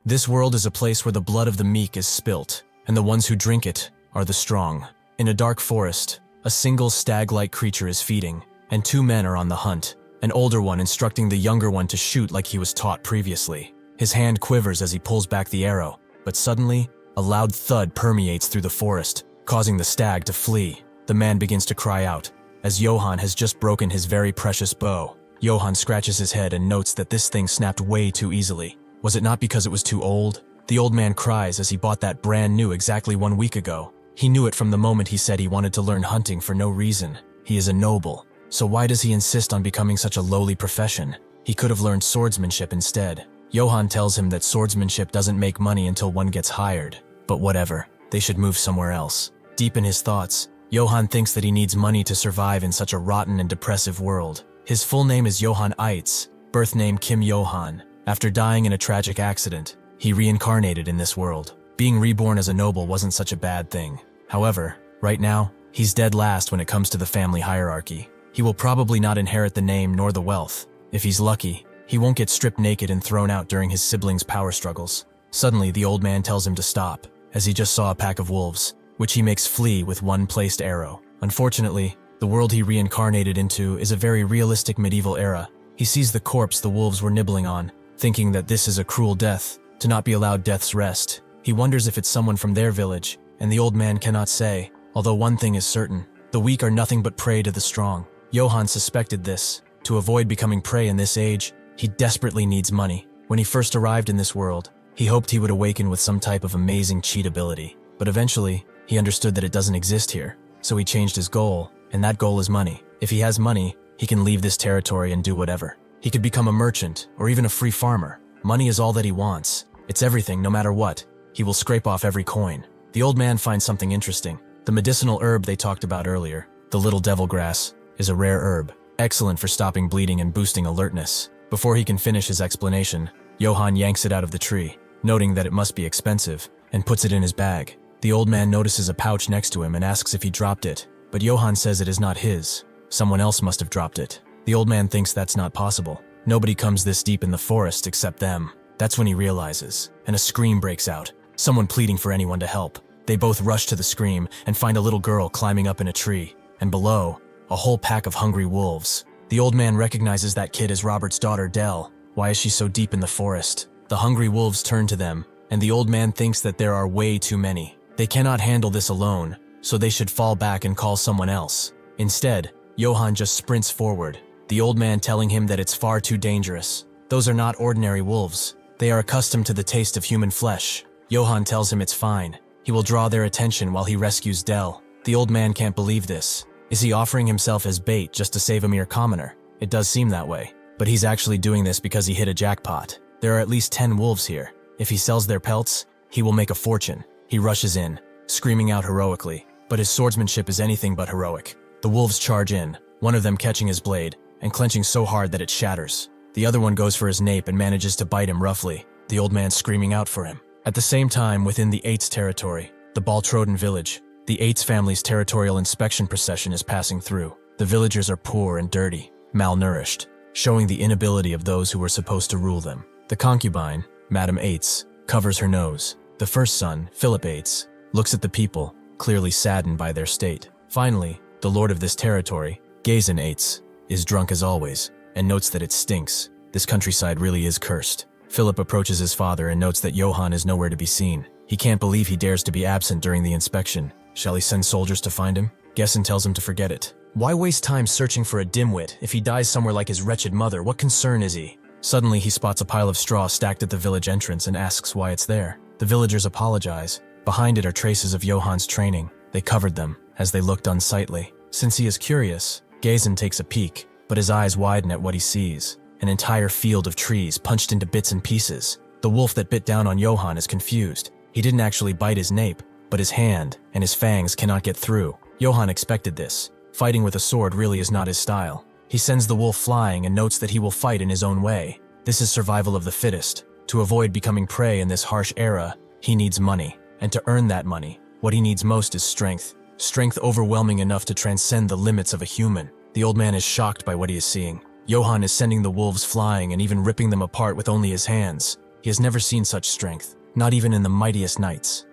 This world is a place where the blood of the meek is spilt, and the ones who drink it are the strong. In a dark forest, a single stag-like creature is feeding, and two men are on the hunt, an older one instructing the younger one to shoot like he was taught previously. His hand quivers as he pulls back the arrow, but suddenly, a loud thud permeates through the forest, causing the stag to flee. The man begins to cry out, as Johann has just broken his very precious bow. Johann scratches his head and notes that this thing snapped way too easily. Was it not because it was too old? The old man cries as he bought that brand new exactly 1 week ago. He knew it from the moment he said he wanted to learn hunting for no reason. He is a noble, so why does he insist on becoming such a lowly profession? He could have learned swordsmanship instead. Johann tells him that swordsmanship doesn't make money until one gets hired. But whatever, they should move somewhere else. Deep in his thoughts, Johann thinks that he needs money to survive in such a rotten and depressive world. His full name is Johann Eitz, birth name Kim Johann. After dying in a tragic accident, he reincarnated in this world. Being reborn as a noble wasn't such a bad thing. However, right now, he's dead last when it comes to the family hierarchy. He will probably not inherit the name nor the wealth. If he's lucky, he won't get stripped naked and thrown out during his siblings' power struggles. Suddenly, the old man tells him to stop, as he just saw a pack of wolves, which he makes flee with one placed arrow. Unfortunately, the world he reincarnated into is a very realistic medieval era. He sees the corpse the wolves were nibbling on, thinking that this is a cruel death, to not be allowed death's rest. He wonders if it's someone from their village, and the old man cannot say, although one thing is certain, the weak are nothing but prey to the strong. Johann suspected this. To avoid becoming prey in this age, he desperately needs money. When he first arrived in this world, he hoped he would awaken with some type of amazing cheat ability, but eventually, he understood that it doesn't exist here, so he changed his goal, and that goal is money. If he has money, he can leave this territory and do whatever. He could become a merchant, or even a free farmer. Money is all that he wants. It's everything, no matter what. He will scrape off every coin. The old man finds something interesting. The medicinal herb they talked about earlier, the little devil grass, is a rare herb, excellent for stopping bleeding and boosting alertness. Before he can finish his explanation, Johann yanks it out of the tree, noting that it must be expensive, and puts it in his bag. The old man notices a pouch next to him and asks if he dropped it, but Johann says it is not his. Someone else must have dropped it. The old man thinks that's not possible. Nobody comes this deep in the forest except them. That's when he realizes, and a scream breaks out, someone pleading for anyone to help. They both rush to the scream and find a little girl climbing up in a tree, and below, a whole pack of hungry wolves. The old man recognizes that kid as Robert's daughter, Dell. Why is she so deep in the forest? The hungry wolves turn to them, and the old man thinks that there are way too many. They cannot handle this alone, so they should fall back and call someone else. Instead, Johann just sprints forward, the old man telling him that it's far too dangerous. Those are not ordinary wolves. They are accustomed to the taste of human flesh. Johann tells him it's fine. He will draw their attention while he rescues Dell. The old man can't believe this. Is he offering himself as bait just to save a mere commoner? It does seem that way. But he's actually doing this because he hit a jackpot. There are at least 10 wolves here. If he sells their pelts, he will make a fortune. He rushes in, screaming out heroically, but his swordsmanship is anything but heroic. The wolves charge in, one of them catching his blade, and clenching so hard that it shatters. The other one goes for his nape and manages to bite him roughly, the old man screaming out for him. At the same time, within the Eitz territory, the Baltroden village, the Eitz family's territorial inspection procession is passing through. The villagers are poor and dirty, malnourished, showing the inability of those who were supposed to rule them. The concubine, Madame Eitz, covers her nose. The first son, Philip Eitz, looks at the people, clearly saddened by their state. Finally, the lord of this territory, Gazen Eitz, is drunk as always, and notes that it stinks. This countryside really is cursed. Philip approaches his father and notes that Johann is nowhere to be seen. He can't believe he dares to be absent during the inspection. Shall he send soldiers to find him? Gessen tells him to forget it. Why waste time searching for a dimwit? If he dies somewhere like his wretched mother, what concern is he? Suddenly, he spots a pile of straw stacked at the village entrance and asks why it's there. The villagers apologize. Behind it are traces of Johann's training. They covered them, as they looked unsightly. Since he is curious, Gazen takes a peek, but his eyes widen at what he sees. An entire field of trees punched into bits and pieces. The wolf that bit down on Johann is confused. He didn't actually bite his nape, but his hand and his fangs cannot get through. Johann expected this. Fighting with a sword really is not his style. He sends the wolf flying and notes that he will fight in his own way. This is survival of the fittest. To avoid becoming prey in this harsh era, he needs money. And to earn that money, what he needs most is strength. Strength overwhelming enough to transcend the limits of a human. The old man is shocked by what he is seeing. Johann is sending the wolves flying and even ripping them apart with only his hands. He has never seen such strength, not even in the mightiest knights.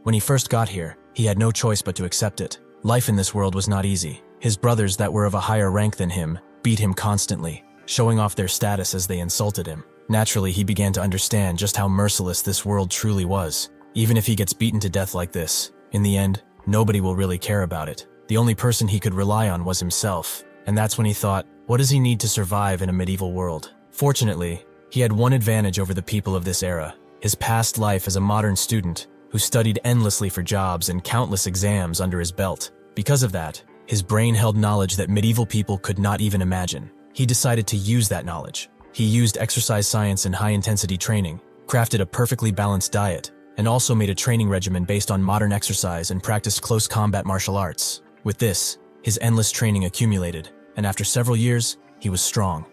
When he first got here, he had no choice but to accept it. Life in this world was not easy. His brothers that were of a higher rank than him beat him constantly, showing off their status as they insulted him. Naturally, he began to understand just how merciless this world truly was. Even if he gets beaten to death like this, in the end, nobody will really care about it. The only person he could rely on was himself, and that's when he thought, what does he need to survive in a medieval world? Fortunately, he had one advantage over the people of this era: his past life as a modern student who studied endlessly for jobs and countless exams under his belt. Because of that, his brain held knowledge that medieval people could not even imagine. He decided to use that knowledge. He used exercise science and high-intensity training, crafted a perfectly balanced diet, and also made a training regimen based on modern exercise and practiced close combat martial arts. With this, his endless training accumulated, and after several years, he was strong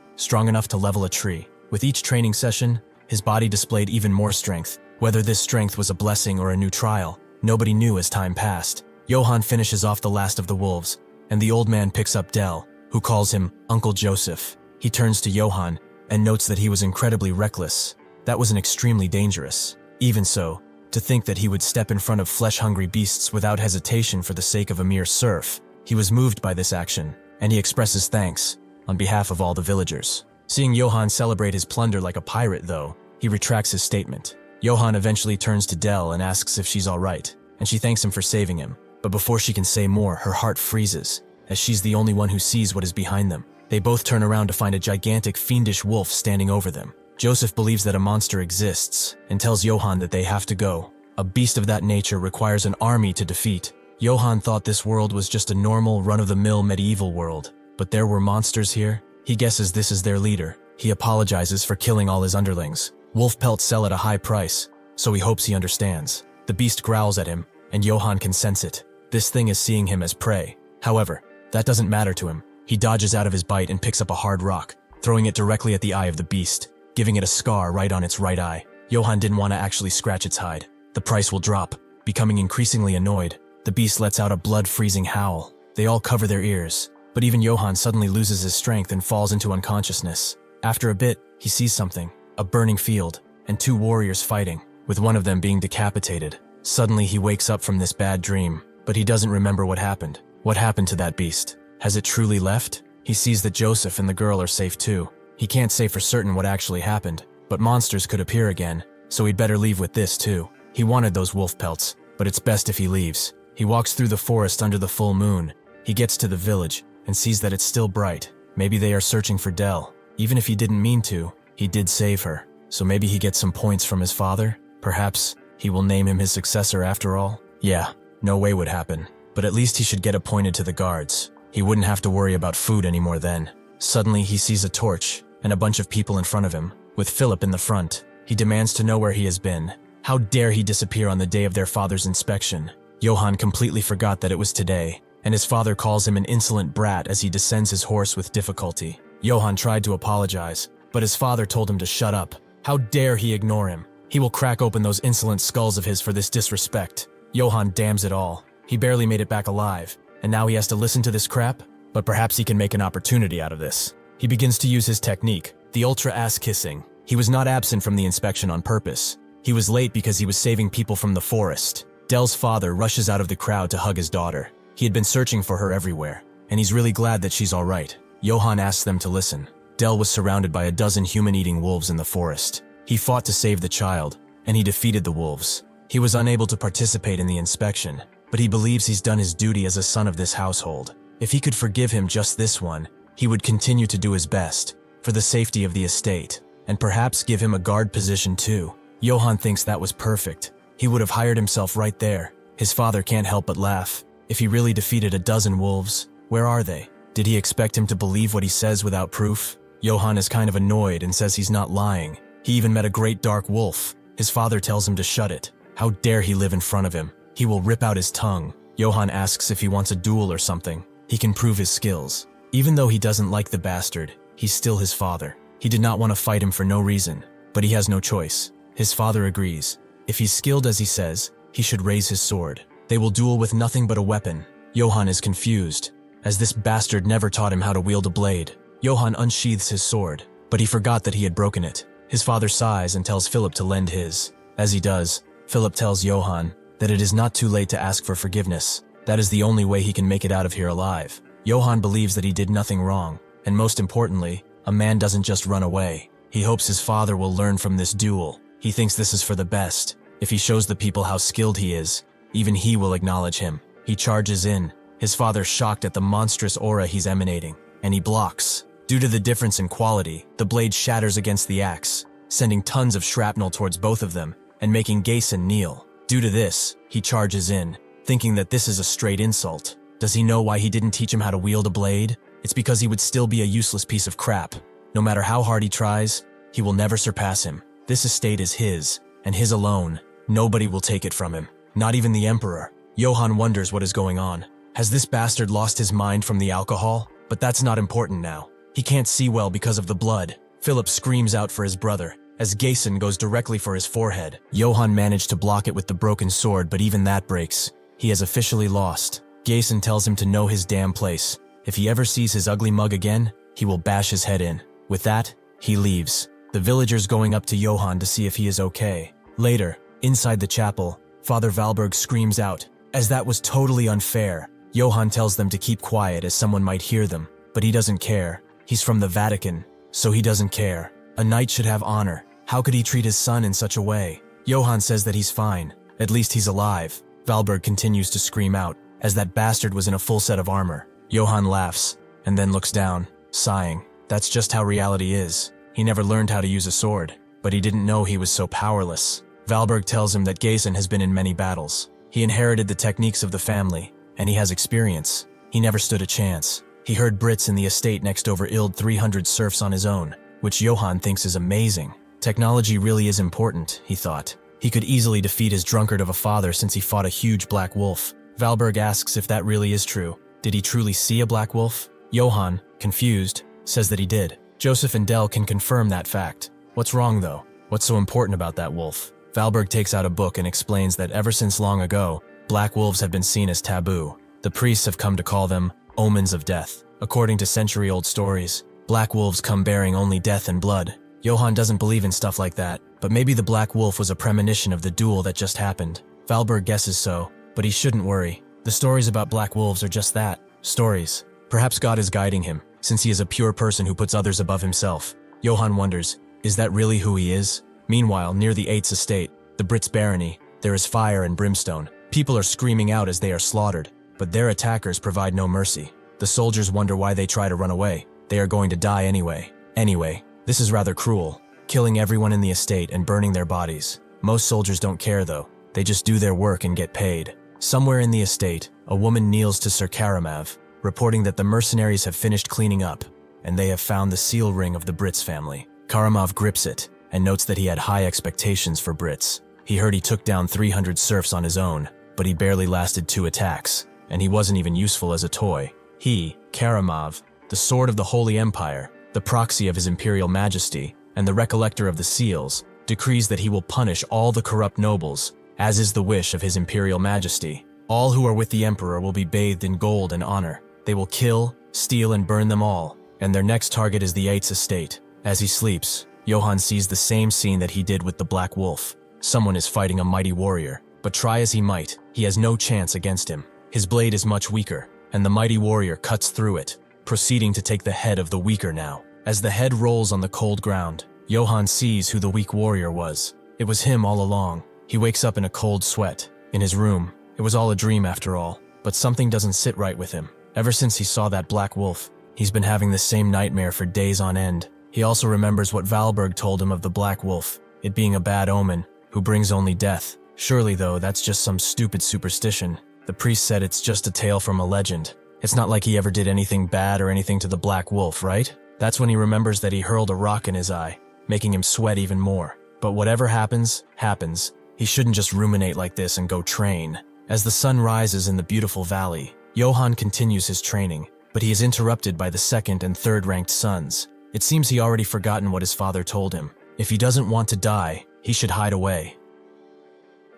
enough to level a tree. With each training session, his body displayed even more strength. Whether this strength was a blessing or a new trial, nobody knew as time passed. Johann finishes off the last of the wolves, and the old man picks up Dell, who calls him Uncle Joseph. He turns to Johann and notes that he was incredibly reckless. That was extremely dangerous. Even so, to think that he would step in front of flesh-hungry beasts without hesitation for the sake of a mere serf. He was moved by this action, and he expresses thanks on behalf of all the villagers. Seeing Johann celebrate his plunder like a pirate, though, he retracts his statement. Johann eventually turns to Dell and asks if she's all right, and she thanks him for saving him. But before she can say more, her heart freezes, as she's the only one who sees what is behind them. They both turn around to find a gigantic, fiendish wolf standing over them. Joseph believes that a monster exists and tells Johann that they have to go. A beast of that nature requires an army to defeat. Johann thought this world was just a normal, run-of-the-mill medieval world, but there were monsters here. He guesses this is their leader. He apologizes for killing all his underlings. Wolf pelts sell at a high price, so he hopes he understands. The beast growls at him, and Johann can sense it. This thing is seeing him as prey. However, that doesn't matter to him. He dodges out of his bite and picks up a hard rock, throwing it directly at the eye of the beast, giving it a scar right on its right eye. Johann didn't want to actually scratch its hide. The price will drop. Becoming increasingly annoyed, the beast lets out a blood-freezing howl. They all cover their ears, but even Johann suddenly loses his strength and falls into unconsciousness. After a bit, he sees something, a burning field, and two warriors fighting, with one of them being decapitated. Suddenly he wakes up from this bad dream, but he doesn't remember what happened. What happened to that beast? Has it truly left? He sees that Joseph and the girl are safe too. He can't say for certain what actually happened, but monsters could appear again, so he'd better leave with this too. He wanted those wolf pelts, but it's best if he leaves. He walks through the forest under the full moon. He gets to the village and sees that it's still bright. Maybe they are searching for Dell. Even if he didn't mean to, he did save her. So maybe he gets some points from his father? Perhaps he will name him his successor after all? Yeah, no way would happen. But at least he should get appointed to the guards. He wouldn't have to worry about food anymore then. Suddenly he sees a torch and a bunch of people in front of him, with Philip in the front. He demands to know where he has been. How dare he disappear on the day of their father's inspection? Johann completely forgot that it was today, and his father calls him an insolent brat as he descends his horse with difficulty. Johann tried to apologize, but his father told him to shut up. How dare he ignore him? He will crack open those insolent skulls of his for this disrespect. Johann damns it all. He barely made it back alive, and now he has to listen to this crap? But perhaps he can make an opportunity out of this. He begins to use his technique, the ultra ass-kissing. He was not absent from the inspection on purpose. He was late because he was saving people from the forest. Dell's father rushes out of the crowd to hug his daughter. He had been searching for her everywhere, and he's really glad that she's all right. Johann asks them to listen. Dell was surrounded by a dozen human-eating wolves in the forest. He fought to save the child, and he defeated the wolves. He was unable to participate in the inspection, but he believes he's done his duty as a son of this household. If he could forgive him just this one, he would continue to do his best, for the safety of the estate, and perhaps give him a guard position too. Johann thinks that was perfect. He would have hired himself right there. His father can't help but laugh. If he really defeated a dozen wolves, where are they? Did he expect him to believe what he says without proof? Johann is kind of annoyed and says he's not lying. He even met a great dark wolf. His father tells him to shut it. How dare he live in front of him? He will rip out his tongue. Johann asks if he wants a duel or something. He can prove his skills. Even though he doesn't like the bastard, he's still his father. He did not want to fight him for no reason, but he has no choice. His father agrees. If he's skilled as he says, he should raise his sword. They will duel with nothing but a weapon. Johann is confused, as this bastard never taught him how to wield a blade. Johann unsheathes his sword, but he forgot that he had broken it. His father sighs and tells Philip to lend his. As he does, Philip tells Johann that it is not too late to ask for forgiveness. That is the only way he can make it out of here alive. Johann believes that he did nothing wrong, and most importantly, a man doesn't just run away. He hopes his father will learn from this duel. He thinks this is for the best. If he shows the people how skilled he is, even he will acknowledge him. He charges in, his father shocked at the monstrous aura he's emanating, and he blocks. Due to the difference in quality, the blade shatters against the axe, sending tons of shrapnel towards both of them and making Gason kneel. Due to this, he charges in, thinking that this is a straight insult. Does he know why he didn't teach him how to wield a blade? It's because he would still be a useless piece of crap. No matter how hard he tries, he will never surpass him. This estate is his, and his alone. Nobody will take it from him, not even the Emperor. Johann wonders what is going on. Has this bastard lost his mind from the alcohol? But that's not important now. He can't see well because of the blood. Philip screams out for his brother, as Gason goes directly for his forehead. Johann managed to block it with the broken sword, but even that breaks. He has officially lost. Gason tells him to know his damn place. If he ever sees his ugly mug again, he will bash his head in. With that, he leaves. The villagers going up to Johann to see if he is okay. Later, inside the chapel, Father Valberg screams out, as that was totally unfair. Johann tells them to keep quiet as someone might hear them, but he doesn't care. He's from the Vatican, so he doesn't care. A knight should have honor. How could he treat his son in such a way? Johann says that he's fine. At least he's alive. Valberg continues to scream out, as that bastard was in a full set of armor. Johann laughs, and then looks down, sighing. That's just how reality is. He never learned how to use a sword, but he didn't know he was so powerless. Valberg tells him that Gason has been in many battles. He inherited the techniques of the family, and he has experience. He never stood a chance. He heard Brits in the estate next over illed 300 serfs on his own, which Johann thinks is amazing. Technology really is important, he thought. He could easily defeat his drunkard of a father since he fought a huge black wolf. Valberg asks if that really is true. Did he truly see a black wolf? Johann, confused, says that he did. Joseph and Dell can confirm that fact. What's wrong though? What's so important about that wolf? Valberg takes out a book and explains that ever since long ago, black wolves have been seen as taboo. The priests have come to call them omens of death. According to century-old stories, black wolves come bearing only death and blood. Johann doesn't believe in stuff like that, but maybe the black wolf was a premonition of the duel that just happened. Valberg guesses so, but he shouldn't worry. The stories about black wolves are just that, stories. Perhaps God is guiding him, since he is a pure person who puts others above himself. Johann wonders, is that really who he is? Meanwhile, near the Eights estate, the Brits' barony, there is fire and brimstone. People are screaming out as they are slaughtered, but their attackers provide no mercy. The soldiers wonder why they try to run away. They are going to die anyway. Anyway, this is rather cruel, killing everyone in the estate and burning their bodies. Most soldiers don't care though. They just do their work and get paid. Somewhere in the estate, a woman kneels to Sir Karamav, reporting that the mercenaries have finished cleaning up, and they have found the seal ring of the Brits family. Karamav grips it, and notes that he had high expectations for Brits. He heard he took down 300 serfs on his own, but he barely lasted 2 attacks, and he wasn't even useful as a toy. He, Karamav, the sword of the Holy Empire, the proxy of his Imperial Majesty, and the recollector of the seals, decrees that he will punish all the corrupt nobles, as is the wish of his Imperial Majesty. All who are with the Emperor will be bathed in gold and honor. They will kill, steal, and burn them all, and their next target is the Eights estate. As he sleeps, Johann sees the same scene that he did with the Black Wolf. Someone is fighting a mighty warrior, but try as he might, he has no chance against him. His blade is much weaker, and the mighty warrior cuts through it, proceeding to take the head of the weaker now. As the head rolls on the cold ground, Johann sees who the weak warrior was. It was him all along. He wakes up in a cold sweat. In his room, it was all a dream after all, but something doesn't sit right with him. Ever since he saw that black wolf, he's been having the same nightmare for days on end. He also remembers what Valberg told him of the black wolf, it being a bad omen, who brings only death. Surely though, that's just some stupid superstition. The priest said it's just a tale from a legend. It's not like he ever did anything bad or anything to the black wolf, right? That's when he remembers that he hurled a rock in his eye, making him sweat even more. But whatever happens, happens. He shouldn't just ruminate like this and go train. As the sun rises in the beautiful valley, Johann continues his training, but he is interrupted by the second and third ranked sons. It seems he already forgotten what his father told him. If he doesn't want to die, he should hide away.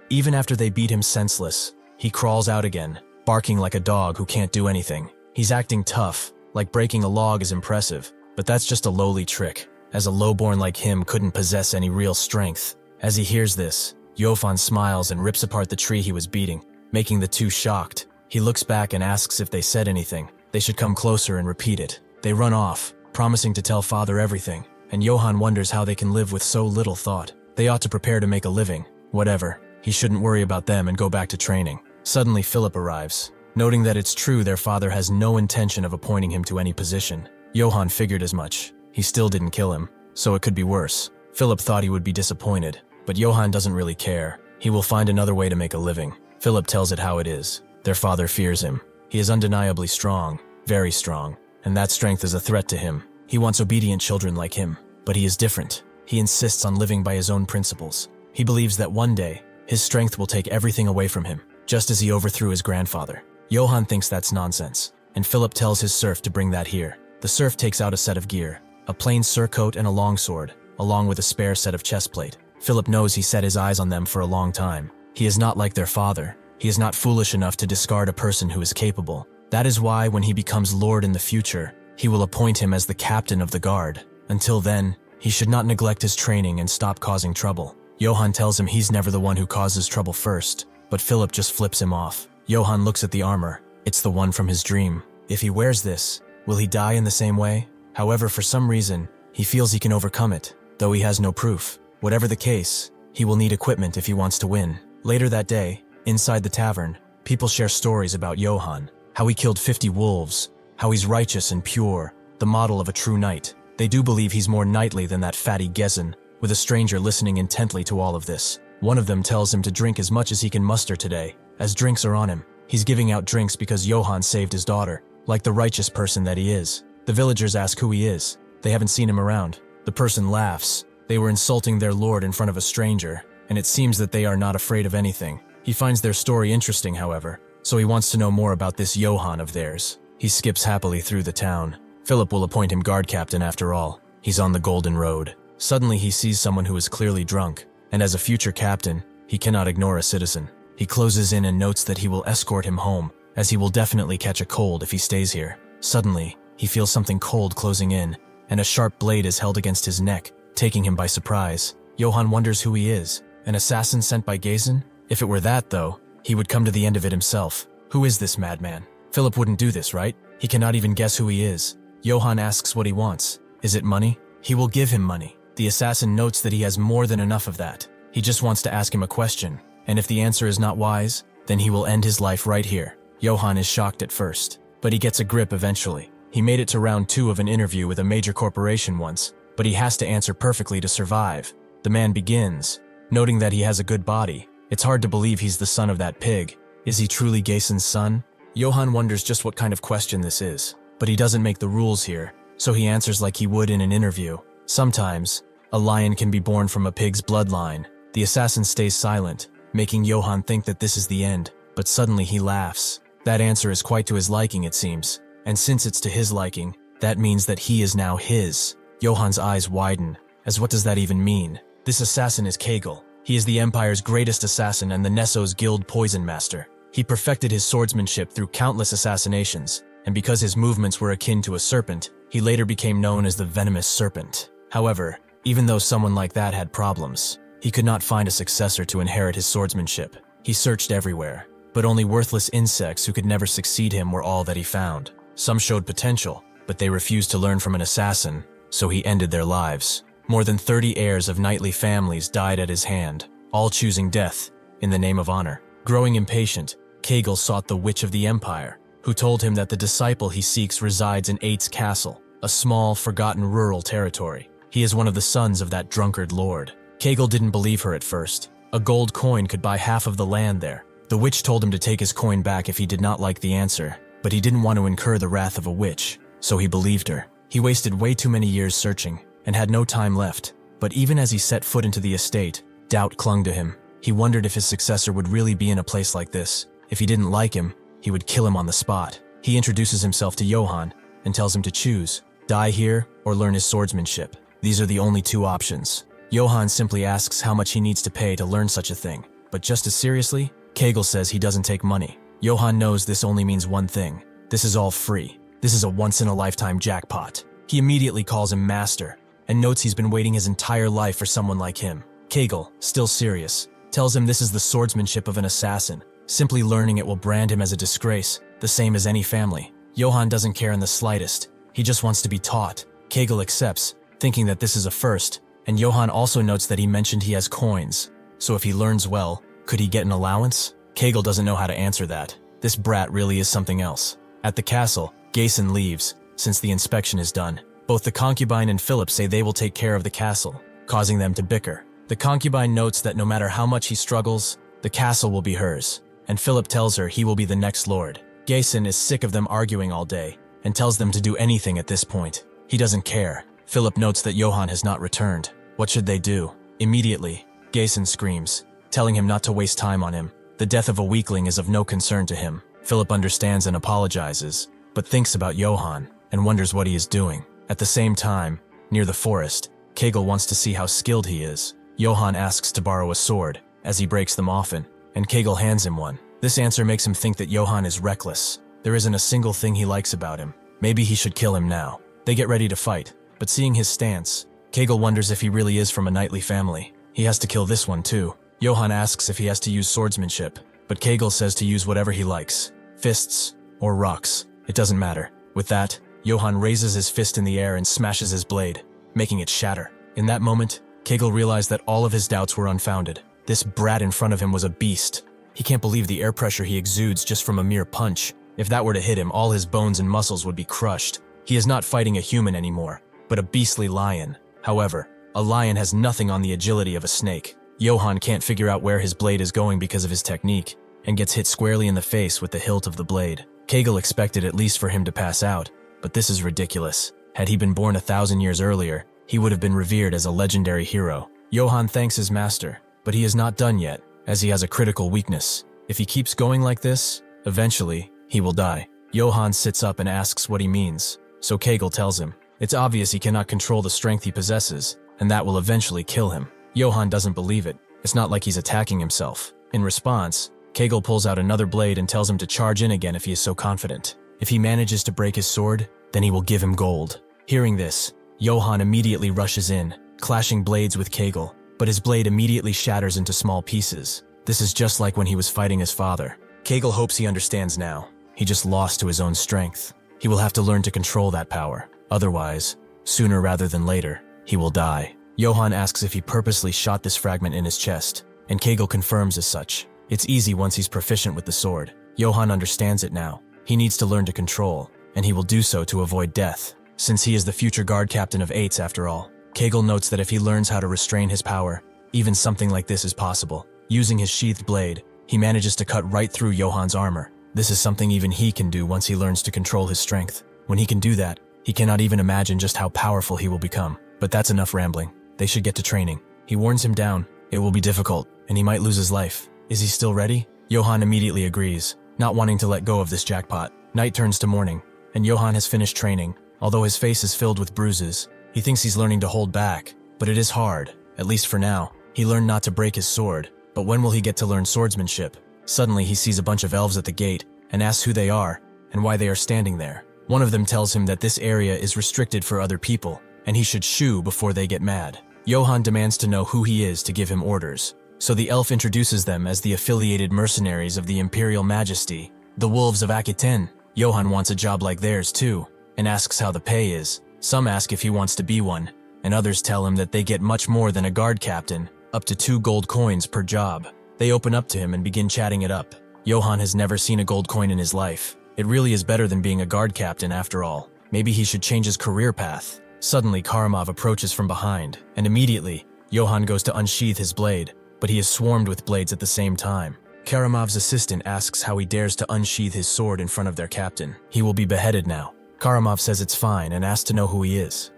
Even after they beat him senseless, he crawls out again, barking like a dog who can't do anything. He's acting tough, like breaking a log is impressive, but that's just a lowly trick. as a lowborn like him couldn't possess any real strength. As he hears this, Johan smiles and rips apart the tree he was beating, making the two shocked. He looks back and asks if they said anything. They should come closer and repeat it. They run off, promising to tell father everything, and Johan wonders how they can live with so little thought. They ought to prepare to make a living. Whatever, he shouldn't worry about them and go back to training. Suddenly Philip arrives. Noting that it's true their father has no intention of appointing him to any position. Johan figured as much. He still didn't kill him, so it could be worse. Philip thought he would be disappointed, but Johan doesn't really care. He will find another way to make a living. Philip tells it how it is. Their father fears him. He is undeniably strong, very strong, and that strength is a threat to him. He wants obedient children like him, but he is different. He insists on living by his own principles. He believes that one day, his strength will take everything away from him, just as he overthrew his grandfather. Johan thinks that's nonsense, and Philip tells his serf to bring that here. The serf takes out a set of gear, a plain surcoat and a longsword, along with a spare set of chestplate. Philip knows he set his eyes on them for a long time. He is not like their father. He is not foolish enough to discard a person who is capable. That is why when he becomes lord in the future, he will appoint him as the captain of the guard. Until then, he should not neglect his training and stop causing trouble. Johan tells him he's never the one who causes trouble first, but Philip just flips him off. Johan looks at the armor. It's the one from his dream. If he wears this, will he die in the same way? However, for some reason, he feels he can overcome it, though he has no proof. Whatever the case, he will need equipment if he wants to win. Later that day, inside the tavern, people share stories about Johan, how he killed 50 wolves, how he's righteous and pure, the model of a true knight. They do believe he's more knightly than that fatty Gezin, with a stranger listening intently to all of this. One of them tells him to drink as much as he can muster today, as drinks are on him. He's giving out drinks because Johan saved his daughter, like the righteous person that he is. The villagers ask who he is. They haven't seen him around. The person laughs. They were insulting their lord in front of a stranger, and it seems that they are not afraid of anything. He finds their story interesting, however, so he wants to know more about this Johan of theirs. He skips happily through the town. Philip will appoint him guard captain after all. He's on the Golden Road. Suddenly he sees someone who is clearly drunk, and as a future captain, he cannot ignore a citizen. He closes in and notes that he will escort him home, as he will definitely catch a cold if he stays here. Suddenly, he feels something cold closing in, and a sharp blade is held against his neck, taking him by surprise. Johan wonders who he is. An assassin sent by Gezin? If it were that, though, he would come to the end of it himself. Who is this madman? Philip wouldn't do this, right? He cannot even guess who he is. Johan asks what he wants. Is it money? He will give him money. The assassin notes that he has more than enough of that. He just wants to ask him a question, and if the answer is not wise, then he will end his life right here. Johan is shocked at first, but he gets a grip eventually. He made it to round 2 of an interview with a major corporation once, but he has to answer perfectly to survive. The man begins, noting that he has a good body. It's hard to believe he's the son of that pig. Is he truly Gezin's son? Johan wonders just what kind of question this is, but he doesn't make the rules here, so he answers like he would in an interview. Sometimes, a lion can be born from a pig's bloodline. The assassin stays silent, making Johan think that this is the end, but suddenly he laughs. That answer is quite to his liking, it seems, and since it's to his liking, that means that he is now his. Johan's eyes widen, as what does that even mean? This assassin is Kegel. He is the Empire's greatest assassin and the Nesso's guild poison master. He perfected his swordsmanship through countless assassinations, and because his movements were akin to a serpent, he later became known as the Venomous Serpent. However, even though someone like that had problems, he could not find a successor to inherit his swordsmanship. He searched everywhere, but only worthless insects who could never succeed him were all that he found. Some showed potential, but they refused to learn from an assassin, so he ended their lives. More than 30 heirs of knightly families died at his hand, all choosing death in the name of honor. Growing impatient, Kegel sought the Witch of the Empire, who told him that the disciple he seeks resides in Eight's Castle, a small, forgotten rural territory. He is one of the sons of that drunkard lord. Kegel didn't believe her at first. A gold coin could buy half of the land there. The witch told him to take his coin back if he did not like the answer, but he didn't want to incur the wrath of a witch, so he believed her. He wasted way too many years searching, and had no time left. But even as he set foot into the estate, doubt clung to him. He wondered if his successor would really be in a place like this. If he didn't like him, he would kill him on the spot. He introduces himself to Johan and tells him to choose, die here or learn his swordsmanship. These are the only 2 options. Johan simply asks how much he needs to pay to learn such a thing. But just as seriously, Kegel says he doesn't take money. Johan knows this only means one thing. This is all free. This is a once-in-a-lifetime jackpot. He immediately calls him master, and notes he's been waiting his entire life for someone like him. Kegel, still serious, tells him this is the swordsmanship of an assassin. Simply learning it will brand him as a disgrace, the same as any family. Johann doesn't care in the slightest. He just wants to be taught. Kegel accepts, thinking that this is a first, and Johann also notes that he mentioned he has coins. So if he learns well, could he get an allowance? Kegel doesn't know how to answer that. This brat really is something else. At the castle, Gayson leaves, since the inspection is done. Both the concubine and Philip say they will take care of the castle, causing them to bicker. The concubine notes that no matter how much he struggles, the castle will be hers, and Philip tells her he will be the next lord. Gayson is sick of them arguing all day, and tells them to do anything at this point. He doesn't care. Philip notes that Johann has not returned. What should they do? Immediately, Gayson screams, telling him not to waste time on him. The death of a weakling is of no concern to him. Philip understands and apologizes, but thinks about Johann, and wonders what he is doing. At the same time, near the forest, Kegel wants to see how skilled he is. Johann asks to borrow a sword, as he breaks them often, and Kegel hands him one. This answer makes him think that Johann is reckless. There isn't a single thing he likes about him. Maybe he should kill him now. They get ready to fight, but seeing his stance, Kegel wonders if he really is from a knightly family. He has to kill this one too. Johann asks if he has to use swordsmanship, but Kegel says to use whatever he likes. Fists or rocks. It doesn't matter. With that, Johann raises his fist in the air and smashes his blade, making it shatter. In that moment, Kegel realized that all of his doubts were unfounded. This brat in front of him was a beast. He can't believe the air pressure he exudes just from a mere punch. If that were to hit him, all his bones and muscles would be crushed. He is not fighting a human anymore, but a beastly lion. However, a lion has nothing on the agility of a snake. Johann can't figure out where his blade is going because of his technique, and gets hit squarely in the face with the hilt of the blade. Kegel expected at least for him to pass out, but this is ridiculous. Had he been born 1,000 years earlier, he would have been revered as a legendary hero. Johann thanks his master, but he is not done yet, as he has a critical weakness. If he keeps going like this, eventually, he will die. Johann sits up and asks what he means, so Kegel tells him. It's obvious he cannot control the strength he possesses, and that will eventually kill him. Johann doesn't believe it. It's not like he's attacking himself. In response, Kegel pulls out another blade and tells him to charge in again if he is so confident. If he manages to break his sword, then he will give him gold. Hearing this, Johann immediately rushes in, clashing blades with Kegel, but his blade immediately shatters into small pieces. This is just like when he was fighting his father. Kegel hopes he understands now. He just lost to his own strength. He will have to learn to control that power. Otherwise, sooner rather than later, he will die. Johann asks if he purposely shot this fragment in his chest, and Kegel confirms as such. It's easy once he's proficient with the sword. Johann understands it now. He needs to learn to control, and he will do so to avoid death, since he is the future guard captain of 8s after all. Kegel notes that if he learns how to restrain his power, even something like this is possible. Using his sheathed blade, he manages to cut right through Johann's armor. This is something even he can do once he learns to control his strength. When he can do that, he cannot even imagine just how powerful he will become. But that's enough rambling. They should get to training. He warns him down. It will be difficult, and he might lose his life. Is he still ready? Johann immediately agrees, not wanting to let go of this jackpot. Night turns to morning, and Johann has finished training. Although his face is filled with bruises, he thinks he's learning to hold back, but it is hard, at least for now. He learned not to break his sword, but when will he get to learn swordsmanship? Suddenly he sees a bunch of elves at the gate, and asks who they are, and why they are standing there. One of them tells him that this area is restricted for other people, and he should shoo before they get mad. Johann demands to know who he is to give him orders, so the elf introduces them as the affiliated mercenaries of the Imperial Majesty, the Wolves of Aquitaine. Johann wants a job like theirs too, and asks how the pay is. Some ask if he wants to be one, and others tell him that they get much more than a guard captain, up to 2 gold coins per job. They open up to him and begin chatting it up. Johann has never seen a gold coin in his life. It really is better than being a guard captain after all. Maybe he should change his career path. Suddenly Karamov approaches from behind, and immediately, Johann goes to unsheath his blade, but he is swarmed with blades at the same time. Karamov's assistant asks how he dares to unsheath his sword in front of their captain. He will be beheaded now. Karamov says it's fine and asks to know who he is.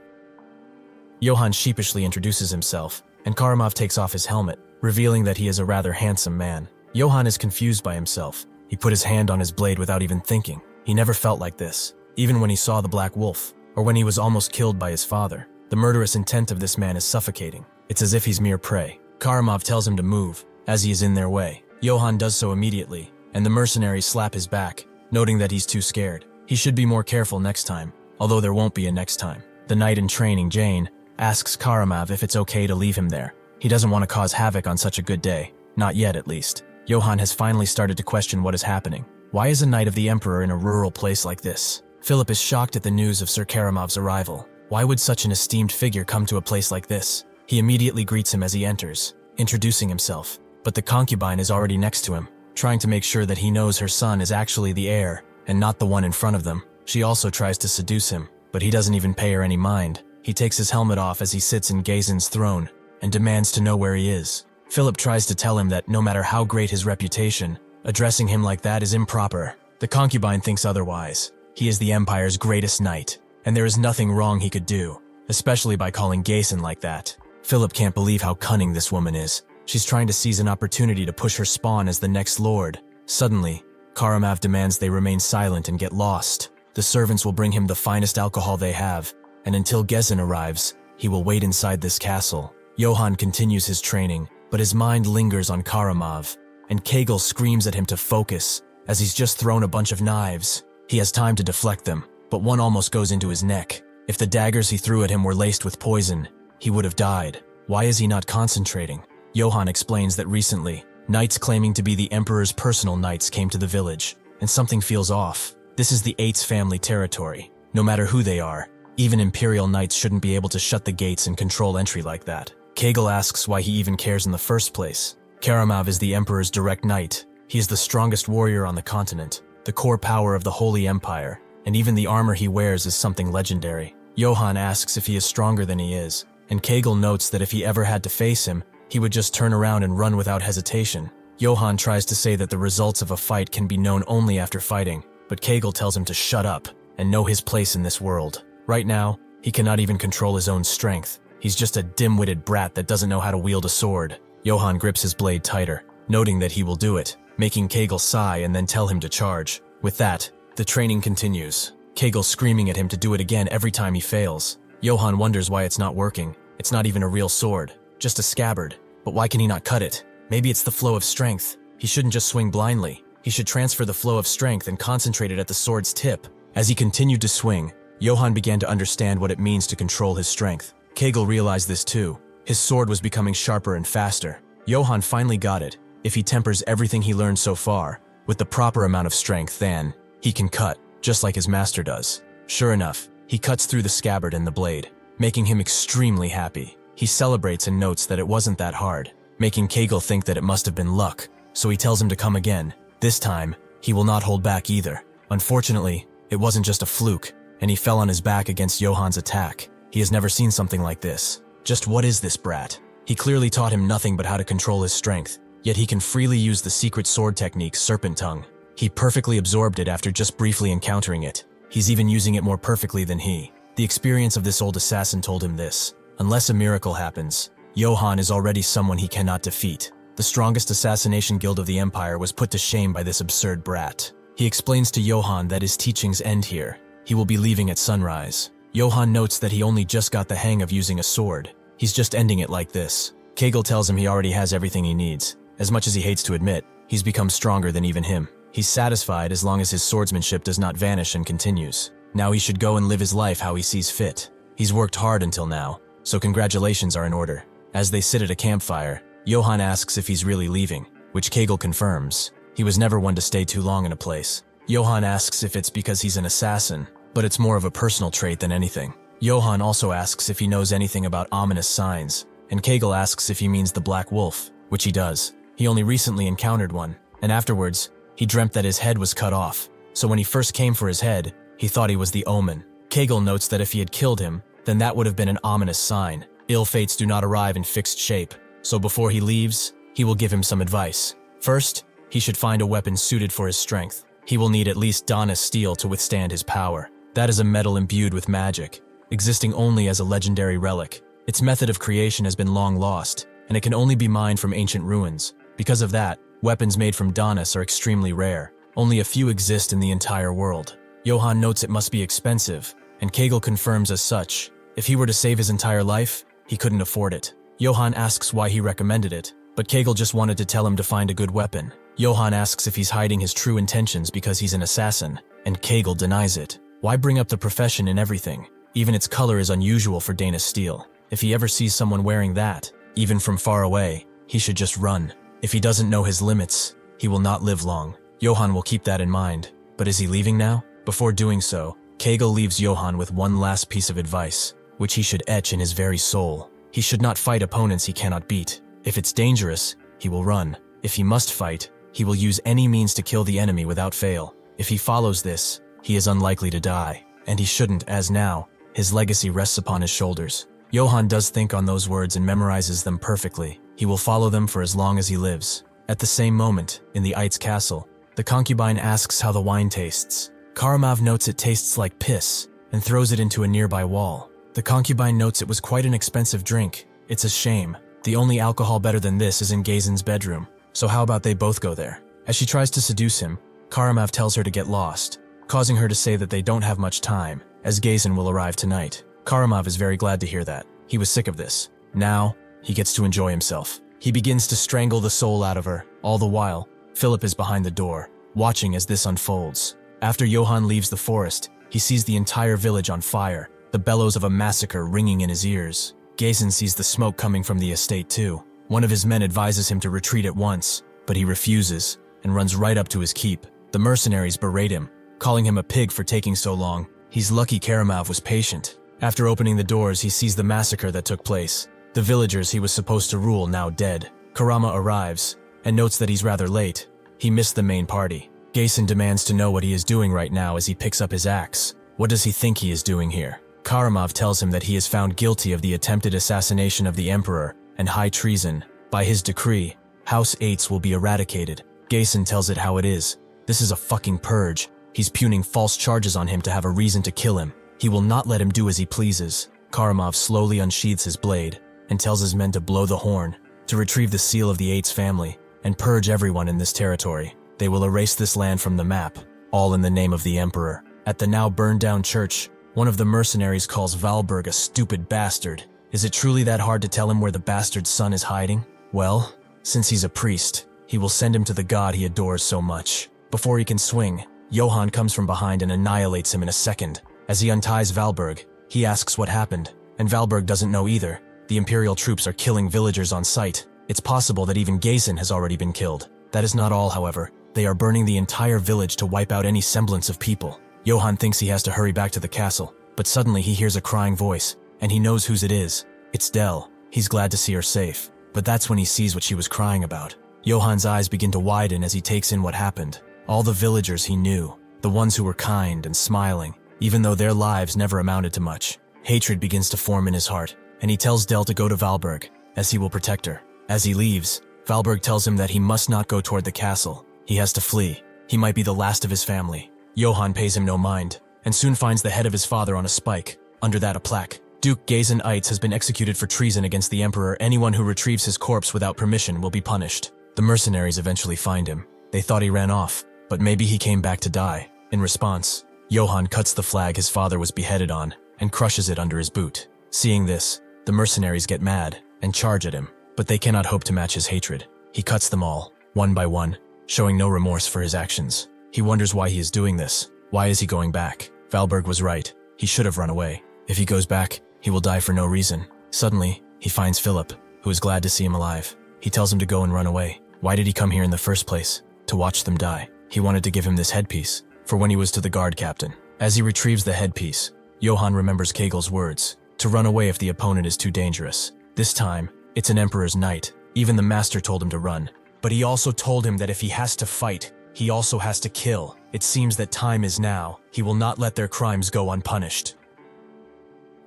Johann sheepishly introduces himself, and Karamov takes off his helmet, revealing that he is a rather handsome man. Johann is confused by himself. He put his hand on his blade without even thinking. He never felt like this, even when he saw the Black Wolf, or when he was almost killed by his father. The murderous intent of this man is suffocating. It's as if he's mere prey. Karamov tells him to move, as he is in their way. Johann does so immediately, and the mercenaries slap his back, noting that he's too scared. He should be more careful next time, although there won't be a next time. The night in training, Jane, asks Karamav if it's okay to leave him there. He doesn't want to cause havoc on such a good day. Not yet, at least. Johann has finally started to question what is happening. Why is a knight of the Emperor in a rural place like this? Philip is shocked at the news of Sir Karamov's arrival. Why would such an esteemed figure come to a place like this? He immediately greets him as he enters, introducing himself. But the concubine is already next to him, trying to make sure that he knows her son is actually the heir, and not the one in front of them. She also tries to seduce him, but he doesn't even pay her any mind. He takes his helmet off as he sits in Gazen's throne, and demands to know where he is. Philip tries to tell him that no matter how great his reputation, addressing him like that is improper. The concubine thinks otherwise. He is the Empire's greatest knight, and there is nothing wrong he could do, especially by calling Gazen like that. Philip can't believe how cunning this woman is. She's trying to seize an opportunity to push her spawn as the next lord. Suddenly, Karamav demands they remain silent and get lost. The servants will bring him the finest alcohol they have, and until Gazen arrives, he will wait inside this castle. Johann continues his training, but his mind lingers on Karamav, and Kegel screams at him to focus, as he's just thrown a bunch of knives. He has time to deflect them, but one almost goes into his neck. If the daggers he threw at him were laced with poison, he would have died. Why is he not concentrating? Johann explains that recently, knights claiming to be the Emperor's personal knights came to the village, and something feels off. This is the Eights family territory. No matter who they are, even Imperial knights shouldn't be able to shut the gates and control entry like that. Kegel asks why he even cares in the first place. Karamav is the Emperor's direct knight. He is the strongest warrior on the continent, the core power of the Holy Empire, and even the armor he wears is something legendary. Johann asks if he is stronger than he is, and Kegel notes that if he ever had to face him, he would just turn around and run without hesitation. Johann tries to say that the results of a fight can be known only after fighting, but Kegel tells him to shut up and know his place in this world. Right now, he cannot even control his own strength. He's just a dim-witted brat that doesn't know how to wield a sword. Johann grips his blade tighter, noting that he will do it, making Kegel sigh and then tell him to charge. With that, the training continues, Kegel screaming at him to do it again every time he fails. Johann wonders why it's not working. It's not even a real sword, just a scabbard. But why can he not cut it? Maybe it's the flow of strength. He shouldn't just swing blindly. He should transfer the flow of strength and concentrate it at the sword's tip. As he continued to swing, Johann began to understand what it means to control his strength. Kegel realized this too. His sword was becoming sharper and faster. Johann finally got it. If he tempers everything he learned so far with the proper amount of strength, then he can cut, just like his master does. Sure enough, he cuts through the scabbard and the blade, making him extremely happy. He celebrates and notes that it wasn't that hard, making Kegel think that it must have been luck, so he tells him to come again. This time, he will not hold back either. Unfortunately, it wasn't just a fluke, and he fell on his back against Johann's attack. He has never seen something like this. Just what is this brat? He clearly taught him nothing but how to control his strength, yet he can freely use the secret sword technique Serpent Tongue. He perfectly absorbed it after just briefly encountering it. He's even using it more perfectly than he. The experience of this old assassin told him this. Unless a miracle happens, Johann is already someone he cannot defeat. The strongest assassination guild of the Empire was put to shame by this absurd brat. He explains to Johann that his teachings end here. He will be leaving at sunrise. Johann notes that he only just got the hang of using a sword. He's just ending it like this. Kegel tells him he already has everything he needs. As much as he hates to admit, he's become stronger than even him. He's satisfied as long as his swordsmanship does not vanish and continues. Now he should go and live his life how he sees fit. He's worked hard until now, so congratulations are in order. As they sit at a campfire, Johann asks if he's really leaving, which Kegel confirms. He was never one to stay too long in a place. Johann asks if it's because he's an assassin, but it's more of a personal trait than anything. Johann also asks if he knows anything about ominous signs, and Kegel asks if he means the Black Wolf, which he does. He only recently encountered one, and afterwards, he dreamt that his head was cut off. So when he first came for his head, he thought he was the Omen. Kegel notes that if he had killed him, then that would have been an ominous sign. Ill fates do not arrive in fixed shape, so before he leaves, he will give him some advice. First, he should find a weapon suited for his strength. He will need at least Dana steel to withstand his power. That is a metal imbued with magic, existing only as a legendary relic. Its method of creation has been long lost, and it can only be mined from ancient ruins. Because of that, weapons made from Danas are extremely rare. Only a few exist in the entire world. Johann notes it must be expensive, and Kegel confirms as such. If he were to save his entire life, he couldn't afford it. Johann asks why he recommended it, but Kegel just wanted to tell him to find a good weapon. Johann asks if he's hiding his true intentions because he's an assassin, and Kegel denies it. Why bring up the profession in everything? Even its color is unusual for Dana steel. If he ever sees someone wearing that, even from far away, he should just run. If he doesn't know his limits, he will not live long. Johann will keep that in mind. But is he leaving now? Before doing so, Kegel leaves Johann with one last piece of advice, which he should etch in his very soul. He should not fight opponents he cannot beat. If it's dangerous, he will run. If he must fight, he will use any means to kill the enemy without fail. If he follows this, he is unlikely to die, and he shouldn't, as now, his legacy rests upon his shoulders. Johann does think on those words and memorizes them perfectly. He will follow them for as long as he lives. At the same moment, in the Eit's castle, the concubine asks how the wine tastes. Karamov notes it tastes like piss, and throws it into a nearby wall. The concubine notes it was quite an expensive drink. It's a shame. The only alcohol better than this is in Gazen's bedroom, so how about they both go there? As she tries to seduce him, Karamov tells her to get lost, causing her to say that they don't have much time, as Gazen will arrive tonight. Karamov is very glad to hear that. He was sick of this. Now, he gets to enjoy himself. He begins to strangle the soul out of her. All the while, Philip is behind the door, watching as this unfolds. After Johann leaves the forest, he sees the entire village on fire, the bellows of a massacre ringing in his ears. Gazen sees the smoke coming from the estate too. One of his men advises him to retreat at once, but he refuses and runs right up to his keep. The mercenaries berate him, calling him a pig for taking so long. He's lucky Karamov was patient. After opening the doors, he sees the massacre that took place. The villagers he was supposed to rule now dead. Karama arrives and notes that he's rather late. He missed the main party. Gazen demands to know what he is doing right now as he picks up his axe. What does he think he is doing here? Karamov tells him that he is found guilty of the attempted assassination of the emperor and high treason. By his decree, House Eitz will be eradicated. Gazen tells it how it is. This is a fucking purge. He's pugning false charges on him to have a reason to kill him. He will not let him do as he pleases. Karamov slowly unsheathes his blade and tells his men to blow the horn, to retrieve the seal of the Eitz family, and purge everyone in this territory. They will erase this land from the map, all in the name of the emperor. At the now burned-down church, one of the mercenaries calls Valberg a stupid bastard. Is it truly that hard to tell him where the bastard's son is hiding? Well, since he's a priest, he will send him to the god he adores so much. Before he can swing, Johann comes from behind and annihilates him in a second. As he unties Valberg, he asks what happened, and Valberg doesn't know either. The imperial troops are killing villagers on sight. It's possible that even Gazen has already been killed. That is not all, however. They are burning the entire village to wipe out any semblance of people. Johann thinks he has to hurry back to the castle, but suddenly he hears a crying voice, and he knows whose it is. It's Dell. He's glad to see her safe, but that's when he sees what she was crying about. Johann's eyes begin to widen as he takes in what happened. All the villagers he knew, the ones who were kind and smiling, even though their lives never amounted to much. Hatred begins to form in his heart, and he tells Dell to go to Valberg, as he will protect her. As he leaves, Valberg tells him that he must not go toward the castle. He has to flee. He might be the last of his family. Johann pays him no mind, and soon finds the head of his father on a spike, under that a plaque. Duke Gazen Eitz has been executed for treason against the emperor. Anyone who retrieves his corpse without permission will be punished. The mercenaries eventually find him. They thought he ran off, but maybe he came back to die. In response, Johann cuts the flag his father was beheaded on and crushes it under his boot. Seeing this, the mercenaries get mad and charge at him, but they cannot hope to match his hatred. He cuts them all, one by one, showing no remorse for his actions. He wonders why he is doing this. Why is he going back? Valberg was right. He should have run away. If he goes back, he will die for no reason. Suddenly, he finds Philip, who is glad to see him alive. He tells him to go and run away. Why did he come here in the first place? To watch them die. He wanted to give him this headpiece, for when he was to the guard captain. As he retrieves the headpiece, Johann remembers Kegel's words, to run away if the opponent is too dangerous. This time, it's an emperor's knight. Even the master told him to run. But he also told him that if he has to fight, he also has to kill. It seems that time is now. He will not let their crimes go unpunished.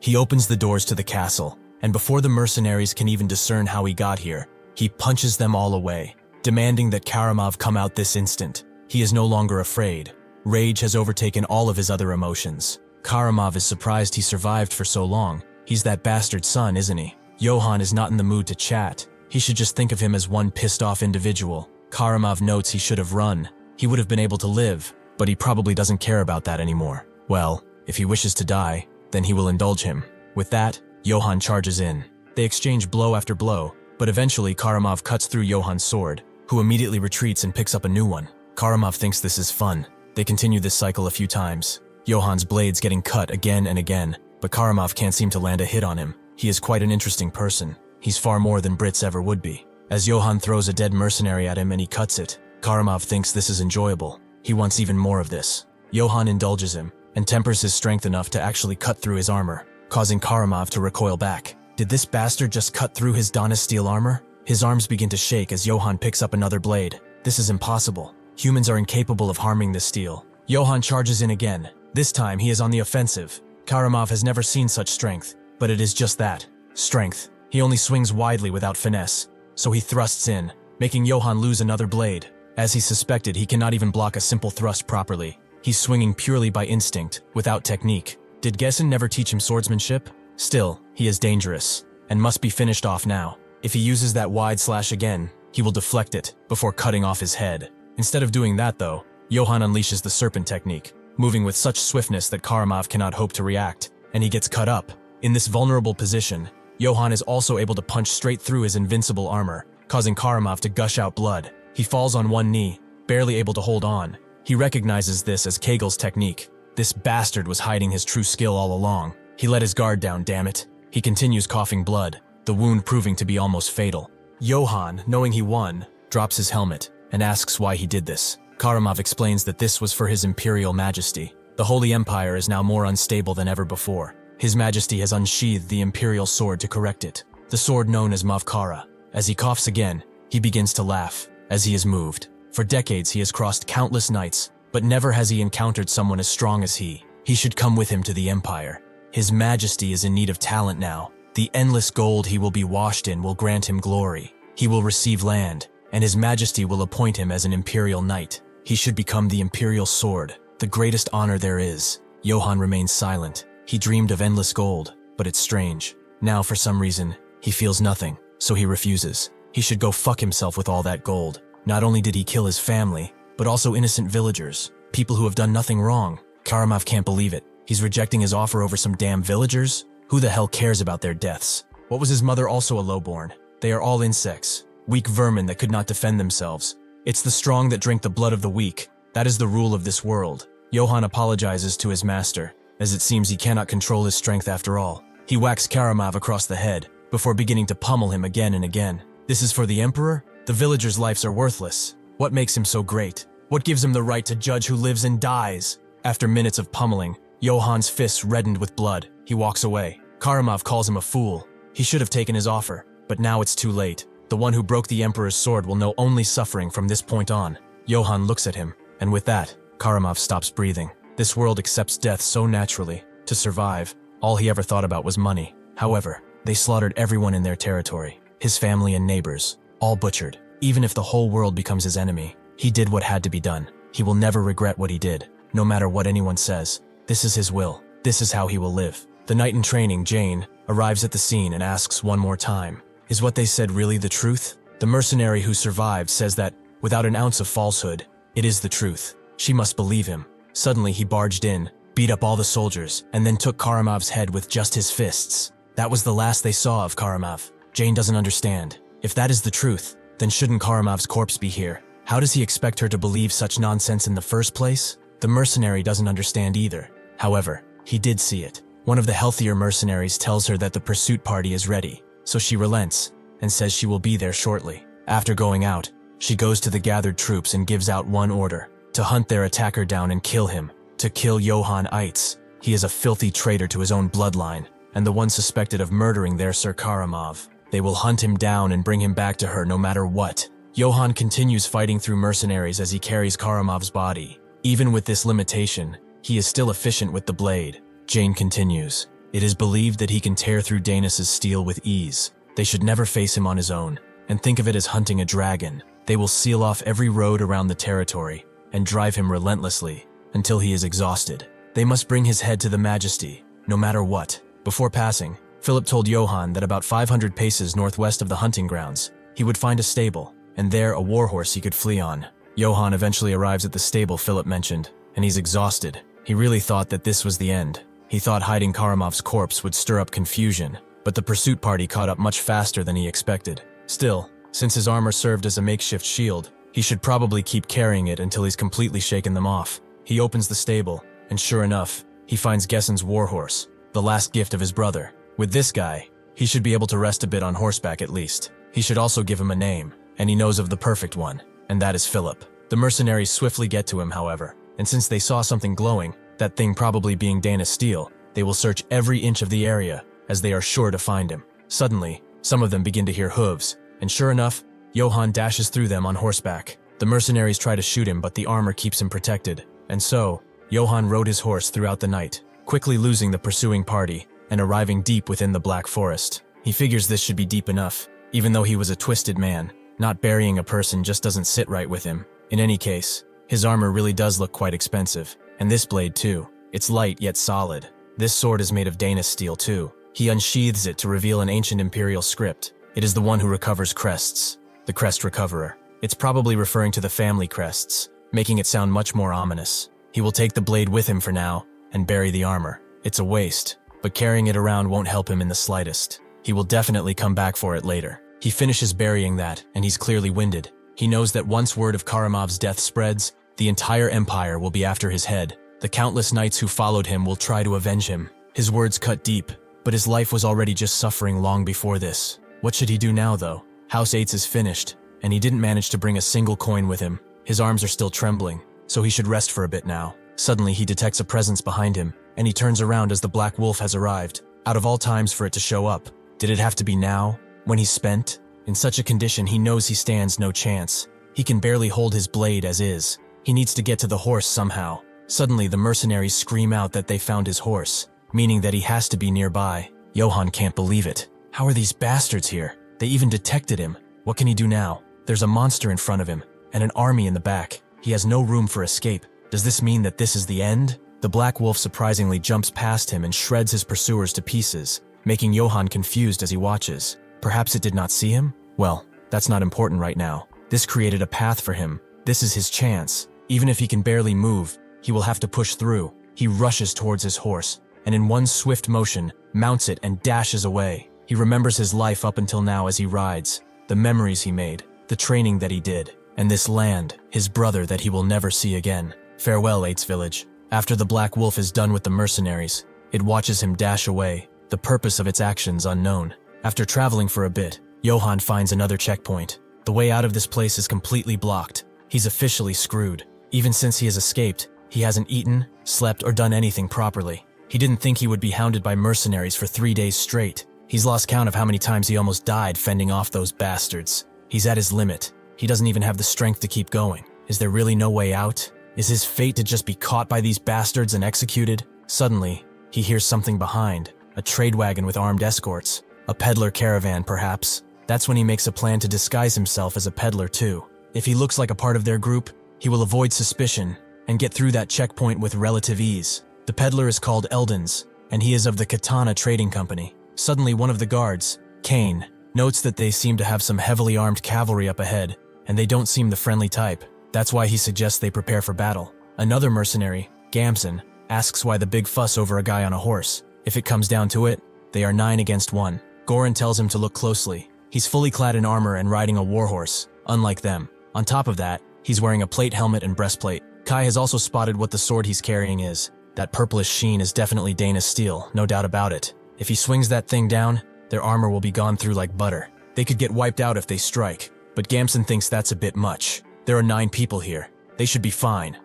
He opens the doors to the castle, and before the mercenaries can even discern how he got here, he punches them all away, demanding that Karamov come out this instant. He is no longer afraid. Rage has overtaken all of his other emotions. Karamov is surprised he survived for so long. He's that bastard son, isn't he? Johann is not in the mood to chat. He should just think of him as one pissed-off individual. Karamov notes he should have run. He would have been able to live, but he probably doesn't care about that anymore. Well, if he wishes to die, then he will indulge him. With that, Johann charges in. They exchange blow after blow, but eventually Karamov cuts through Johann's sword, who immediately retreats and picks up a new one. Karamov thinks this is fun. They continue this cycle a few times. Johann's blades getting cut again and again, but Karamov can't seem to land a hit on him. He is quite an interesting person. He's far more than Brits ever would be. As Johan throws a dead mercenary at him and he cuts it, Karamov thinks this is enjoyable. He wants even more of this. Johan indulges him and tempers his strength enough to actually cut through his armor, causing Karamov to recoil back. Did this bastard just cut through his Donna's steel armor? His arms begin to shake as Johan picks up another blade. This is impossible. Humans are incapable of harming this steel. Johan charges in again. This time he is on the offensive. Karamov has never seen such strength, but it is just that. Strength. He only swings widely without finesse, so he thrusts in, making Johan lose another blade. As he suspected, he cannot even block a simple thrust properly. He's swinging purely by instinct, without technique. Did Gessen never teach him swordsmanship? Still, he is dangerous, and must be finished off now. If he uses that wide slash again, he will deflect it, before cutting off his head. Instead of doing that though, Johan unleashes the serpent technique, moving with such swiftness that Karamov cannot hope to react, and he gets cut up. In this vulnerable position, Johan is also able to punch straight through his invincible armor, causing Karamov to gush out blood. He falls on one knee, barely able to hold on. He recognizes this as Kegel's technique. This bastard was hiding his true skill all along. He let his guard down, damn it. He continues coughing blood, the wound proving to be almost fatal. Johan, knowing he won, drops his helmet and asks why he did this. Karamov explains that this was for his Imperial Majesty. The Holy Empire is now more unstable than ever before. His Majesty has unsheathed the Imperial sword to correct it, the sword known as Mavkara. As he coughs again, he begins to laugh, as he is moved. For decades he has crossed countless knights, but never has he encountered someone as strong as he. He should come with him to the Empire. His Majesty is in need of talent now. The endless gold he will be washed in will grant him glory. He will receive land, and His Majesty will appoint him as an Imperial Knight. He should become the Imperial Sword, the greatest honor there is. Johan remains silent. He dreamed of endless gold, but it's strange. Now, for some reason, he feels nothing, so he refuses. He should go fuck himself with all that gold. Not only did he kill his family, but also innocent villagers, people who have done nothing wrong. Karamov can't believe it. He's rejecting his offer over some damn villagers? Who the hell cares about their deaths? What was his mother also a lowborn? They are all insects, weak vermin that could not defend themselves. It's the strong that drink the blood of the weak. That is the rule of this world. Johan apologizes to his master, as it seems he cannot control his strength after all. He whacks Karamov across the head, before beginning to pummel him again and again. This is for the Emperor? The villagers' lives are worthless. What makes him so great? What gives him the right to judge who lives and dies? After minutes of pummeling, Johan's fists reddened with blood. He walks away. Karamov calls him a fool. He should have taken his offer, but now it's too late. The one who broke the Emperor's sword will know only suffering from this point on. Johan looks at him, and with that, Karamov stops breathing. This world accepts death so naturally. To survive, all he ever thought about was money. However, they slaughtered everyone in their territory, his family and neighbors, all butchered. Even if the whole world becomes his enemy, he did what had to be done. He will never regret what he did, no matter what anyone says. This is his will. This is how he will live. The knight in training, Jane, arrives at the scene and asks one more time, is what they said really the truth? The mercenary who survived says that, without an ounce of falsehood, it is the truth. She must believe him. Suddenly he barged in, beat up all the soldiers, and then took Karamov's head with just his fists. That was the last they saw of Karamov. Jane doesn't understand. If that is the truth, then shouldn't Karamov's corpse be here? How does he expect her to believe such nonsense in the first place? The mercenary doesn't understand either. However, he did see it. One of the healthier mercenaries tells her that the pursuit party is ready, so she relents and says she will be there shortly. After going out, she goes to the gathered troops and gives out one order: to hunt their attacker down and kill him. To kill Johan Eitz. He is a filthy traitor to his own bloodline, and the one suspected of murdering their Sir Karamov. They will hunt him down and bring him back to her no matter what. Johan continues fighting through mercenaries as he carries Karamov's body. Even with this limitation, he is still efficient with the blade. Jane continues. It is believed that he can tear through Danis's steel with ease. They should never face him on his own, and think of it as hunting a dragon. They will seal off every road around the territory, and drive him relentlessly, until he is exhausted. They must bring his head to the Majesty, no matter what. Before passing, Philip told Johan that about 500 paces northwest of the hunting grounds, he would find a stable, and there a warhorse he could flee on. Johan eventually arrives at the stable Philip mentioned, and he's exhausted. He really thought that this was the end. He thought hiding Karamov's corpse would stir up confusion, but the pursuit party caught up much faster than he expected. Still, since his armor served as a makeshift shield, he should probably keep carrying it until he's completely shaken them off. He opens the stable, and sure enough, he finds Gessen's warhorse, the last gift of his brother. With this guy, He should be able to rest a bit on horseback at least. He should also give him a name, and he knows of the perfect one, and that is Philip. The mercenaries swiftly get to him, however, and since they saw something glowing, that thing probably being Dana's steel, they will search every inch of the area, as they are sure to find him. Suddenly, some of them begin to hear hooves, and sure enough, Johann dashes through them on horseback. The mercenaries try to shoot him, but the armor keeps him protected, and so, Johann rode his horse throughout the night, quickly losing the pursuing party, and arriving deep within the Black Forest. He figures this should be deep enough, even though he was a twisted man. Not burying a person just doesn't sit right with him. In any case, his armor really does look quite expensive, and this blade too. It's light yet solid. This sword is made of Dana's steel too. He unsheathes it to reveal an ancient imperial script. It is the one who recovers crests, the crest recoverer. It's probably referring to the family crests, making it sound much more ominous. He will take the blade with him for now, and bury the armor. It's a waste, but carrying it around won't help him in the slightest. He will definitely come back for it later. He finishes burying that, and he's clearly winded. He knows that once word of Karamov's death spreads, the entire empire will be after his head. The countless knights who followed him will try to avenge him. His words cut deep, but his life was already just suffering long before this. What should he do now, though? House 8 is finished, and he didn't manage to bring a single coin with him. His arms are still trembling, so he should rest for a bit now. Suddenly, he detects a presence behind him, and he turns around as the Black Wolf has arrived. Out of all times for it to show up, did it have to be now, when he's spent? In such a condition, he knows he stands no chance. He can barely hold his blade as is. He needs to get to the horse somehow. Suddenly, the mercenaries scream out that they found his horse, meaning that he has to be nearby. Johann can't believe it. How are these bastards here? They even detected him. What can he do now? There's a monster in front of him, and an army in the back. He has no room for escape. Does this mean that this is the end? The Black Wolf surprisingly jumps past him and shreds his pursuers to pieces, making Johann confused as he watches. Perhaps it did not see him? Well, that's not important right now. This created a path for him. This is his chance. Even if he can barely move, he will have to push through. He rushes towards his horse, and in one swift motion, mounts it and dashes away. He remembers his life up until now as he rides, the memories he made, the training that he did, and this land, his brother that he will never see again. Farewell, Eight's village. After the Black Wolf is done with the mercenaries, it watches him dash away, the purpose of its actions unknown. After traveling for a bit, Johann finds another checkpoint. The way out of this place is completely blocked. He's officially screwed. Even since he has escaped, he hasn't eaten, slept, or done anything properly. He didn't think he would be hounded by mercenaries for 3 days straight. He's lost count of how many times he almost died fending off those bastards. He's at his limit. He doesn't even have the strength to keep going. Is there really no way out? Is his fate to just be caught by these bastards and executed? Suddenly, he hears something behind. A trade wagon with armed escorts. A peddler caravan, perhaps. That's when he makes a plan to disguise himself as a peddler too. If he looks like a part of their group, he will avoid suspicion and get through that checkpoint with relative ease. The peddler is called Eldons, and he is of the Katana Trading Company. Suddenly one of the guards, Kane, notes that they seem to have some heavily armed cavalry up ahead, and they don't seem the friendly type. That's why he suggests they prepare for battle. Another mercenary, Gamson, asks why the big fuss over a guy on a horse. If it comes down to it, they are 9 against 1. Goran tells him to look closely. He's fully clad in armor and riding a warhorse, unlike them. On top of that, he's wearing a plate helmet and breastplate. Kai has also spotted what the sword he's carrying is. That purplish sheen is definitely Dana's steel, no doubt about it. If he swings that thing down, their armor will be gone through like butter. They could get wiped out if they strike, but Gamson thinks that's a bit much. There are 9 people here. They should be fine.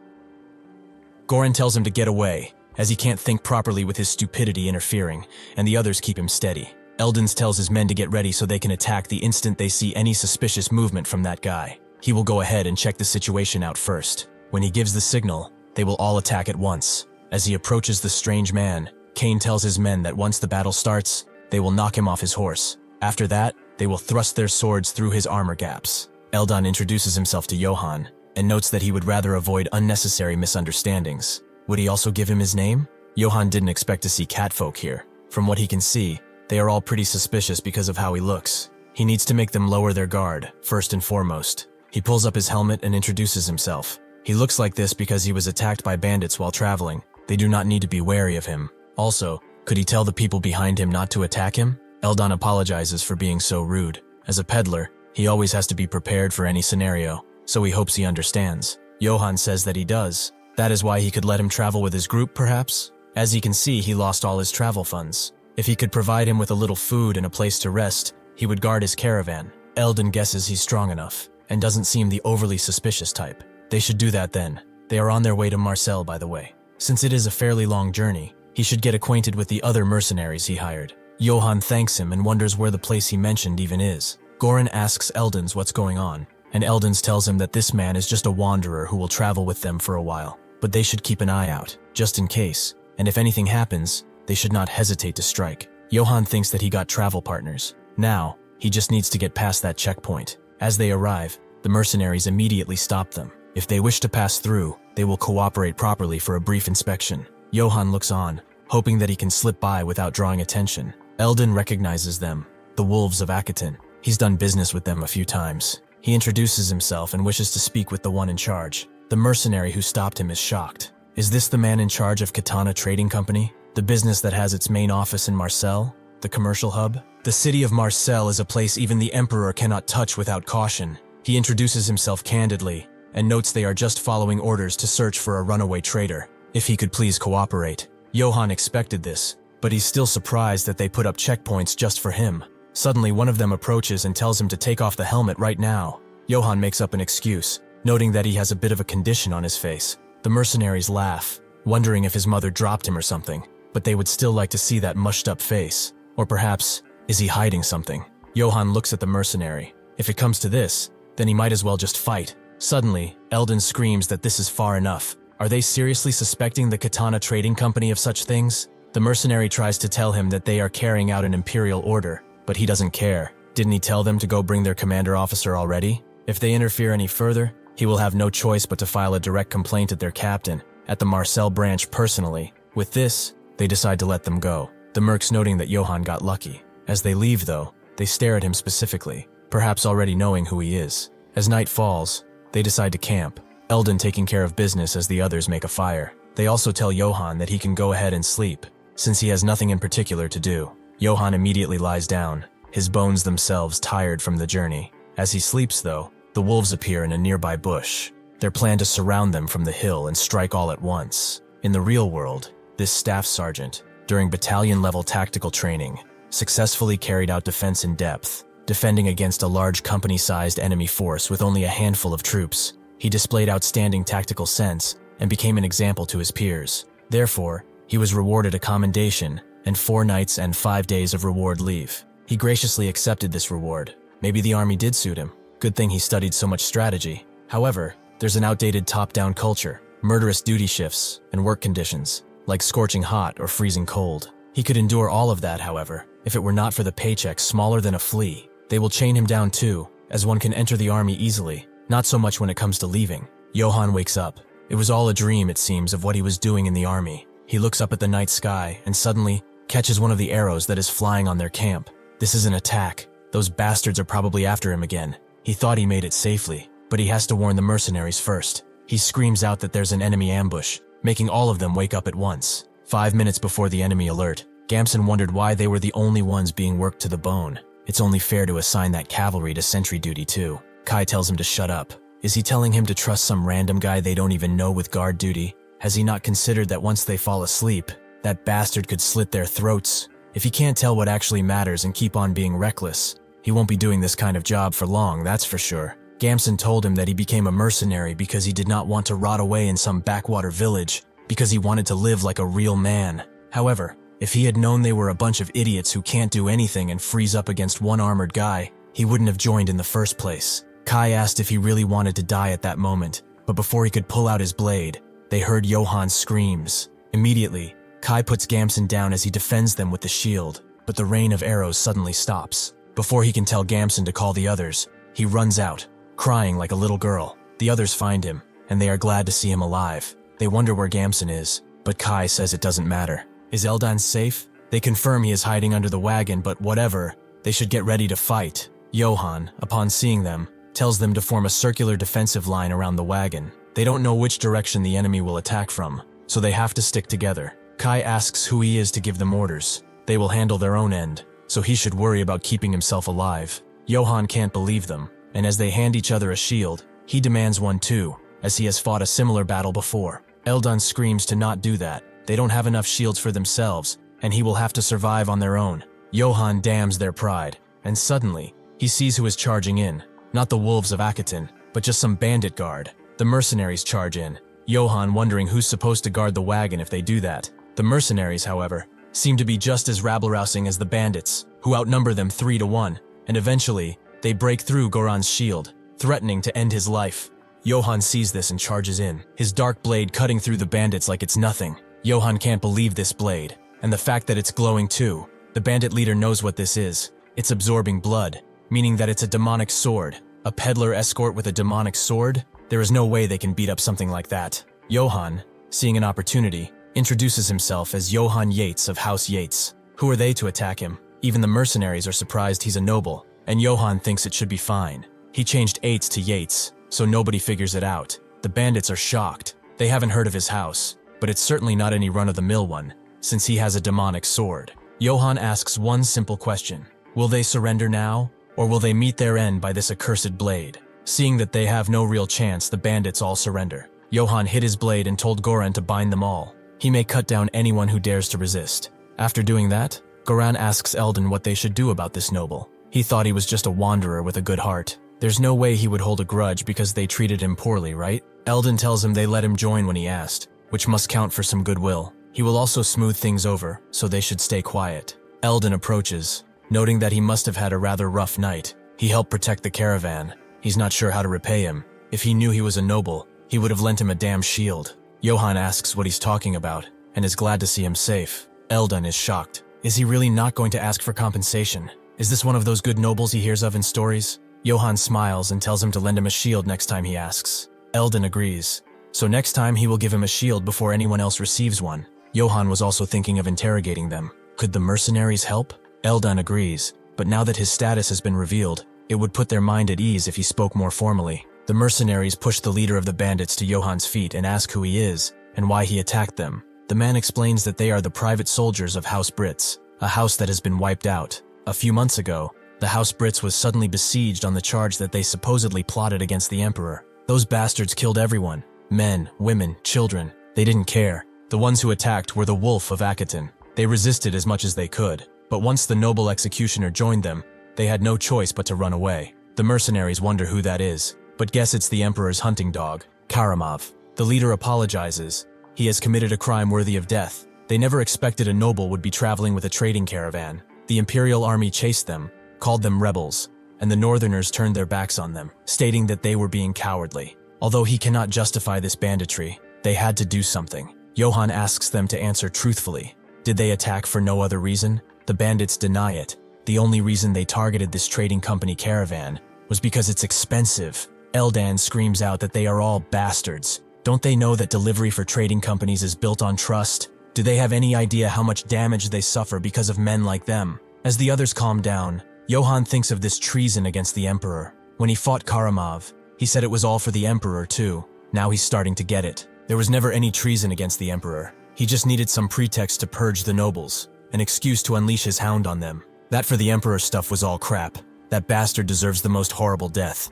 Goran tells him to get away, as he can't think properly with his stupidity interfering, and the others keep him steady. Eldons tells his men to get ready so they can attack the instant they see any suspicious movement from that guy. He will go ahead and check the situation out first. When he gives the signal, they will all attack at once. As he approaches the strange man, Kane tells his men that once the battle starts, they will knock him off his horse. After that, they will thrust their swords through his armor gaps. Eldon introduces himself to Johann, and notes that he would rather avoid unnecessary misunderstandings. Would he also give him his name? Johann didn't expect to see catfolk here. From what he can see, they are all pretty suspicious because of how he looks. He needs to make them lower their guard, first and foremost. He pulls up his helmet and introduces himself. He looks like this because he was attacked by bandits while traveling. They do not need to be wary of him. Also, could he tell the people behind him not to attack him? Eldon apologizes for being so rude. As a peddler, he always has to be prepared for any scenario, so he hopes he understands. Johann says that he does. That is why he could let him travel with his group, perhaps? As he can see, he lost all his travel funds. If he could provide him with a little food and a place to rest, he would guard his caravan. Eldon guesses he's strong enough, and doesn't seem the overly suspicious type. They should do that then. They are on their way to Marseille, by the way. Since it is a fairly long journey, he should get acquainted with the other mercenaries he hired. Johann thanks him and wonders where the place he mentioned even is. Goran asks Eldons what's going on, and Eldons tells him that this man is just a wanderer who will travel with them for a while. But they should keep an eye out, just in case, and if anything happens, they should not hesitate to strike. Johann thinks that he got travel partners. Now, he just needs to get past that checkpoint. As they arrive, the mercenaries immediately stop them. If they wish to pass through, they will cooperate properly for a brief inspection. Johann looks on, hoping that he can slip by without drawing attention. Eldon recognizes them, the wolves of Akiton. He's done business with them a few times. He introduces himself and wishes to speak with the one in charge. The mercenary who stopped him is shocked. Is this the man in charge of Katana Trading Company? The business that has its main office in Marseille? The commercial hub? The city of Marseille is a place even the emperor cannot touch without caution. He introduces himself candidly, and notes they are just following orders to search for a runaway trader. If he could please cooperate. Johann expected this, but he's still surprised that they put up checkpoints just for him. Suddenly, one of them approaches and tells him to take off the helmet right now. Johann makes up an excuse, noting that he has a bit of a condition on his face. The mercenaries laugh, wondering if his mother dropped him or something, but they would still like to see that mushed up face. Or perhaps, is he hiding something? Johann looks at the mercenary. If it comes to this, then he might as well just fight. Suddenly, Eldon screams that this is far enough. Are they seriously suspecting the Katana Trading Company of such things? The mercenary tries to tell him that they are carrying out an imperial order, but he doesn't care. Didn't he tell them to go bring their commander officer already? If they interfere any further, he will have no choice but to file a direct complaint at their captain, at the Marseille branch personally. With this, they decide to let them go. The mercs noting that Johann got lucky. As they leave though, they stare at him specifically, perhaps already knowing who he is. As night falls, they decide to camp, Eldon taking care of business as the others make a fire. They also tell Johann that he can go ahead and sleep, since he has nothing in particular to do. Johann immediately lies down, his bones themselves tired from the journey. As he sleeps though, the wolves appear in a nearby bush. Their plan to surround them from the hill and strike all at once. In the real world, this staff sergeant, during battalion-level tactical training, successfully carried out defense in depth, defending against a large company-sized enemy force with only a handful of troops. He displayed outstanding tactical sense and became an example to his peers. Therefore, he was rewarded a commendation and 4 nights and 5 days of reward leave. He graciously accepted this reward. Maybe the army did suit him. Good thing he studied so much strategy. However, there's an outdated top-down culture, murderous duty shifts, and work conditions, like scorching hot or freezing cold. He could endure all of that, however, if it were not for the paycheck smaller than a flea. They will chain him down too, as one can enter the army easily, not so much when it comes to leaving. Johann wakes up. It was all a dream, it seems, of what he was doing in the army. He looks up at the night sky and suddenly catches one of the arrows that is flying on their camp. This is an attack. Those bastards are probably after him again. He thought he made it safely, but he has to warn the mercenaries first. He screams out that there's an enemy ambush, making all of them wake up at once. 5 minutes before the enemy alert, Gamson wondered why they were the only ones being worked to the bone. It's only fair to assign that cavalry to sentry duty too. Kai tells him to shut up. Is he telling him to trust some random guy they don't even know with guard duty? Has he not considered that once they fall asleep, that bastard could slit their throats? If he can't tell what actually matters and keep on being reckless, he won't be doing this kind of job for long, that's for sure. Gamson told him that he became a mercenary because he did not want to rot away in some backwater village, because he wanted to live like a real man. However, if he had known they were a bunch of idiots who can't do anything and freeze up against one armored guy, he wouldn't have joined in the first place. Kai asked if he really wanted to die at that moment, but before he could pull out his blade, they heard Johann's screams. Immediately, Kai puts Gamson down as he defends them with the shield, but the rain of arrows suddenly stops. Before he can tell Gamson to call the others, he runs out, crying like a little girl. The others find him, and they are glad to see him alive. They wonder where Gamson is, but Kai says it doesn't matter. Is Eldan safe? They confirm he is hiding under the wagon, but whatever, they should get ready to fight. Johann, upon seeing them, tells them to form a circular defensive line around the wagon. They don't know which direction the enemy will attack from, so they have to stick together. Kai asks who he is to give them orders. They will handle their own end, so he should worry about keeping himself alive. Johann can't believe them, and as they hand each other a shield, he demands one too, as he has fought a similar battle before. Eldan screams to not do that. They don't have enough shields for themselves, and he will have to survive on their own. Johann dams their pride, and suddenly, he sees who is charging in. Not the wolves of Akiton, but just some bandit guard. The mercenaries charge in, Johann wondering who's supposed to guard the wagon if they do that. The mercenaries, however, seem to be just as rabble-rousing as the bandits, who outnumber them 3-1, and eventually, they break through Goran's shield, threatening to end his life. Johann sees this and charges in, his dark blade cutting through the bandits like it's nothing. Johann can't believe this blade, and the fact that it's glowing too. The bandit leader knows what this is. It's absorbing blood, meaning that it's a demonic sword. A peddler escort with a demonic sword? There is no way they can beat up something like that. Johann, seeing an opportunity, introduces himself as Johann Yates of House Yates. Who are they to attack him? Even the mercenaries are surprised he's a noble, and Johann thinks it should be fine. He changed Yates to Yates, so nobody figures it out. The bandits are shocked. They haven't heard of his house, but it's certainly not any run-of-the-mill one, since he has a demonic sword. Johann asks one simple question. Will they surrender now, or will they meet their end by this accursed blade? Seeing that they have no real chance, the bandits all surrender. Johann hid his blade and told Goran to bind them all. He may cut down anyone who dares to resist. After doing that, Goran asks Eldon what they should do about this noble. He thought he was just a wanderer with a good heart. There's no way he would hold a grudge because they treated him poorly, right? Eldon tells him they let him join when he asked, which must count for some goodwill. He will also smooth things over, so they should stay quiet. Eldon approaches, noting that he must have had a rather rough night. He helped protect the caravan. He's not sure how to repay him. If he knew he was a noble, he would have lent him a damn shield. Johann asks what he's talking about, and is glad to see him safe. Eldon is shocked. Is he really not going to ask for compensation? Is this one of those good nobles he hears of in stories? Johann smiles and tells him to lend him a shield next time he asks. Eldon agrees. So next time he will give him a shield before anyone else receives one. Johann was also thinking of interrogating them. Could the mercenaries help? Eldon agrees, but now that his status has been revealed, it would put their mind at ease if he spoke more formally. The mercenaries push the leader of the bandits to Johann's feet and ask who he is and why he attacked them. The man explains that they are the private soldiers of House Brits, a house that has been wiped out. A few months ago, the House Brits was suddenly besieged on the charge that they supposedly plotted against the Emperor. Those bastards killed everyone. Men, women, children. They didn't care. The ones who attacked were the Wolf of Akiton. They resisted as much as they could, but once the noble executioner joined them, they had no choice but to run away. The mercenaries wonder who that is, but guess it's the Emperor's hunting dog, Karamov. The leader apologizes. He has committed a crime worthy of death. They never expected a noble would be traveling with a trading caravan. The Imperial army chased them, called them rebels, and the Northerners turned their backs on them, stating that they were being cowardly. Although he cannot justify this banditry, they had to do something. Johann asks them to answer truthfully. Did they attack for no other reason? The bandits deny it. The only reason they targeted this trading company caravan was because it's expensive. Eldon screams out that they are all bastards. Don't they know that delivery for trading companies is built on trust? Do they have any idea how much damage they suffer because of men like them? As the others calm down, Johann thinks of this treason against the Emperor. When he fought Karamov, he said it was all for the Emperor too. Now he's starting to get it. There was never any treason against the Emperor. He just needed some pretext to purge the nobles, an excuse to unleash his hound on them. That for the Emperor stuff was all crap. That bastard deserves the most horrible death.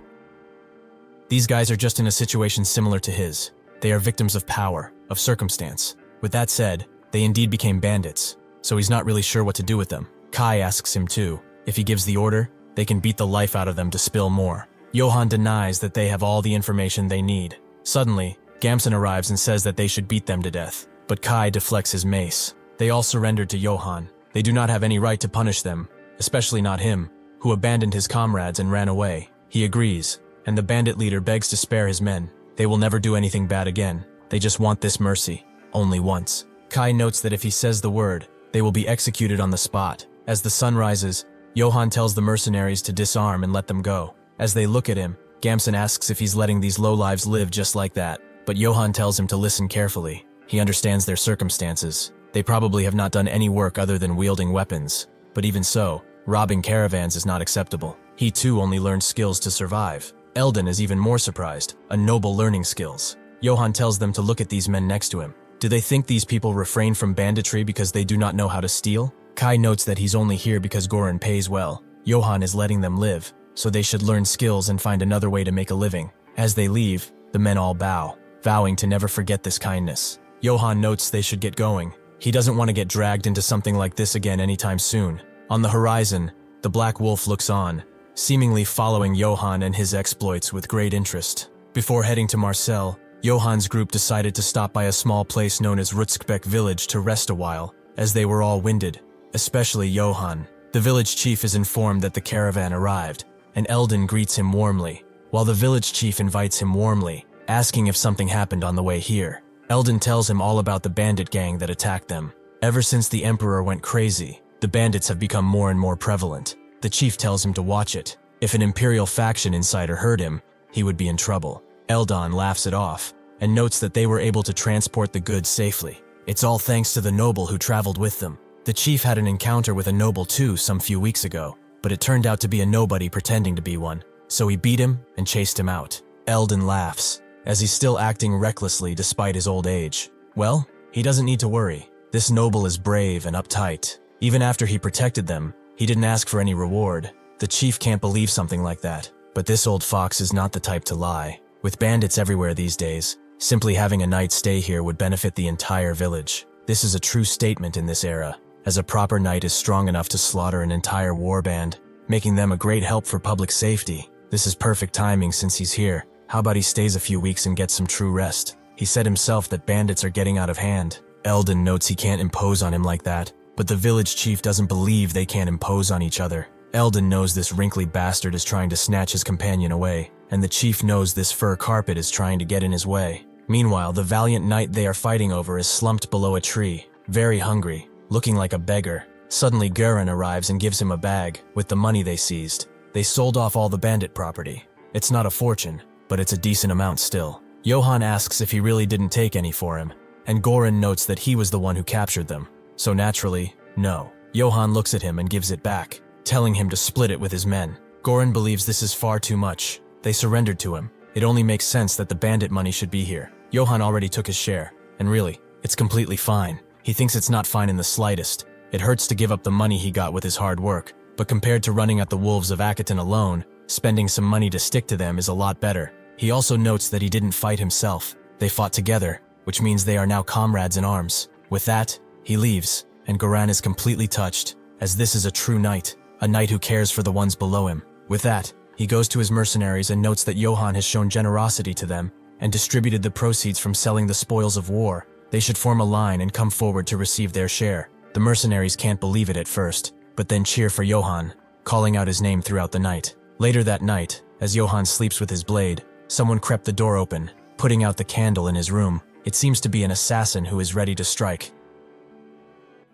These guys are just in a situation similar to his. They are victims of power, of circumstance. With that said, they indeed became bandits, so he's not really sure what to do with them. Kai asks him too. If he gives the order, they can beat the life out of them to spill more. Johann denies that they have all the information they need. Suddenly, Gamson arrives and says that they should beat them to death, but Kai deflects his mace. They all surrendered to Johann. They do not have any right to punish them, especially not him, who abandoned his comrades and ran away. He agrees, and the bandit leader begs to spare his men. They will never do anything bad again. They just want this mercy, only once. Kai notes that if he says the word, they will be executed on the spot. As the sun rises, Johann tells the mercenaries to disarm and let them go. As they look at him, Gamson asks if he's letting these lowlives live just like that, but Johann tells him to listen carefully. He understands their circumstances. They probably have not done any work other than wielding weapons, but even so, robbing caravans is not acceptable. He too only learned skills to survive. Eldon is even more surprised, a noble learning skills. Johann tells them to look at these men next to him. Do they think these people refrain from banditry because they do not know how to steal? Kai notes that he's only here because Goran pays well. Johann is letting them live, so they should learn skills and find another way to make a living. As they leave, the men all bow, vowing to never forget this kindness. Johann notes they should get going. He doesn't want to get dragged into something like this again anytime soon. On the horizon, the Black Wolf looks on, seemingly following Johann and his exploits with great interest. Before heading to Marseille, Johann's group decided to stop by a small place known as Rutskbeck village to rest a while, as they were all winded, especially Johann. The village chief is informed that the caravan arrived, and Eldon greets him warmly, while the village chief invites him warmly, asking if something happened on the way here. Eldon tells him all about the bandit gang that attacked them. Ever since the emperor went crazy, the bandits have become more and more prevalent. The chief tells him to watch it. If an imperial faction insider heard him, he would be in trouble. Eldon laughs it off, and notes that they were able to transport the goods safely. It's all thanks to the noble who traveled with them. The chief had an encounter with a noble too some few weeks ago, but it turned out to be a nobody pretending to be one, so he beat him and chased him out. Eldon laughs, as he's still acting recklessly despite his old age. Well, he doesn't need to worry. This noble is brave and uptight. Even after he protected them, he didn't ask for any reward. The chief can't believe something like that, but this old fox is not the type to lie. With bandits everywhere these days, simply having a night stay here would benefit the entire village. This is a true statement in this era, as a proper knight is strong enough to slaughter an entire warband, making them a great help for public safety. This is perfect timing since he's here. How about he stays a few weeks and gets some true rest? He said himself that bandits are getting out of hand. Eldon notes he can't impose on him like that, but the village chief doesn't believe they can't impose on each other. Eldon knows this wrinkly bastard is trying to snatch his companion away, and the chief knows this fur carpet is trying to get in his way. Meanwhile, the valiant knight they are fighting over is slumped below a tree, very hungry, looking like a beggar. Suddenly Gurren arrives and gives him a bag with the money they seized. They sold off all the bandit property. It's not a fortune, but it's a decent amount still. Johann asks if he really didn't take any for him, and Gurren notes that he was the one who captured them. So naturally, no. Johann looks at him and gives it back, telling him to split it with his men. Gurren believes this is far too much. They surrendered to him. It only makes sense that the bandit money should be here. Johann already took his share, and really, it's completely fine. He thinks it's not fine in the slightest. It hurts to give up the money he got with his hard work, but compared to running at the wolves of Akaton alone, spending some money to stick to them is a lot better. He also notes that he didn't fight himself. They fought together, which means they are now comrades in arms. With that, he leaves, and Gurren is completely touched, as this is a true knight, a knight who cares for the ones below him. With that, he goes to his mercenaries and notes that Johann has shown generosity to them and distributed the proceeds from selling the spoils of war. They should form a line and come forward to receive their share. The mercenaries can't believe it at first, but then cheer for Johann, calling out his name throughout the night. Later that night, as Johann sleeps with his blade, someone crept the door open, putting out the candle in his room. It seems to be an assassin who is ready to strike.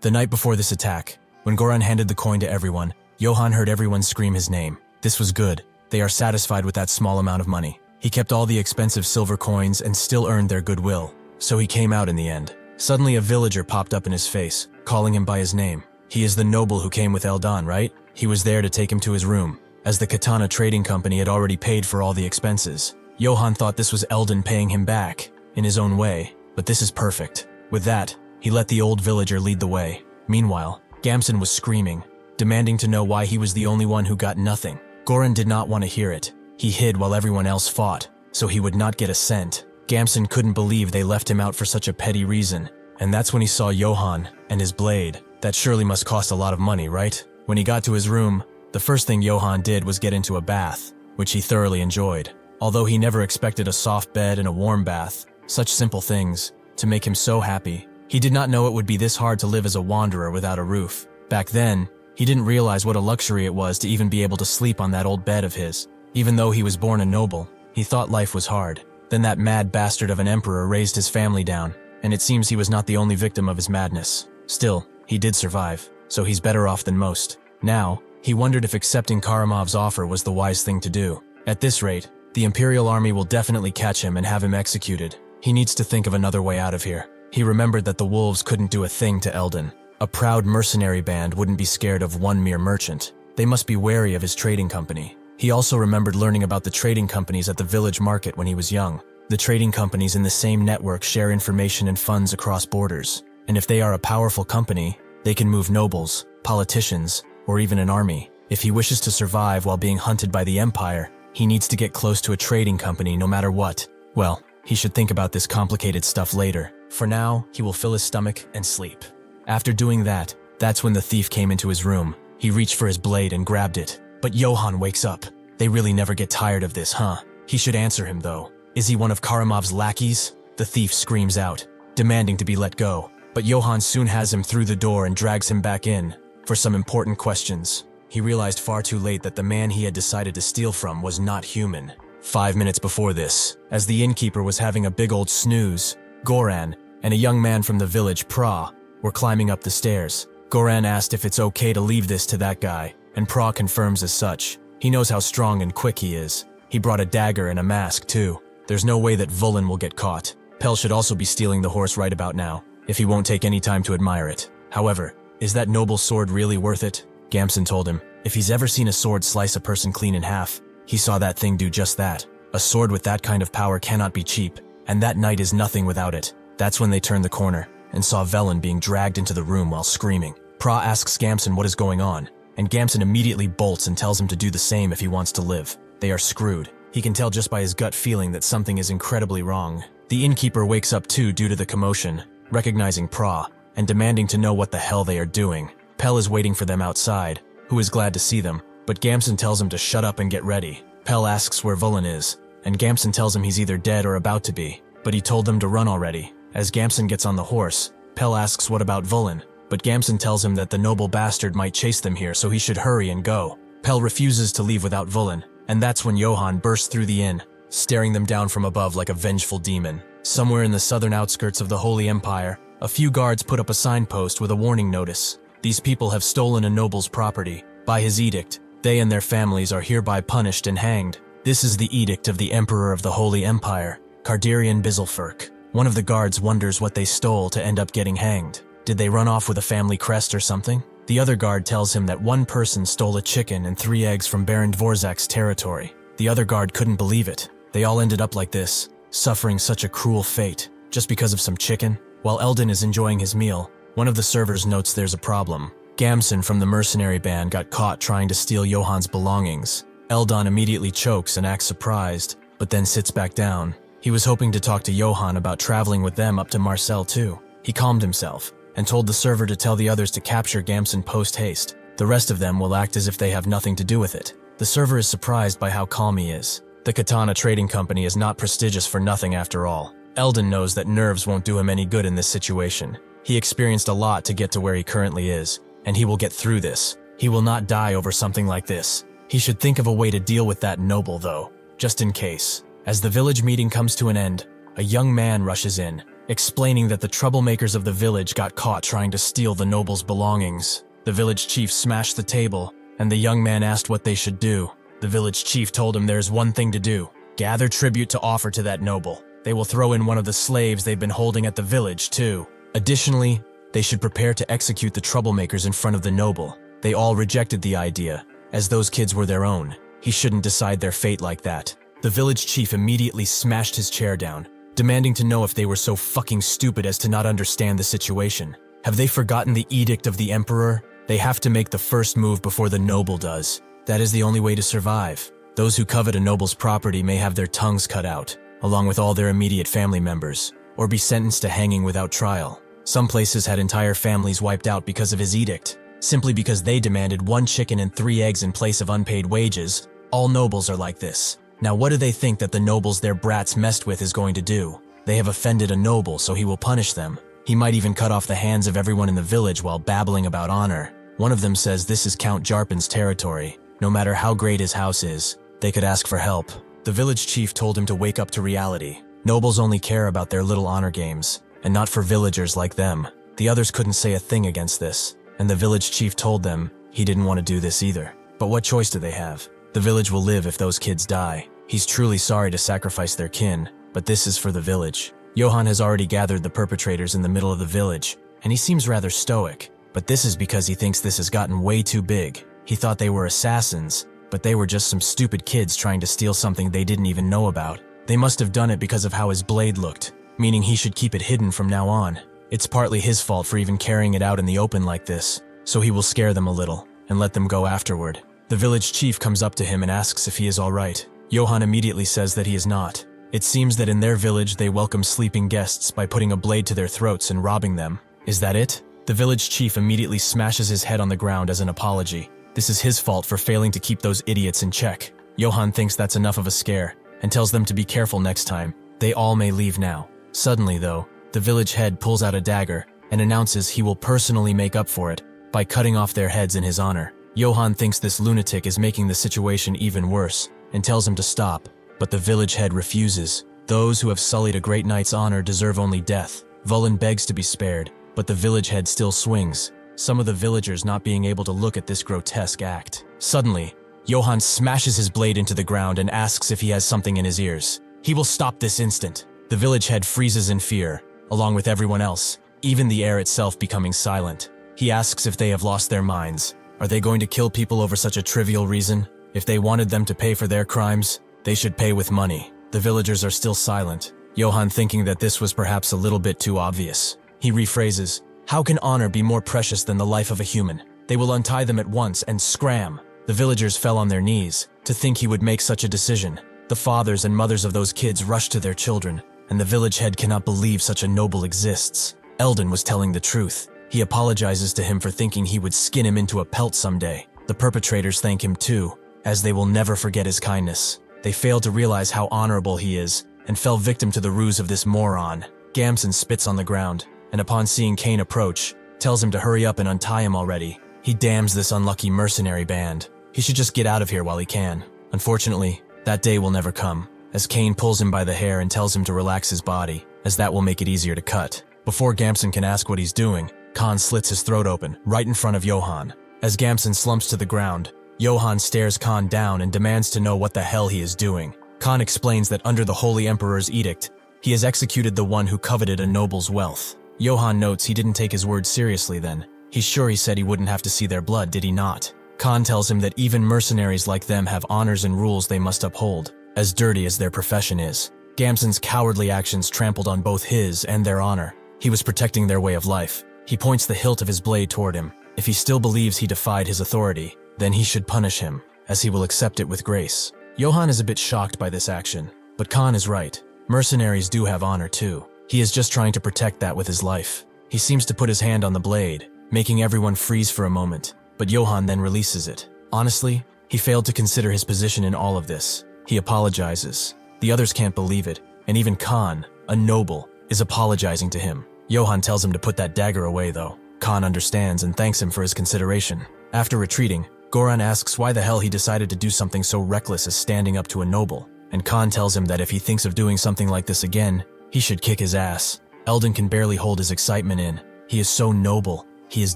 The night before this attack, when Gurren handed the coin to everyone, Johann heard everyone scream his name. This was good. They are satisfied with that small amount of money. He kept all the expensive silver coins and still earned their goodwill, so he came out in the end. Suddenly a villager popped up in his face, calling him by his name. He is the noble who came with Eldon, right? He was there to take him to his room, as the Katana Trading Company had already paid for all the expenses. Johann thought this was Eldon paying him back, in his own way, but this is perfect. With that, he let the old villager lead the way. Meanwhile, Gamson was screaming, demanding to know why he was the only one who got nothing. Gurren did not want to hear it. He hid while everyone else fought, so he would not get a cent. Gamson couldn't believe they left him out for such a petty reason, and that's when he saw Johann and his blade. That surely must cost a lot of money, right? When he got to his room, the first thing Johann did was get into a bath, which he thoroughly enjoyed. Although he never expected a soft bed and a warm bath, such simple things, to make him so happy. He did not know it would be this hard to live as a wanderer without a roof. Back then, he didn't realize what a luxury it was to even be able to sleep on that old bed of his. Even though he was born a noble, he thought life was hard. Then that mad bastard of an emperor raised his family down, and it seems he was not the only victim of his madness. Still, he did survive, so he's better off than most. Now, he wondered if accepting Karamov's offer was the wise thing to do. At this rate, the Imperial Army will definitely catch him and have him executed. He needs to think of another way out of here. He remembered that the wolves couldn't do a thing to Eldon. A proud mercenary band wouldn't be scared of one mere merchant. They must be wary of his trading company. He also remembered learning about the trading companies at the village market when he was young. The trading companies in the same network share information and funds across borders. And if they are a powerful company, they can move nobles, politicians, or even an army. If he wishes to survive while being hunted by the Empire, he needs to get close to a trading company no matter what. Well, he should think about this complicated stuff later. For now, he will fill his stomach and sleep. After doing that, that's when the thief came into his room. He reached for his blade and grabbed it. But Johann wakes up. They really never get tired of this, huh? He should answer him, though. Is he one of Karamov's lackeys? The thief screams out, demanding to be let go. But Johann soon has him through the door and drags him back in for some important questions. He realized far too late that the man he had decided to steal from was not human. 5 minutes before this, as the innkeeper was having a big old snooze, Goran and a young man from the village, Pra, were climbing up the stairs. Goran asked if it's okay to leave this to that guy, and Pra confirms as such. He knows how strong and quick he is. He brought a dagger and a mask, too. There's no way that Vulin will get caught. Pell should also be stealing the horse right about now, if he won't take any time to admire it. However, is that noble sword really worth it? Gamson told him, if he's ever seen a sword slice a person clean in half, he saw that thing do just that. A sword with that kind of power cannot be cheap, and that knight is nothing without it. That's when they turned the corner, and saw Velen being dragged into the room while screaming. Pra asks Gamson what is going on, and Gamson immediately bolts and tells him to do the same if he wants to live. They are screwed. He can tell just by his gut feeling that something is incredibly wrong. The innkeeper wakes up too due to the commotion, recognizing Pra, and demanding to know what the hell they are doing. Pell is waiting for them outside, who is glad to see them, but Gamson tells him to shut up and get ready. Pell asks where Vulin is, and Gamson tells him he's either dead or about to be, but he told them to run already. As Gamson gets on the horse, Pell asks what about Vulin, but Gamson tells him that the noble bastard might chase them here, so he should hurry and go. Pell refuses to leave without Vulin, and that's when Johann bursts through the inn, staring them down from above like a vengeful demon. Somewhere in the southern outskirts of the Holy Empire, a few guards put up a signpost with a warning notice. These people have stolen a noble's property. By his edict, they and their families are hereby punished and hanged. This is the edict of the Emperor of the Holy Empire, Carderian Bizelferk. One of the guards wonders what they stole to end up getting hanged. Did they run off with a family crest or something? The other guard tells him that one person stole a chicken and 3 eggs from Baron Dvorzak's territory. The other guard couldn't believe it. They all ended up like this, suffering such a cruel fate, just because of some chicken. While Eldon is enjoying his meal, one of the servers notes there's a problem. Gamson from the mercenary band got caught trying to steal Johann's belongings. Eldon immediately chokes and acts surprised, but then sits back down. He was hoping to talk to Johann about traveling with them up to Marseille too. He calmed himself, and told the server to tell the others to capture Gamson post-haste. The rest of them will act as if they have nothing to do with it. The server is surprised by how calm he is. The Katana Trading Company is not prestigious for nothing after all. Eldon knows that nerves won't do him any good in this situation. He experienced a lot to get to where he currently is, and he will get through this. He will not die over something like this. He should think of a way to deal with that noble, though, just in case. As the village meeting comes to an end, a young man rushes in, explaining that the troublemakers of the village got caught trying to steal the noble's belongings. The village chief smashed the table, and the young man asked what they should do. The village chief told him there's one thing to do: gather tribute to offer to that noble. They will throw in one of the slaves they've been holding at the village, too. Additionally, they should prepare to execute the troublemakers in front of the noble. They all rejected the idea, as those kids were their own. He shouldn't decide their fate like that. The village chief immediately smashed his chair down, demanding to know if they were so fucking stupid as to not understand the situation. Have they forgotten the edict of the emperor? They have to make the first move before the noble does. That is the only way to survive. Those who covet a noble's property may have their tongues cut out, along with all their immediate family members, or be sentenced to hanging without trial. Some places had entire families wiped out because of his edict, simply because they demanded 1 chicken and 3 eggs in place of unpaid wages. All nobles are like this. Now what do they think that the nobles their brats messed with is going to do? They have offended a noble, so he will punish them. He might even cut off the hands of everyone in the village while babbling about honor. One of them says this is Count Jarpen's territory. No matter how great his house is, they could ask for help. The village chief told him to wake up to reality. Nobles only care about their little honor games, and not for villagers like them. The others couldn't say a thing against this, and the village chief told them he didn't want to do this either. But what choice do they have? The village will live if those kids die. He's truly sorry to sacrifice their kin, but this is for the village. Johann has already gathered the perpetrators in the middle of the village, and he seems rather stoic. But this is because he thinks this has gotten way too big. He thought they were assassins, but they were just some stupid kids trying to steal something they didn't even know about. They must have done it because of how his blade looked, meaning he should keep it hidden from now on. It's partly his fault for even carrying it out in the open like this, so he will scare them a little, and let them go afterward. The village chief comes up to him and asks if he is all right. Johann immediately says that he is not. It seems that in their village they welcome sleeping guests by putting a blade to their throats and robbing them. Is that it? The village chief immediately smashes his head on the ground as an apology. This is his fault for failing to keep those idiots in check. Johan thinks that's enough of a scare and tells them to be careful next time. They all may leave now. Suddenly, though, the village head pulls out a dagger and announces he will personally make up for it by cutting off their heads in his honor. Johan thinks this lunatic is making the situation even worse and tells him to stop, but the village head refuses. Those who have sullied a great knight's honor deserve only death. Vulin begs to be spared, but the village head still swings, some of the villagers not being able to look at this grotesque act. Suddenly, Johan smashes his blade into the ground and asks if he has something in his ears. He will stop this instant. The village head freezes in fear, along with everyone else, even the air itself becoming silent. He asks if they have lost their minds. Are they going to kill people over such a trivial reason? If they wanted them to pay for their crimes, they should pay with money. The villagers are still silent, Johan thinking that this was perhaps a little bit too obvious. He rephrases, "How can honor be more precious than the life of a human? They will untie them at once and scram." The villagers fell on their knees to think he would make such a decision. The fathers and mothers of those kids rushed to their children, and the village head cannot believe such a noble exists. Eldon was telling the truth. He apologizes to him for thinking he would skin him into a pelt someday. The perpetrators thank him too, as they will never forget his kindness. They fail to realize how honorable he is, and fell victim to the ruse of this moron. Gamson spits on the ground, and upon seeing Kane approach, tells him to hurry up and untie him already. He damns this unlucky mercenary band. He should just get out of here while he can. Unfortunately, that day will never come, as Kane pulls him by the hair and tells him to relax his body, as that will make it easier to cut. Before Gamson can ask what he's doing, Khan slits his throat open, right in front of Johan. As Gamson slumps to the ground, Johan stares Khan down and demands to know what the hell he is doing. Khan explains that under the Holy Emperor's edict, he has executed the one who coveted a noble's wealth. Johan notes he didn't take his words seriously then. He's sure he said he wouldn't have to see their blood, did he not? Khan tells him that even mercenaries like them have honors and rules they must uphold, as dirty as their profession is. Gamson's cowardly actions trampled on both his and their honor. He was protecting their way of life. He points the hilt of his blade toward him. If he still believes he defied his authority, then he should punish him, as he will accept it with grace. Johan is a bit shocked by this action, but Khan is right. Mercenaries do have honor too. He is just trying to protect that with his life. He seems to put his hand on the blade, making everyone freeze for a moment, but Johan then releases it. Honestly, he failed to consider his position in all of this. He apologizes. The others can't believe it, and even Khan, a noble, is apologizing to him. Johan tells him to put that dagger away though. Khan understands and thanks him for his consideration. After retreating, Goran asks why the hell he decided to do something so reckless as standing up to a noble, and Khan tells him that if he thinks of doing something like this again, he should kick his ass. Eldon can barely hold his excitement in. He is so noble. He is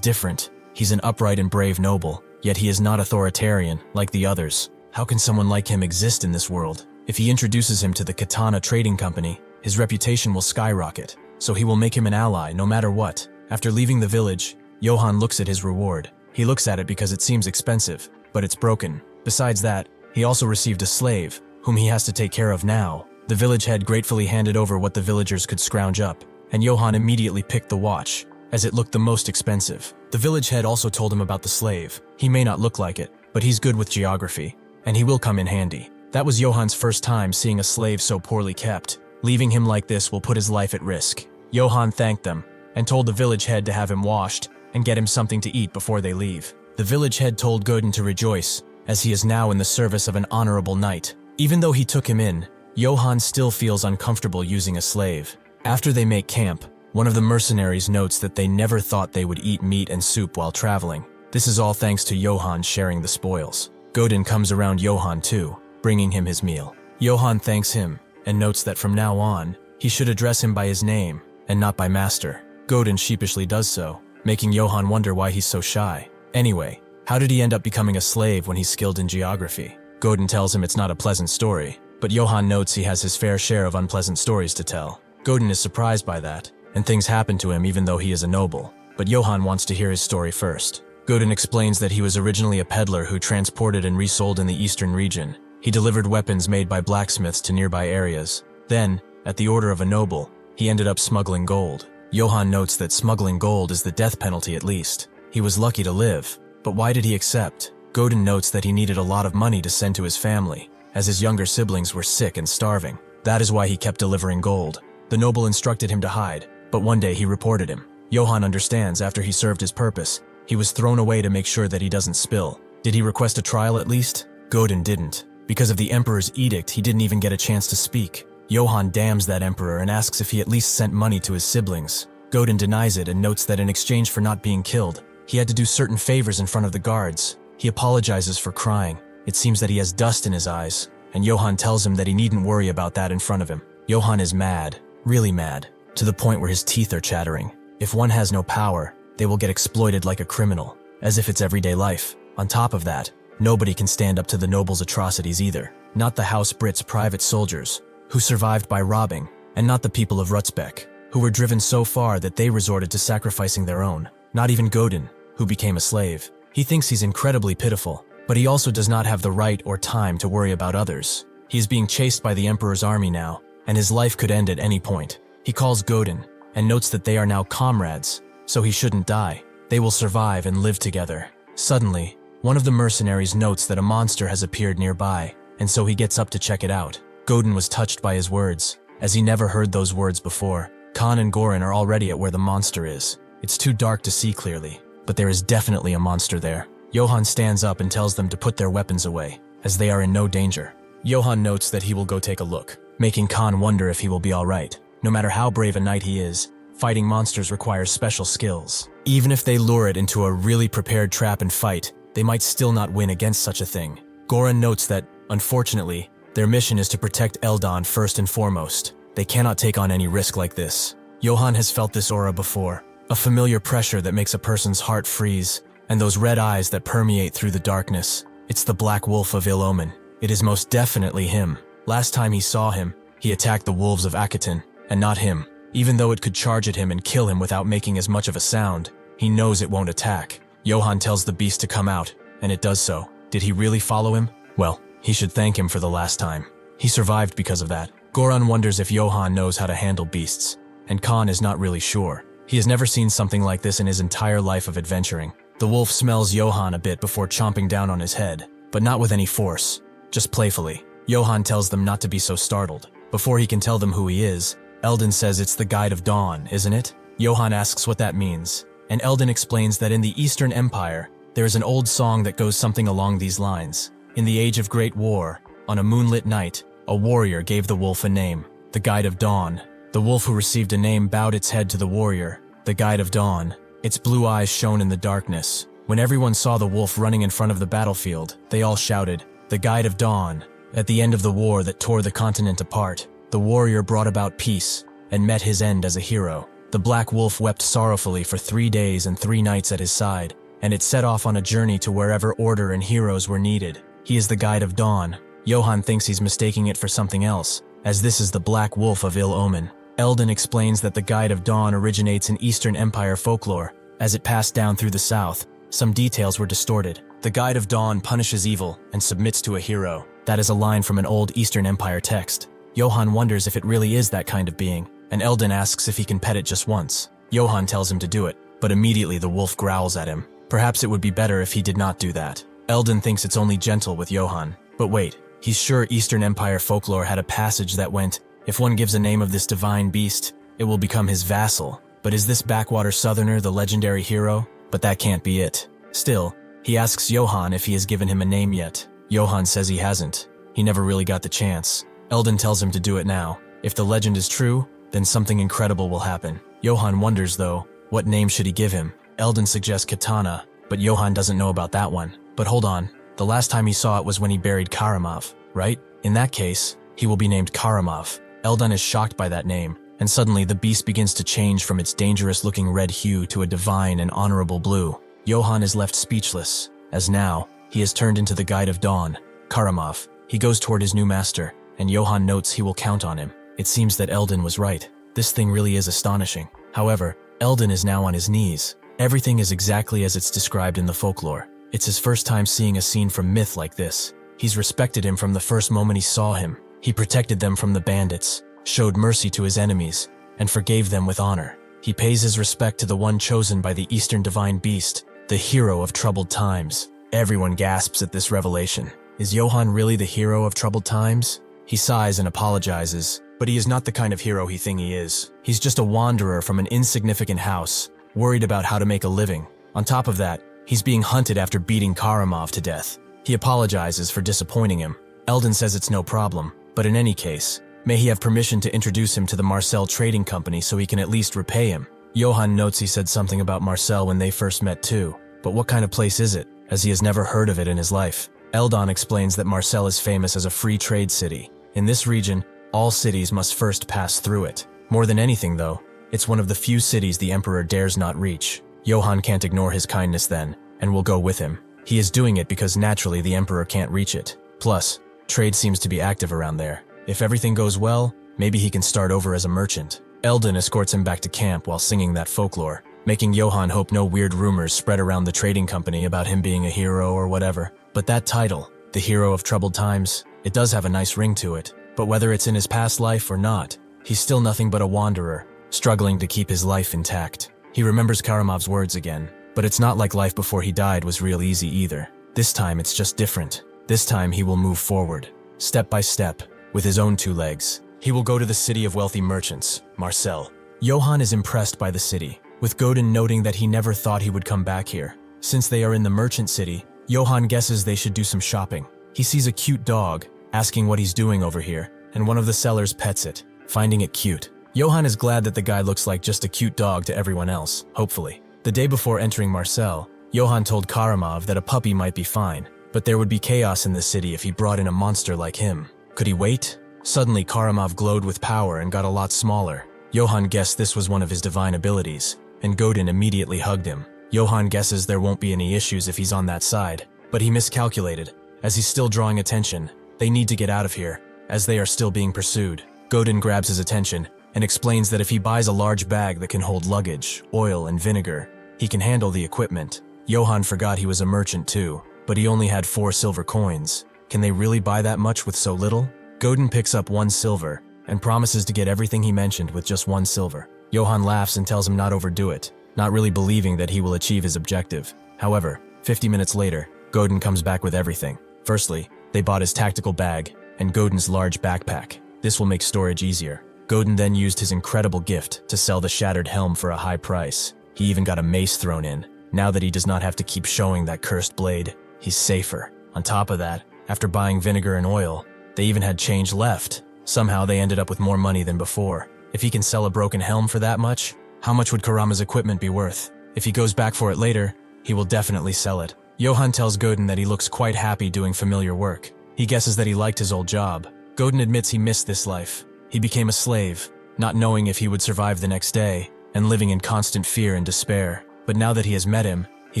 different. He's an upright and brave noble, yet he is not authoritarian, like the others. How can someone like him exist in this world? If he introduces him to the Katana Trading Company, his reputation will skyrocket, so he will make him an ally no matter what. After leaving the village, Johan looks at his reward. He looks at it because it seems expensive, but it's broken. Besides that, he also received a slave, whom he has to take care of now. The village head gratefully handed over what the villagers could scrounge up, and Johan immediately picked the watch, as it looked the most expensive. The village head also told him about the slave. He may not look like it, but he's good with geography, and he will come in handy. That was Johan's first time seeing a slave so poorly kept. Leaving him like this will put his life at risk. Johan thanked them, and told the village head to have him washed and get him something to eat before they leave. The village head told Godin to rejoice, as he is now in the service of an honorable knight. Even though he took him in, Johan still feels uncomfortable using a slave. After they make camp, one of the mercenaries notes that they never thought they would eat meat and soup while traveling. This is all thanks to Johan sharing the spoils. Godin comes around Johan too, bringing him his meal. Johan thanks him, and notes that from now on, he should address him by his name, and not by master. Godin sheepishly does so, making Johan wonder why he's so shy. Anyway, how did he end up becoming a slave when he's skilled in geography? Godin tells him it's not a pleasant story, but Johan notes he has his fair share of unpleasant stories to tell. Godin is surprised by that, and things happen to him even though he is a noble, but Johan wants to hear his story first. Godin explains that he was originally a peddler who transported and resold in the eastern region. He delivered weapons made by blacksmiths to nearby areas. Then, at the order of a noble, he ended up smuggling gold. Johan notes that smuggling gold is the death penalty at least. He was lucky to live, but why did he accept? Godin notes that he needed a lot of money to send to his family, as his younger siblings were sick and starving. That is why he kept delivering gold. The noble instructed him to hide, but one day he reported him. Johann understands after he served his purpose. He was thrown away to make sure that he doesn't spill. Did he request a trial at least? Godin didn't. Because of the Emperor's edict, he didn't even get a chance to speak. Johann damns that Emperor and asks if he at least sent money to his siblings. Godin denies it and notes that in exchange for not being killed, he had to do certain favors in front of the guards. He apologizes for crying. It seems that he has dust in his eyes, and Johann tells him that he needn't worry about that in front of him. Johann is mad, really mad, to the point where his teeth are chattering. If one has no power, they will get exploited like a criminal, as if it's everyday life. On top of that, nobody can stand up to the nobles' atrocities either. Not the House Brit's private soldiers, who survived by robbing, and not the people of Rutzbeck, who were driven so far that they resorted to sacrificing their own. Not even Godin, who became a slave. He thinks he's incredibly pitiful, but he also does not have the right or time to worry about others. He is being chased by the Emperor's army now, and his life could end at any point. He calls Godin, and notes that they are now comrades, so he shouldn't die. They will survive and live together. Suddenly, one of the mercenaries notes that a monster has appeared nearby, and so he gets up to check it out. Godin was touched by his words, as he never heard those words before. Khan and Goran are already at where the monster is. It's too dark to see clearly, but there is definitely a monster there. Johann stands up and tells them to put their weapons away, as they are in no danger. Johann notes that he will go take a look, making Khan wonder if he will be alright. No matter how brave a knight he is, fighting monsters requires special skills. Even if they lure it into a really prepared trap and fight, they might still not win against such a thing. Goran notes that, unfortunately, their mission is to protect Eldon first and foremost. They cannot take on any risk like this. Johann has felt this aura before, a familiar pressure that makes a person's heart freeze, and those red eyes that permeate through the darkness. It's the Black Wolf of ill omen. It is most definitely him. Last time he saw him, he attacked the wolves of Akiton, and not him. Even though it could charge at him and kill him without making as much of a sound, he knows it won't attack. Johann tells the beast to come out, and it does so. Did he really follow him? Well, he should thank him for the last time. He survived because of that. Goran wonders if Johann knows how to handle beasts, and Khan is not really sure. He has never seen something like this in his entire life of adventuring. The wolf smells Johann a bit before chomping down on his head, but not with any force, just playfully. Johann tells them not to be so startled. Before he can tell them who he is, Eldon says it's the Guide of Dawn, isn't it? Johann asks what that means, and Eldon explains that in the Eastern Empire, there is an old song that goes something along these lines. In the age of great war, on a moonlit night, a warrior gave the wolf a name, the Guide of Dawn. The wolf who received a name bowed its head to the warrior, the Guide of Dawn. Its blue eyes shone in the darkness. When everyone saw the wolf running in front of the battlefield, they all shouted, "The Guide of Dawn." At the end of the war that tore the continent apart, the warrior brought about peace and met his end as a hero. The Black Wolf wept sorrowfully for 3 days and 3 nights at his side, and it set off on a journey to wherever order and heroes were needed. He is the Guide of Dawn. Johann thinks he's mistaking it for something else, as this is the Black Wolf of ill omen. Eldon explains that the Guide of Dawn originates in Eastern Empire folklore. As it passed down through the south, some details were distorted. The Guide of Dawn punishes evil and submits to a hero. That is a line from an old Eastern Empire text. Johann wonders if it really is that kind of being, and Eldon asks if he can pet it just once. Johann tells him to do it, but immediately the wolf growls at him. Perhaps it would be better if he did not do that. Eldon thinks it's only gentle with Johann. But wait, he's sure Eastern Empire folklore had a passage that went, if one gives a name of this divine beast, it will become his vassal. But is this backwater southerner the legendary hero? But that can't be it. Still, he asks Johann if he has given him a name yet. Johann says he hasn't. He never really got the chance. Eldon tells him to do it now. If the legend is true, then something incredible will happen. Johann wonders, though, what name should he give him? Eldon suggests Katana, but Johann doesn't know about that one. But hold on, the last time he saw it was when he buried Karamov, right? In that case, he will be named Karamov. Eldon is shocked by that name, and suddenly the beast begins to change from its dangerous-looking red hue to a divine and honorable blue. Johann is left speechless, as now, he has turned into the Guide of Dawn, Karamov. He goes toward his new master, and Johann notes he will count on him. It seems that Eldon was right. This thing really is astonishing. However, Eldon is now on his knees. Everything is exactly as it's described in the folklore. It's his first time seeing a scene from myth like this. He's respected him from the first moment he saw him. He protected them from the bandits, showed mercy to his enemies, and forgave them with honor. He pays his respect to the one chosen by the Eastern Divine Beast, the hero of troubled times. Everyone gasps at this revelation. Is Johann really the hero of troubled times? He sighs and apologizes, but he is not the kind of hero he thinks he is. He's just a wanderer from an insignificant house, worried about how to make a living. On top of that, he's being hunted after beating Karamov to death. He apologizes for disappointing him. Eldon says it's no problem, but in any case, may he have permission to introduce him to the Marcel Trading Company so he can at least repay him. Johann notes he said something about Marcel when they first met too, but what kind of place is it, as he has never heard of it in his life? Eldon explains that Marcel is famous as a free trade city. In this region, all cities must first pass through it. More than anything though, it's one of the few cities the Emperor dares not reach. Johann can't ignore his kindness then, and will go with him. He is doing it because naturally the Emperor can't reach it. Plus, trade seems to be active around there. If everything goes well, maybe he can start over as a merchant. Eldon escorts him back to camp while singing that folklore, making Johann hope no weird rumors spread around the trading company about him being a hero or whatever. But that title, the hero of troubled times, it does have a nice ring to it. But whether it's in his past life or not, he's still nothing but a wanderer, struggling to keep his life intact. He remembers Karamov's words again, but it's not like life before he died was real easy either. This time it's just different. This time he will move forward, step by step, with his own two legs. He will go to the city of wealthy merchants, Marcel. Johann is impressed by the city, with Godin noting that he never thought he would come back here. Since they are in the merchant city, Johann guesses they should do some shopping. He sees a cute dog, asking what he's doing over here, and one of the sellers pets it, finding it cute. Johann is glad that the guy looks like just a cute dog to everyone else, hopefully. The day before entering Marcel, Johann told Karamov that a puppy might be fine, but there would be chaos in the city if he brought in a monster like him. Could he wait? Suddenly Karamov glowed with power and got a lot smaller. Johann guessed this was one of his divine abilities, and Godin immediately hugged him. Johann guesses there won't be any issues if he's on that side, but he miscalculated. As he's still drawing attention, they need to get out of here, as they are still being pursued. Godin grabs his attention and explains that if he buys a large bag that can hold luggage, oil, and vinegar, he can handle the equipment. Johann forgot he was a merchant too, but he only had 4 silver coins. Can they really buy that much with so little? Godin picks up 1 silver and promises to get everything he mentioned with just 1 silver. Johann laughs and tells him not overdo it, not really believing that he will achieve his objective. However, 50 minutes later, Godin comes back with everything. Firstly, they bought his tactical bag and Godin's large backpack. This will make storage easier. Godin then used his incredible gift to sell the shattered helm for a high price. He even got a mace thrown in. Now that he does not have to keep showing that cursed blade, he's safer. On top of that, after buying vinegar and oil, they even had change left. Somehow they ended up with more money than before. If he can sell a broken helm for that much, how much would Karama's equipment be worth? If he goes back for it later, he will definitely sell it. Johann tells Godin that he looks quite happy doing familiar work. He guesses that he liked his old job. Godin admits he missed this life. He became a slave, not knowing if he would survive the next day, and living in constant fear and despair. But now that he has met him, he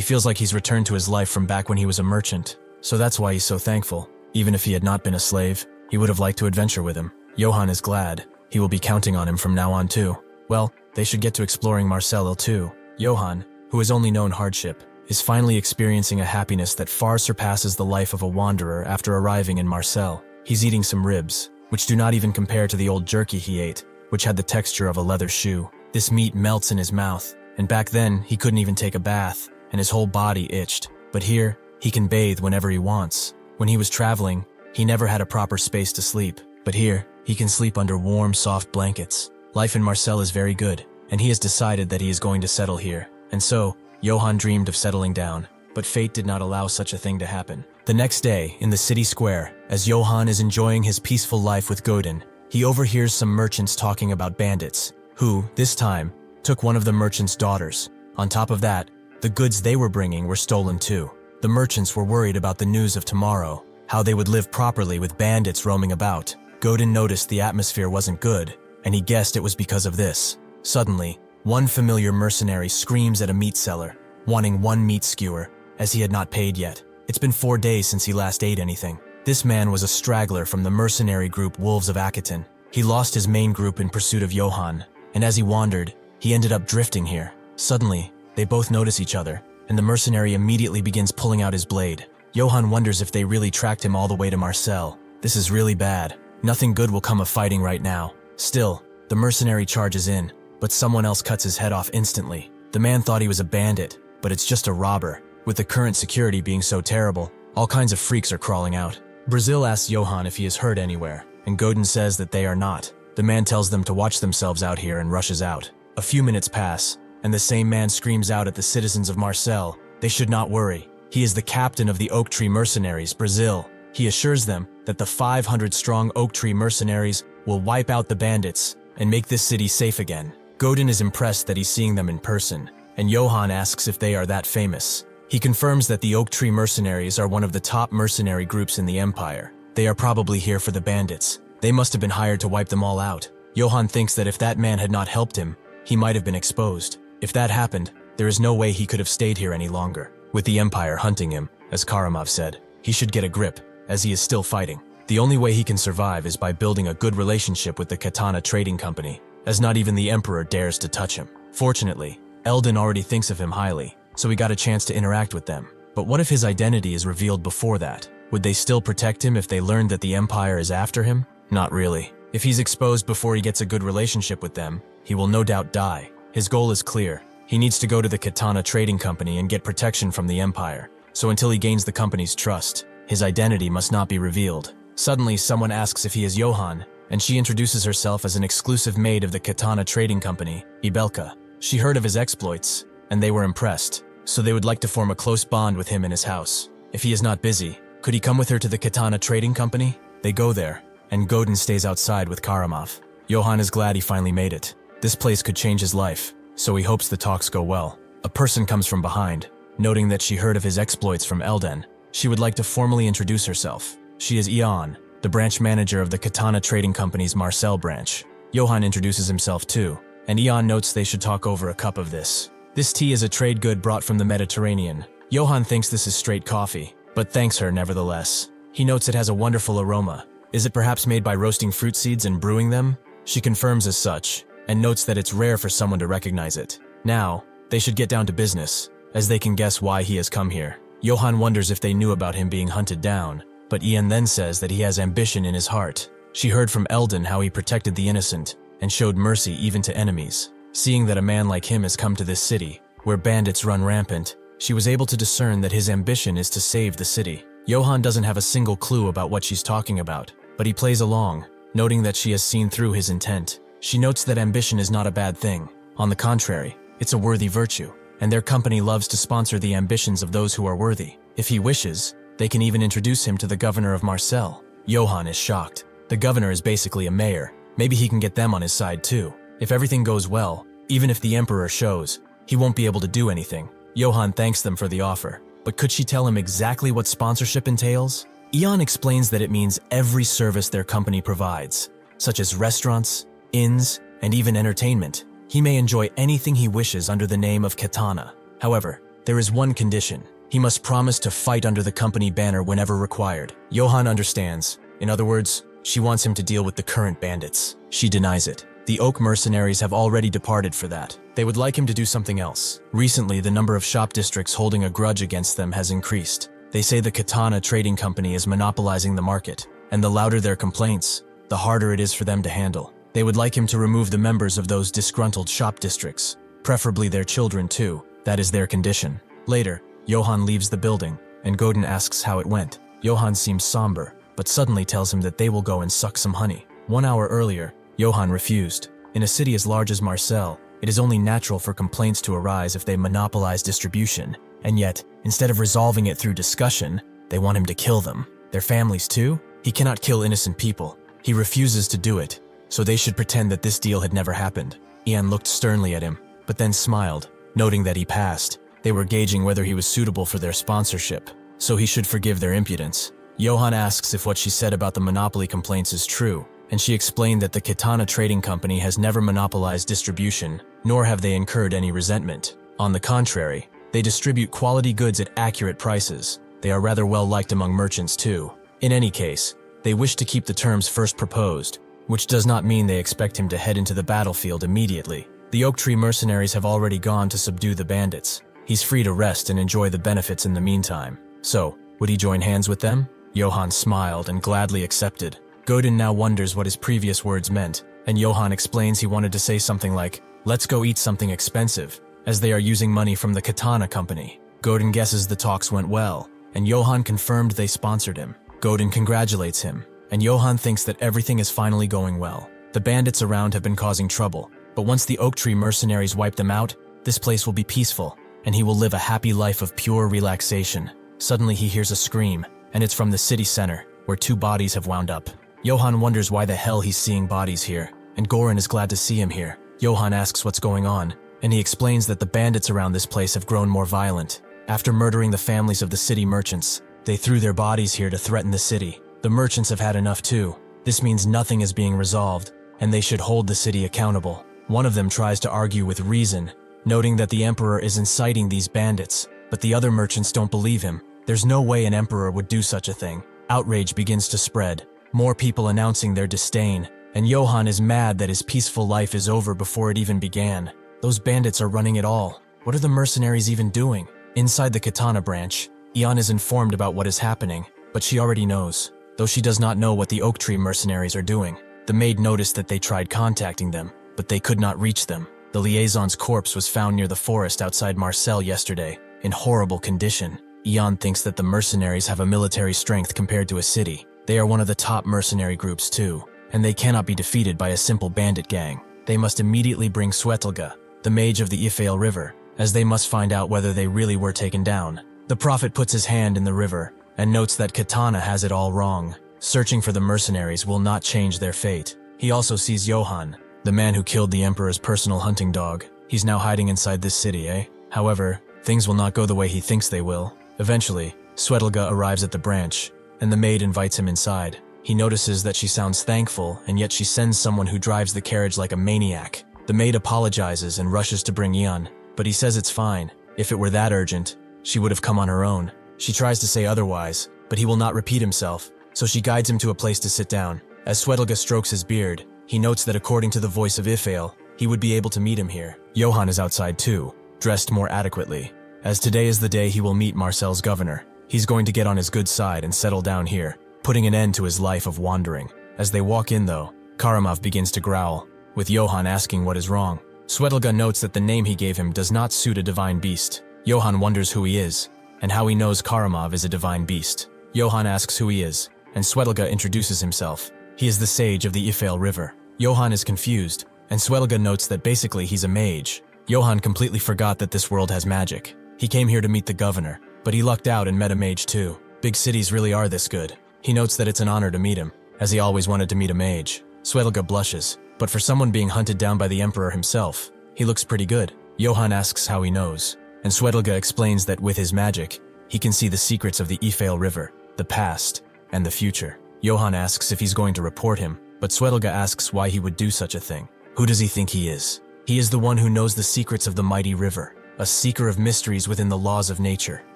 feels like he's returned to his life from back when he was a merchant. So that's why he's so thankful. Even if he had not been a slave, he would have liked to adventure with him. Johann is glad. He will be counting on him from now on too. Well, they should get to exploring Marcel too. Johann, who has only known hardship, is finally experiencing a happiness that far surpasses the life of a wanderer after arriving in Marcel. He's eating some ribs, which do not even compare to the old jerky he ate, which had the texture of a leather shoe. This meat melts in his mouth, and back then he couldn't even take a bath, and his whole body itched. But here, he can bathe whenever he wants. When he was traveling, he never had a proper space to sleep, but here, he can sleep under warm, soft blankets. Life in Marcel is very good, and he has decided that he is going to settle here. And so, Johann dreamed of settling down, but fate did not allow such a thing to happen. The next day, in the city square, as Johann is enjoying his peaceful life with Godin, he overhears some merchants talking about bandits, who, this time, took one of the merchants' daughters. On top of that, the goods they were bringing were stolen too. The merchants were worried about the news of tomorrow, how they would live properly with bandits roaming about. Godin noticed the atmosphere wasn't good, and he guessed it was because of this. Suddenly, one familiar mercenary screams at a meat seller, wanting 1 meat skewer, as he had not paid yet. It's been 4 days since he last ate anything. This man was a straggler from the mercenary group Wolves of Akiton. He lost his main group in pursuit of Johann, and as he wandered, he ended up drifting here. Suddenly, they both notice each other, and the mercenary immediately begins pulling out his blade. Johann wonders if they really tracked him all the way to Marcel. This is really bad. Nothing good will come of fighting right now. Still, the mercenary charges in, but someone else cuts his head off instantly. The man thought he was a bandit, but it's just a robber. With the current security being so terrible, all kinds of freaks are crawling out. Brazil asks Johann if he is hurt anywhere, and Godin says that they are not. The man tells them to watch themselves out here and rushes out. A few minutes pass, and the same man screams out at the citizens of Marseille, they should not worry. He is the captain of the Oak Tree Mercenaries, Brazil. He assures them that the 500-strong Oak Tree Mercenaries will wipe out the bandits and make this city safe again. Godin is impressed that he's seeing them in person, and Johann asks if they are that famous. He confirms that the Oak Tree Mercenaries are one of the top mercenary groups in the Empire. They are probably here for the bandits. They must have been hired to wipe them all out. Johann thinks that if that man had not helped him, he might have been exposed. If that happened, there is no way he could have stayed here any longer. With the Empire hunting him, as Karamov said, he should get a grip, as he is still fighting. The only way he can survive is by building a good relationship with the Katana Trading Company, as not even the Emperor dares to touch him. Fortunately, Eldon already thinks of him highly, so he got a chance to interact with them. But what if his identity is revealed before that? Would they still protect him if they learned that the Empire is after him? Not really. If he's exposed before he gets a good relationship with them, he will no doubt die. His goal is clear. He needs to go to the Katana Trading Company and get protection from the Empire. So until he gains the company's trust, his identity must not be revealed. Suddenly, someone asks if he is Johann, and she introduces herself as an exclusive maid of the Katana Trading Company, Ibelka. She heard of his exploits, and they were impressed, so they would like to form a close bond with him in his house. If he is not busy, could he come with her to the Katana Trading Company? They go there, and Godin stays outside with Karamov. Johann is glad he finally made it. This place could change his life, so he hopes the talks go well. A person comes from behind, noting that she heard of his exploits from Elden. She would like to formally introduce herself. She is Ion, the branch manager of the Katana Trading Company's Marseille branch. Johann introduces himself too, and Ion notes they should talk over a cup of this. This tea is a trade good brought from the Mediterranean. Johann thinks this is straight coffee, but thanks her nevertheless. He notes it has a wonderful aroma. Is it perhaps made by roasting fruit seeds and brewing them? She confirms as such, and notes that it's rare for someone to recognize it. Now, they should get down to business, as they can guess why he has come here. Johann wonders if they knew about him being hunted down, but Ian then says that he has ambition in his heart. She heard from Eldon how he protected the innocent, and showed mercy even to enemies. Seeing that a man like him has come to this city, where bandits run rampant, she was able to discern that his ambition is to save the city. Johann doesn't have a single clue about what she's talking about, but he plays along, noting that she has seen through his intent. She notes that ambition is not a bad thing. On the contrary, it's a worthy virtue, and their company loves to sponsor the ambitions of those who are worthy. If he wishes, they can even introduce him to the governor of Marseille. Johann is shocked. The governor is basically a mayor. Maybe he can get them on his side too. If everything goes well, even if the emperor shows, he won't be able to do anything. Johann thanks them for the offer, but could she tell him exactly what sponsorship entails? Ion explains that it means every service their company provides, such as restaurants, inns, and even entertainment. He may enjoy anything he wishes under the name of Katana. However, there is one condition. He must promise to fight under the company banner whenever required. Johann understands. In other words, she wants him to deal with the current bandits. She denies it. The Oak mercenaries have already departed for that. They would like him to do something else. Recently, the number of shop districts holding a grudge against them has increased. They say the Katana Trading Company is monopolizing the market, and the louder their complaints, the harder it is for them to handle. They would like him to remove the members of those disgruntled shop districts, preferably their children too. That is their condition. Later, Johann leaves the building, and Godin asks how it went. Johann seems somber, but suddenly tells him that they will go and suck some honey. 1 hour earlier, Johann refused. In a city as large as Marseille, it is only natural for complaints to arise if they monopolize distribution, and yet, instead of resolving it through discussion, they want him to kill them. Their families too? He cannot kill innocent people. He refuses to do it, so they should pretend that this deal had never happened. Ian looked sternly at him, but then smiled, noting that he passed. They were gauging whether he was suitable for their sponsorship, so he should forgive their impudence. Johann asks if what she said about the monopoly complaints is true, and she explained that the Katana Trading Company has never monopolized distribution, nor have they incurred any resentment. On the contrary, they distribute quality goods at accurate prices. They are rather well liked among merchants too. In any case, they wish to keep the terms first proposed, which does not mean they expect him to head into the battlefield immediately. The Oak Tree mercenaries have already gone to subdue the bandits. He's free to rest and enjoy the benefits in the meantime. So, would he join hands with them? Johann smiled and gladly accepted. Godin now wonders what his previous words meant, and Johann explains he wanted to say something like, "Let's go eat something expensive," as they are using money from the Katana Company. Godin guesses the talks went well, and Johann confirmed they sponsored him. Godin congratulates him, and Johann thinks that everything is finally going well. The bandits around have been causing trouble, but once the Oak Tree mercenaries wipe them out, This place will be peaceful, and he will live a happy life of pure relaxation. Suddenly he hears a scream, and it's from the city center, where 2 bodies have wound up. Johan wonders why the hell he's seeing bodies here, and Goran is glad to see him here. Johan asks what's going on, and he explains that the bandits around this place have grown more violent. After murdering the families of the city merchants, they threw their bodies here to threaten the city. The merchants have had enough too. This means nothing is being resolved, and they should hold the city accountable. One of them tries to argue with reason, noting that the emperor is inciting these bandits, but the other merchants don't believe him. There's no way an emperor would do such a thing. Outrage begins to spread, more people announcing their disdain, and Johan is mad that his peaceful life is over before it even began. Those bandits are running it all. What are the mercenaries even doing? Inside the Katana branch, Ian is informed about what is happening, but she already knows, though she does not know what the Oak Tree mercenaries are doing. The maid noticed that they tried contacting them, but they could not reach them. The liaison's corpse was found near the forest outside Marseille yesterday, in horrible condition. Ian thinks that the mercenaries have a military strength compared to a city. They are one of the top mercenary groups too, and they cannot be defeated by a simple bandit gang. They must immediately bring Swetelga, the mage of the Ifale River, as they must find out whether they really were taken down. The prophet puts his hand in the river, and notes that Katana has it all wrong. Searching for the mercenaries will not change their fate. He also sees Johan, the man who killed the emperor's personal hunting dog. He's now hiding inside this city, eh? However, things will not go the way he thinks they will. Eventually, Swetelga arrives at the branch, and the maid invites him inside. He notices that she sounds thankful, and yet she sends someone who drives the carriage like a maniac. The maid apologizes and rushes to bring Ian, but he says it's fine. If it were that urgent, she would have come on her own. She tries to say otherwise, but he will not repeat himself, so she guides him to a place to sit down. As Swetelga strokes his beard, he notes that according to the voice of Ifale, he would be able to meet him here. Johan is outside too, dressed more adequately, as today is the day he will meet Marseille's governor. He's going to get on his good side and settle down here, putting an end to his life of wandering. As they walk in though, Karamov begins to growl, with Johan asking what is wrong. Swetelga notes that the name he gave him does not suit a divine beast. Johan wonders who he is, and how he knows Karamov is a divine beast. Johan asks who he is, and Swetelga introduces himself. He is the sage of the Ifale River. Johan is confused, and Swetelga notes that basically he's a mage. Johan completely forgot that this world has magic. He came here to meet the governor, but he lucked out and met a mage too. Big cities really are this good. He notes that it's an honor to meet him, as he always wanted to meet a mage. Swetelga blushes, but for someone being hunted down by the emperor himself, he looks pretty good. Johan asks how he knows, and Swetelga explains that with his magic, he can see the secrets of the Ifale River, the past, and the future. Johan asks if he's going to report him, but Swetelga asks why he would do such a thing. Who does he think he is? He is the one who knows the secrets of the mighty river, a seeker of mysteries within the laws of nature.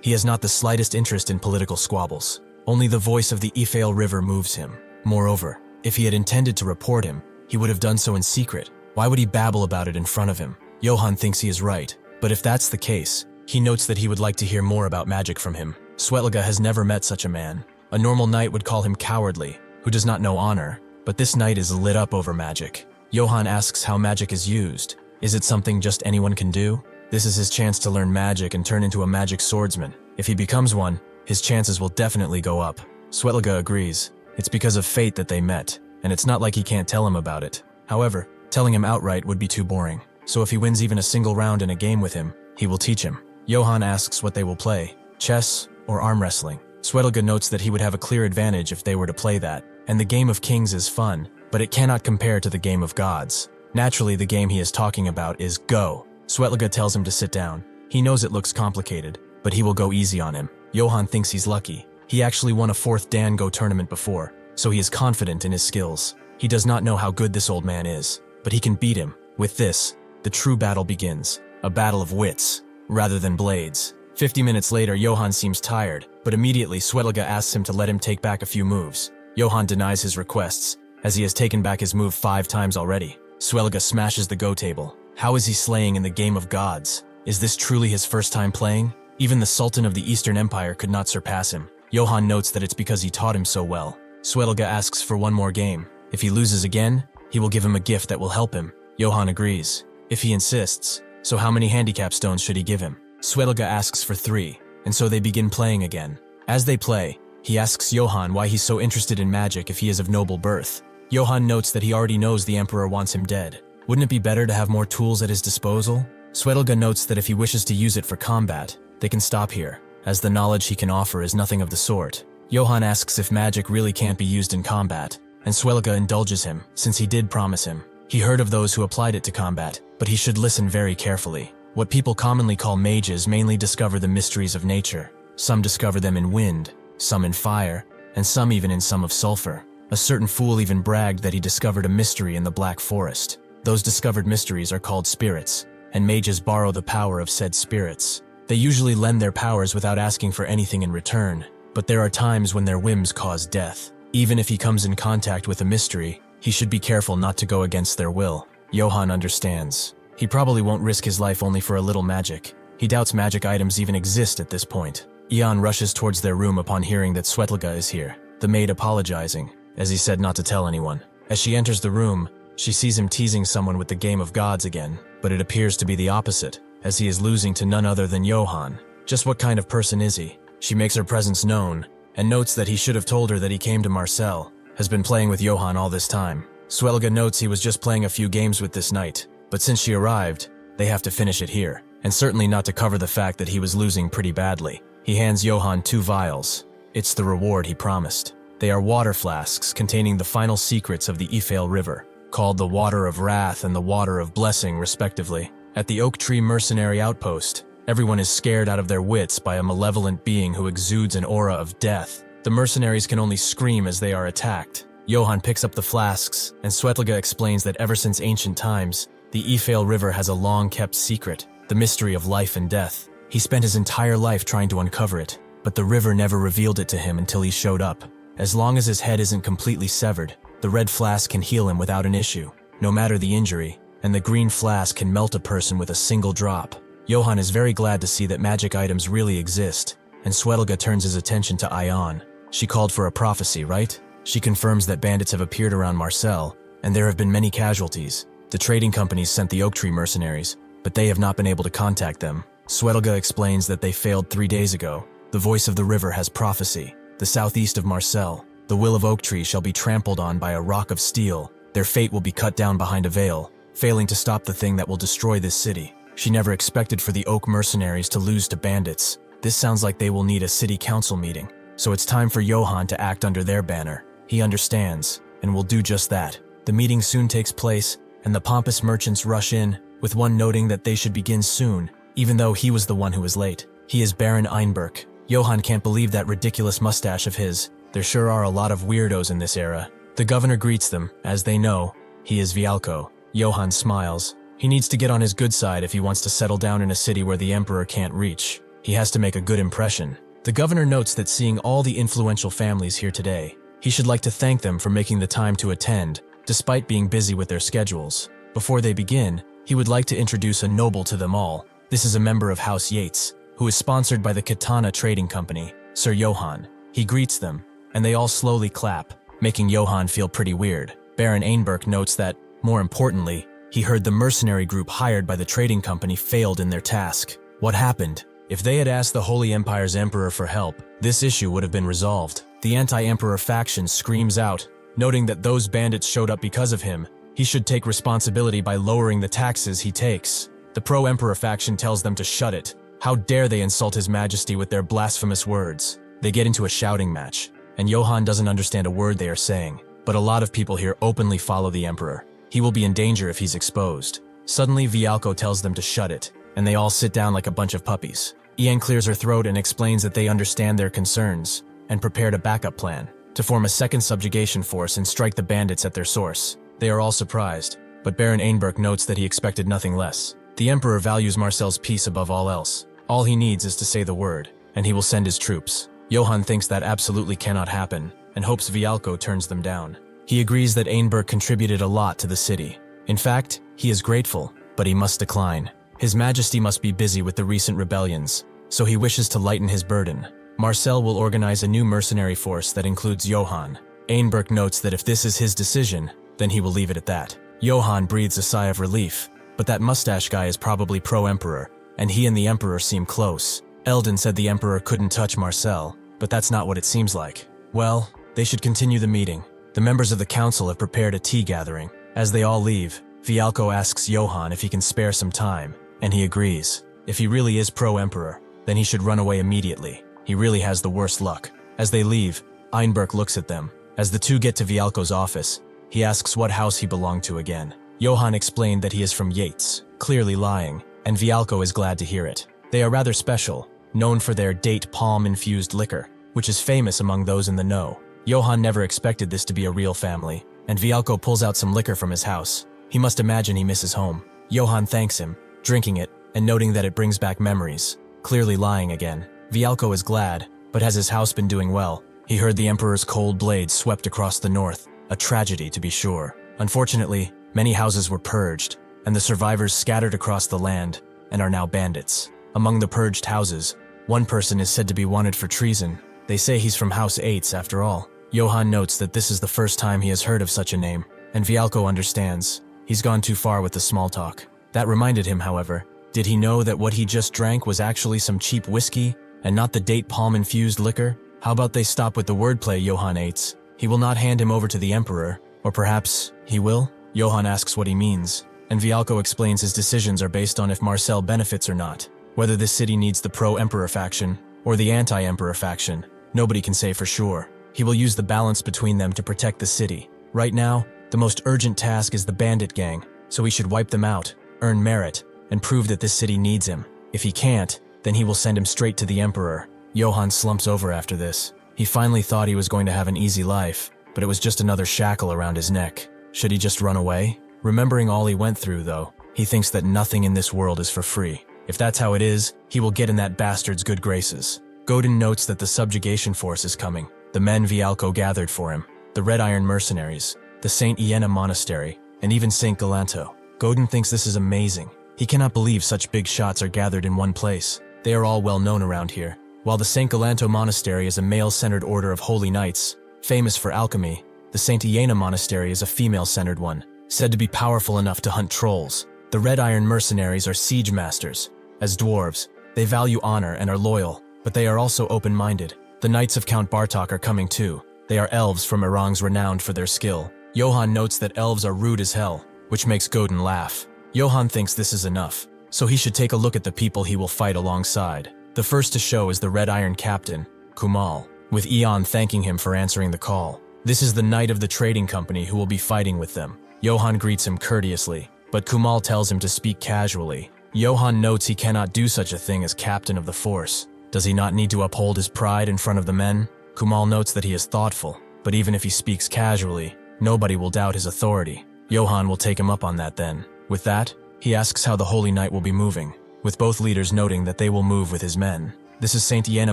He has not the slightest interest in political squabbles. Only the voice of the Ifale River moves him. Moreover, if he had intended to report him, he would have done so in secret. Why would he babble about it in front of him? Johan thinks he is right, but if that's the case, he notes that he would like to hear more about magic from him. Swetelga has never met such a man. A normal knight would call him cowardly, who does not know honor, but this knight is lit up over magic. Johan asks how magic is used. Is it something just anyone can do? This is his chance to learn magic and turn into a magic swordsman. If he becomes one, his chances will definitely go up. Swetelga agrees. It's because of fate that they met, and it's not like he can't tell him about it. However, telling him outright would be too boring. So if he wins even a single round in a game with him, he will teach him. Johan asks what they will play, chess or arm wrestling. Swetelga notes that he would have a clear advantage if they were to play that, and the game of kings is fun, but it cannot compare to the game of gods. Naturally, the game he is talking about is Go. Swetelga tells him to sit down. He knows it looks complicated, but he will go easy on him. Johan thinks he's lucky. He actually won a 4th Dan Go tournament before, so he is confident in his skills. He does not know how good this old man is, but he can beat him. With this, the true battle begins, a battle of wits, rather than blades. 50 minutes later, Johan seems tired, but immediately Swetelga asks him to let him take back a few moves. Johan denies his requests, as he has taken back his move 5 times already. Swetelga smashes the Go table. How is he slaying in the game of gods? Is this truly his first time playing? Even the Sultan of the Eastern Empire could not surpass him. Johan notes that it's because he taught him so well. Swetelga asks for one more game. If he loses again, he will give him a gift that will help him. Johan agrees, if he insists. So how many handicap stones should he give him? Swetelga asks for 3, and so they begin playing again. As they play, he asks Johan why he's so interested in magic if he is of noble birth. Johan notes that he already knows the emperor wants him dead. Wouldn't it be better to have more tools at his disposal? Swedelga notes that if he wishes to use it for combat, they can stop here, as the knowledge he can offer is nothing of the sort. Johan asks if magic really can't be used in combat, and Swedelga indulges him, since he did promise him. He heard of those who applied it to combat, but he should listen very carefully. What people commonly call mages mainly discover the mysteries of nature. Some discover them in wind, some in fire, and some even in some of sulfur. A certain fool even bragged that he discovered a mystery in the Black Forest. Those discovered mysteries are called spirits, and mages borrow the power of said spirits. They usually lend their powers without asking for anything in return, but there are times when their whims cause death. Even if he comes in contact with a mystery, he should be careful not to go against their will. Johan understands. He probably won't risk his life only for a little magic. He doubts magic items even exist at this point. Ian rushes towards their room upon hearing that Swetelga is here, the maid apologizing, as he said not to tell anyone. As she enters the room, she sees him teasing someone with the game of gods again, but it appears to be the opposite, as he is losing to none other than Johan. Just what kind of person is he? She makes her presence known, and notes that he should have told her that he came to Marcel, has been playing with Johan all this time. Swetelga notes he was just playing a few games with this knight, but since she arrived, they have to finish it here, and certainly not to cover the fact that he was losing pretty badly. He hands Johan 2 vials. It's the reward he promised. They are water flasks containing the final secrets of the Ifale River, called the Water of Wrath and the Water of Blessing, respectively. At the Oak Tree Mercenary Outpost, everyone is scared out of their wits by a malevolent being who exudes an aura of death. The mercenaries can only scream as they are attacked. Johan picks up the flasks, and Swetelga explains that ever since ancient times, the Ifale River has a long-kept secret, the mystery of life and death. He spent his entire life trying to uncover it, but the river never revealed it to him until he showed up. As long as his head isn't completely severed, the red flask can heal him without an issue, no matter the injury, and the green flask can melt a person with a single drop. Johan is very glad to see that magic items really exist, and Swetelga turns his attention to Ion. She called for a prophecy, right? She confirms that bandits have appeared around Marcel, and there have been many casualties. The trading companies sent the Oak Tree mercenaries, but they have not been able to contact them. Swetelga explains that they failed 3 days ago. The voice of the river has prophecy. The southeast of Marcel, the will of Oak Tree shall be trampled on by a rock of steel. Their fate will be cut down behind a veil, failing to stop the thing that will destroy this city. She never expected for the Oak mercenaries to lose to bandits. This sounds like they will need a city council meeting, so it's time for Johan to act under their banner. He understands, and will do just that. The meeting soon takes place, and the pompous merchants rush in, with one noting that they should begin soon, even though he was the one who was late. He is Baron Einberg. Johan can't believe that ridiculous mustache of his. There sure are a lot of weirdos in this era. The governor greets them, as they know, he is Vialco. Johan smiles. He needs to get on his good side if he wants to settle down in a city where the emperor can't reach. He has to make a good impression. The governor notes that seeing all the influential families here today, he should like to thank them for making the time to attend, despite being busy with their schedules. Before they begin, he would like to introduce a noble to them all. This is a member of House Yates, who is sponsored by the Katana Trading Company, Sir Johan. He greets them, and they all slowly clap, making Johan feel pretty weird. Baron Einberg notes that, more importantly, he heard the mercenary group hired by the trading company failed in their task. What happened? If they had asked the Holy Empire's emperor for help, this issue would have been resolved. The anti-emperor faction screams out, noting that those bandits showed up because of him. He should take responsibility by lowering the taxes he takes. The pro-emperor faction tells them to shut it. How dare they insult his majesty with their blasphemous words? They get into a shouting match, and Johan doesn't understand a word they are saying, but a lot of people here openly follow the emperor. He will be in danger if he's exposed. Suddenly, Vialco tells them to shut it, and they all sit down like a bunch of puppies. Ian clears her throat and explains that they understand their concerns, and prepared a backup plan, to form a second subjugation force and strike the bandits at their source. They are all surprised, but Baron Einberg notes that he expected nothing less. The emperor values Marcel's peace above all else. All he needs is to say the word, and he will send his troops. Johan thinks that absolutely cannot happen, and hopes Vialco turns them down. He agrees that Einberg contributed a lot to the city. In fact, he is grateful, but he must decline. His Majesty must be busy with the recent rebellions, so he wishes to lighten his burden. Marcel will organize a new mercenary force that includes Johan. Einberg notes that if this is his decision, then he will leave it at that. Johan breathes a sigh of relief, but that mustache guy is probably pro-emperor, and he and the emperor seem close. Eldon said the emperor couldn't touch Marcel, but that's not what it seems like. Well, they should continue the meeting. The members of the council have prepared a tea gathering. As they all leave, Vialco asks Johan if he can spare some time. and he agrees. If he really is pro-emperor, then he should run away immediately. He really has the worst luck. As they leave, Einberg looks at them. As the two get to Vialco's office, he asks what house he belonged to again. Johann explained that he is from Yates, clearly lying, and Vialco is glad to hear it. They are rather special, known for their date palm-infused liquor, which is famous among those in the know. Johann never expected this to be a real family, and Vialco pulls out some liquor from his house. He must imagine he misses home. Johann thanks him, drinking it, and noting that it brings back memories. Clearly lying again. Vialco is glad, but has his house been doing well? He heard the Emperor's cold blade swept across the north, a tragedy to be sure. Unfortunately, many houses were purged, and the survivors scattered across the land and are now bandits. Among the purged houses, one person is said to be wanted for treason. They say he's from House Yates after all. Johann notes that this is the first time he has heard of such a name, and Vialco understands. He's gone too far with the small talk. That reminded him, however. Did he know that what he just drank was actually some cheap whiskey and not the date palm-infused liquor? How about they stop with the wordplay, Johann Yates? He will not hand him over to the Emperor, or perhaps he will? Johann asks what he means, and Vialco explains his decisions are based on if Marcel benefits or not. Whether this city needs the pro-Emperor faction or the anti-Emperor faction, nobody can say for sure. He will use the balance between them to protect the city. Right now, the most urgent task is the bandit gang, so he should wipe them out, earn merit, and prove that this city needs him. If he can't, then he will send him straight to the Emperor. Johann slumps over after this. He finally thought he was going to have an easy life, but it was just another shackle around his neck. Should he just run away? Remembering all he went through, though, he thinks that nothing in this world is for free. If that's how it is, he will get in that bastard's good graces. Godin notes that the subjugation force is coming. The men Vialco gathered for him, the Red Iron mercenaries, the St. Iena Monastery, and even St. Galanto. Godin thinks this is amazing. He cannot believe such big shots are gathered in one place. They are all well known around here. While the St. Galanto Monastery is a male-centered order of holy knights, famous for alchemy, the St. Iena Monastery is a female-centered one, said to be powerful enough to hunt trolls. The Red Iron mercenaries are siege masters. As dwarves, they value honor and are loyal, but they are also open-minded. The Knights of Count Bartok are coming too. They are elves from Erang's renowned for their skill. Johann notes that elves are rude as hell, which makes Godin laugh. Johann thinks this is enough, so he should take a look at the people he will fight alongside. The first to show is the Red Iron captain, Kumal, with Eon thanking him for answering the call. This is the knight of the trading company who will be fighting with them. Johann greets him courteously, but Kumal tells him to speak casually. Johann notes he cannot do such a thing as captain of the force. Does he not need to uphold his pride in front of the men? Kumal notes that he is thoughtful, but even if he speaks casually, nobody will doubt his authority. Johann will take him up on that then. With that, he asks how the Holy Knight will be moving, with both leaders noting that they will move with his men. This is St. Iena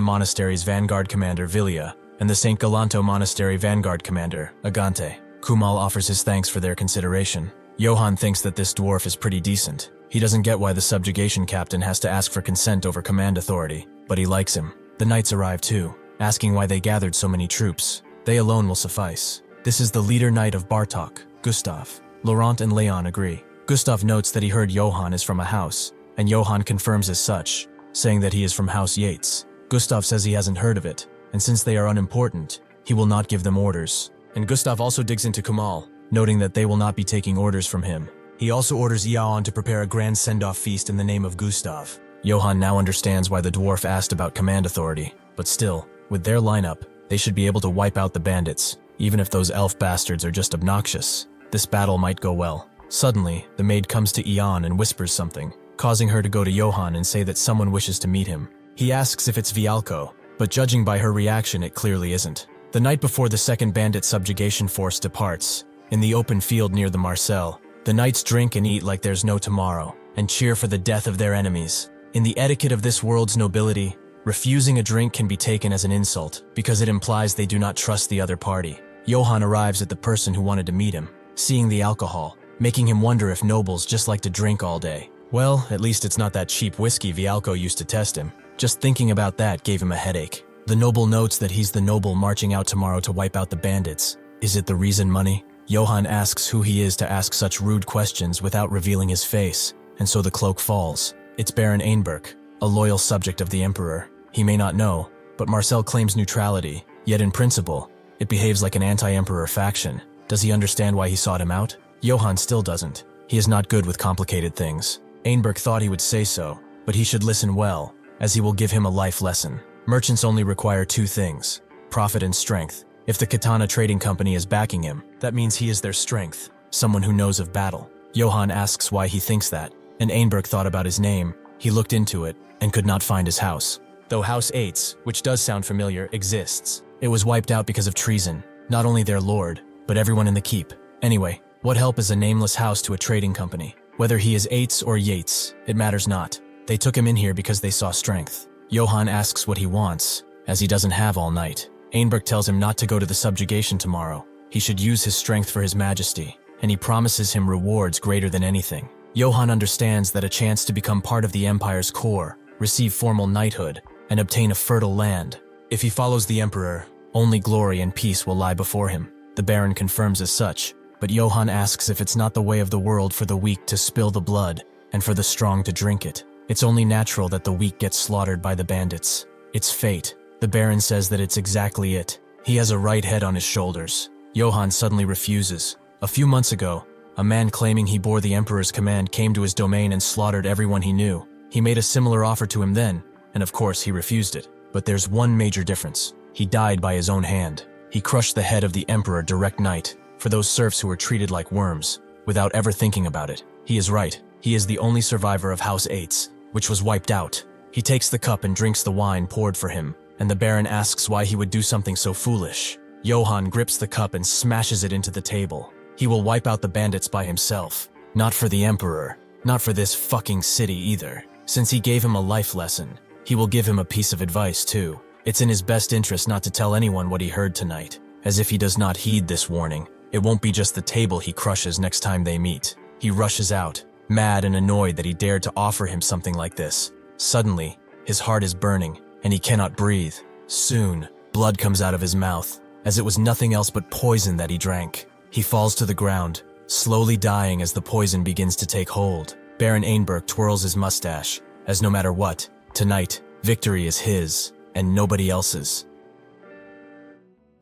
Monastery's vanguard commander, Villia, and the St. Galanto Monastery vanguard commander, Agante. Kumal offers his thanks for their consideration. Johann thinks that this dwarf is pretty decent. He doesn't get why the subjugation captain has to ask for consent over command authority, but he likes him. The knights arrive too, asking why they gathered so many troops. They alone will suffice. This is the leader knight of Bartok, Gustav. Laurent and Leon agree. Gustav notes that he heard Johann is from a house, and Johann confirms as such, saying that he is from House Yates. Gustav says he hasn't heard of it, and since they are unimportant, he will not give them orders. And Gustav also digs into Kumal, noting that they will not be taking orders from him. He also orders Yaon to prepare a grand send-off feast in the name of Gustav. Johann now understands why the dwarf asked about command authority, but still, with their lineup, they should be able to wipe out the bandits, even if those elf bastards are just obnoxious. This battle might go well. Suddenly, the maid comes to Eon and whispers something, causing her to go to Johann and say that someone wishes to meet him. He asks if it's Vialco, but judging by her reaction, it clearly isn't. The night before the second bandit subjugation force departs, in the open field near the Marcel, the knights drink and eat like there's no tomorrow, and cheer for the death of their enemies. In the etiquette of this world's nobility, refusing a drink can be taken as an insult, because it implies they do not trust the other party. Johann arrives at the person who wanted to meet him, seeing the alcohol, making him wonder if nobles just like to drink all day. Well, at least it's not that cheap whiskey Vialco used to test him. Just thinking about that gave him a headache. The noble notes that he's the noble marching out tomorrow to wipe out the bandits. Is it the reason money? Johann asks who he is to ask such rude questions without revealing his face, and so the cloak falls. It's Baron Einberg, a loyal subject of the Emperor. He may not know, but Marcel claims neutrality, yet in principle, it behaves like an anti-Emperor faction. Does he understand why he sought him out? Johann still doesn't. He is not good with complicated things. Einberg thought he would say so, but he should listen well, as he will give him a life lesson. Merchants only require two things: profit and strength. If the katana trading company is backing him, that means he is their strength, someone who knows of battle. Johann asks why he thinks that, and Einberg thought about his name. He looked into it, and could not find his house. Though House Eitz, which does sound familiar, exists, it was wiped out because of treason, not only their lord, but everyone in the keep. Anyway, what help is a nameless house to a trading company? Whether he is Eitz or Yates, it matters not. They took him in here because they saw strength. Johann asks what he wants, as he doesn't have all night. Einberg tells him not to go to the subjugation tomorrow. He should use his strength for his majesty, and he promises him rewards greater than anything. Johann understands that a chance to become part of the Empire's core, receive formal knighthood, and obtain a fertile land. If he follows the Emperor, only glory and peace will lie before him. The Baron confirms as such, but Johann asks if it's not the way of the world for the weak to spill the blood, and for the strong to drink it. It's only natural that the weak get slaughtered by the bandits. It's fate. The Baron says that it's exactly it. He has a right head on his shoulders. Johann suddenly refuses. A few months ago, a man claiming he bore the Emperor's command came to his domain and slaughtered everyone he knew. He made a similar offer to him then, and of course he refused it. But there's one major difference. He died by his own hand. He crushed the head of the Emperor direct night, for those serfs who were treated like worms, without ever thinking about it. He is right. He is the only survivor of House Eitz, which was wiped out. He takes the cup and drinks the wine poured for him, and the Baron asks why he would do something so foolish. Johann grips the cup and smashes it into the table. He will wipe out the bandits by himself. Not for the Emperor. Not for this fucking city either. Since he gave him a life lesson, he will give him a piece of advice too. It's in his best interest not to tell anyone what he heard tonight. As if he does not heed this warning, it won't be just the table he crushes next time they meet. He rushes out, mad and annoyed that he dared to offer him something like this. Suddenly, his heart is burning, and he cannot breathe. Soon, blood comes out of his mouth, as it was nothing else but poison that he drank. He falls to the ground, slowly dying as the poison begins to take hold. Baron Einberg twirls his mustache, as no matter what, tonight, victory is his, and nobody else's.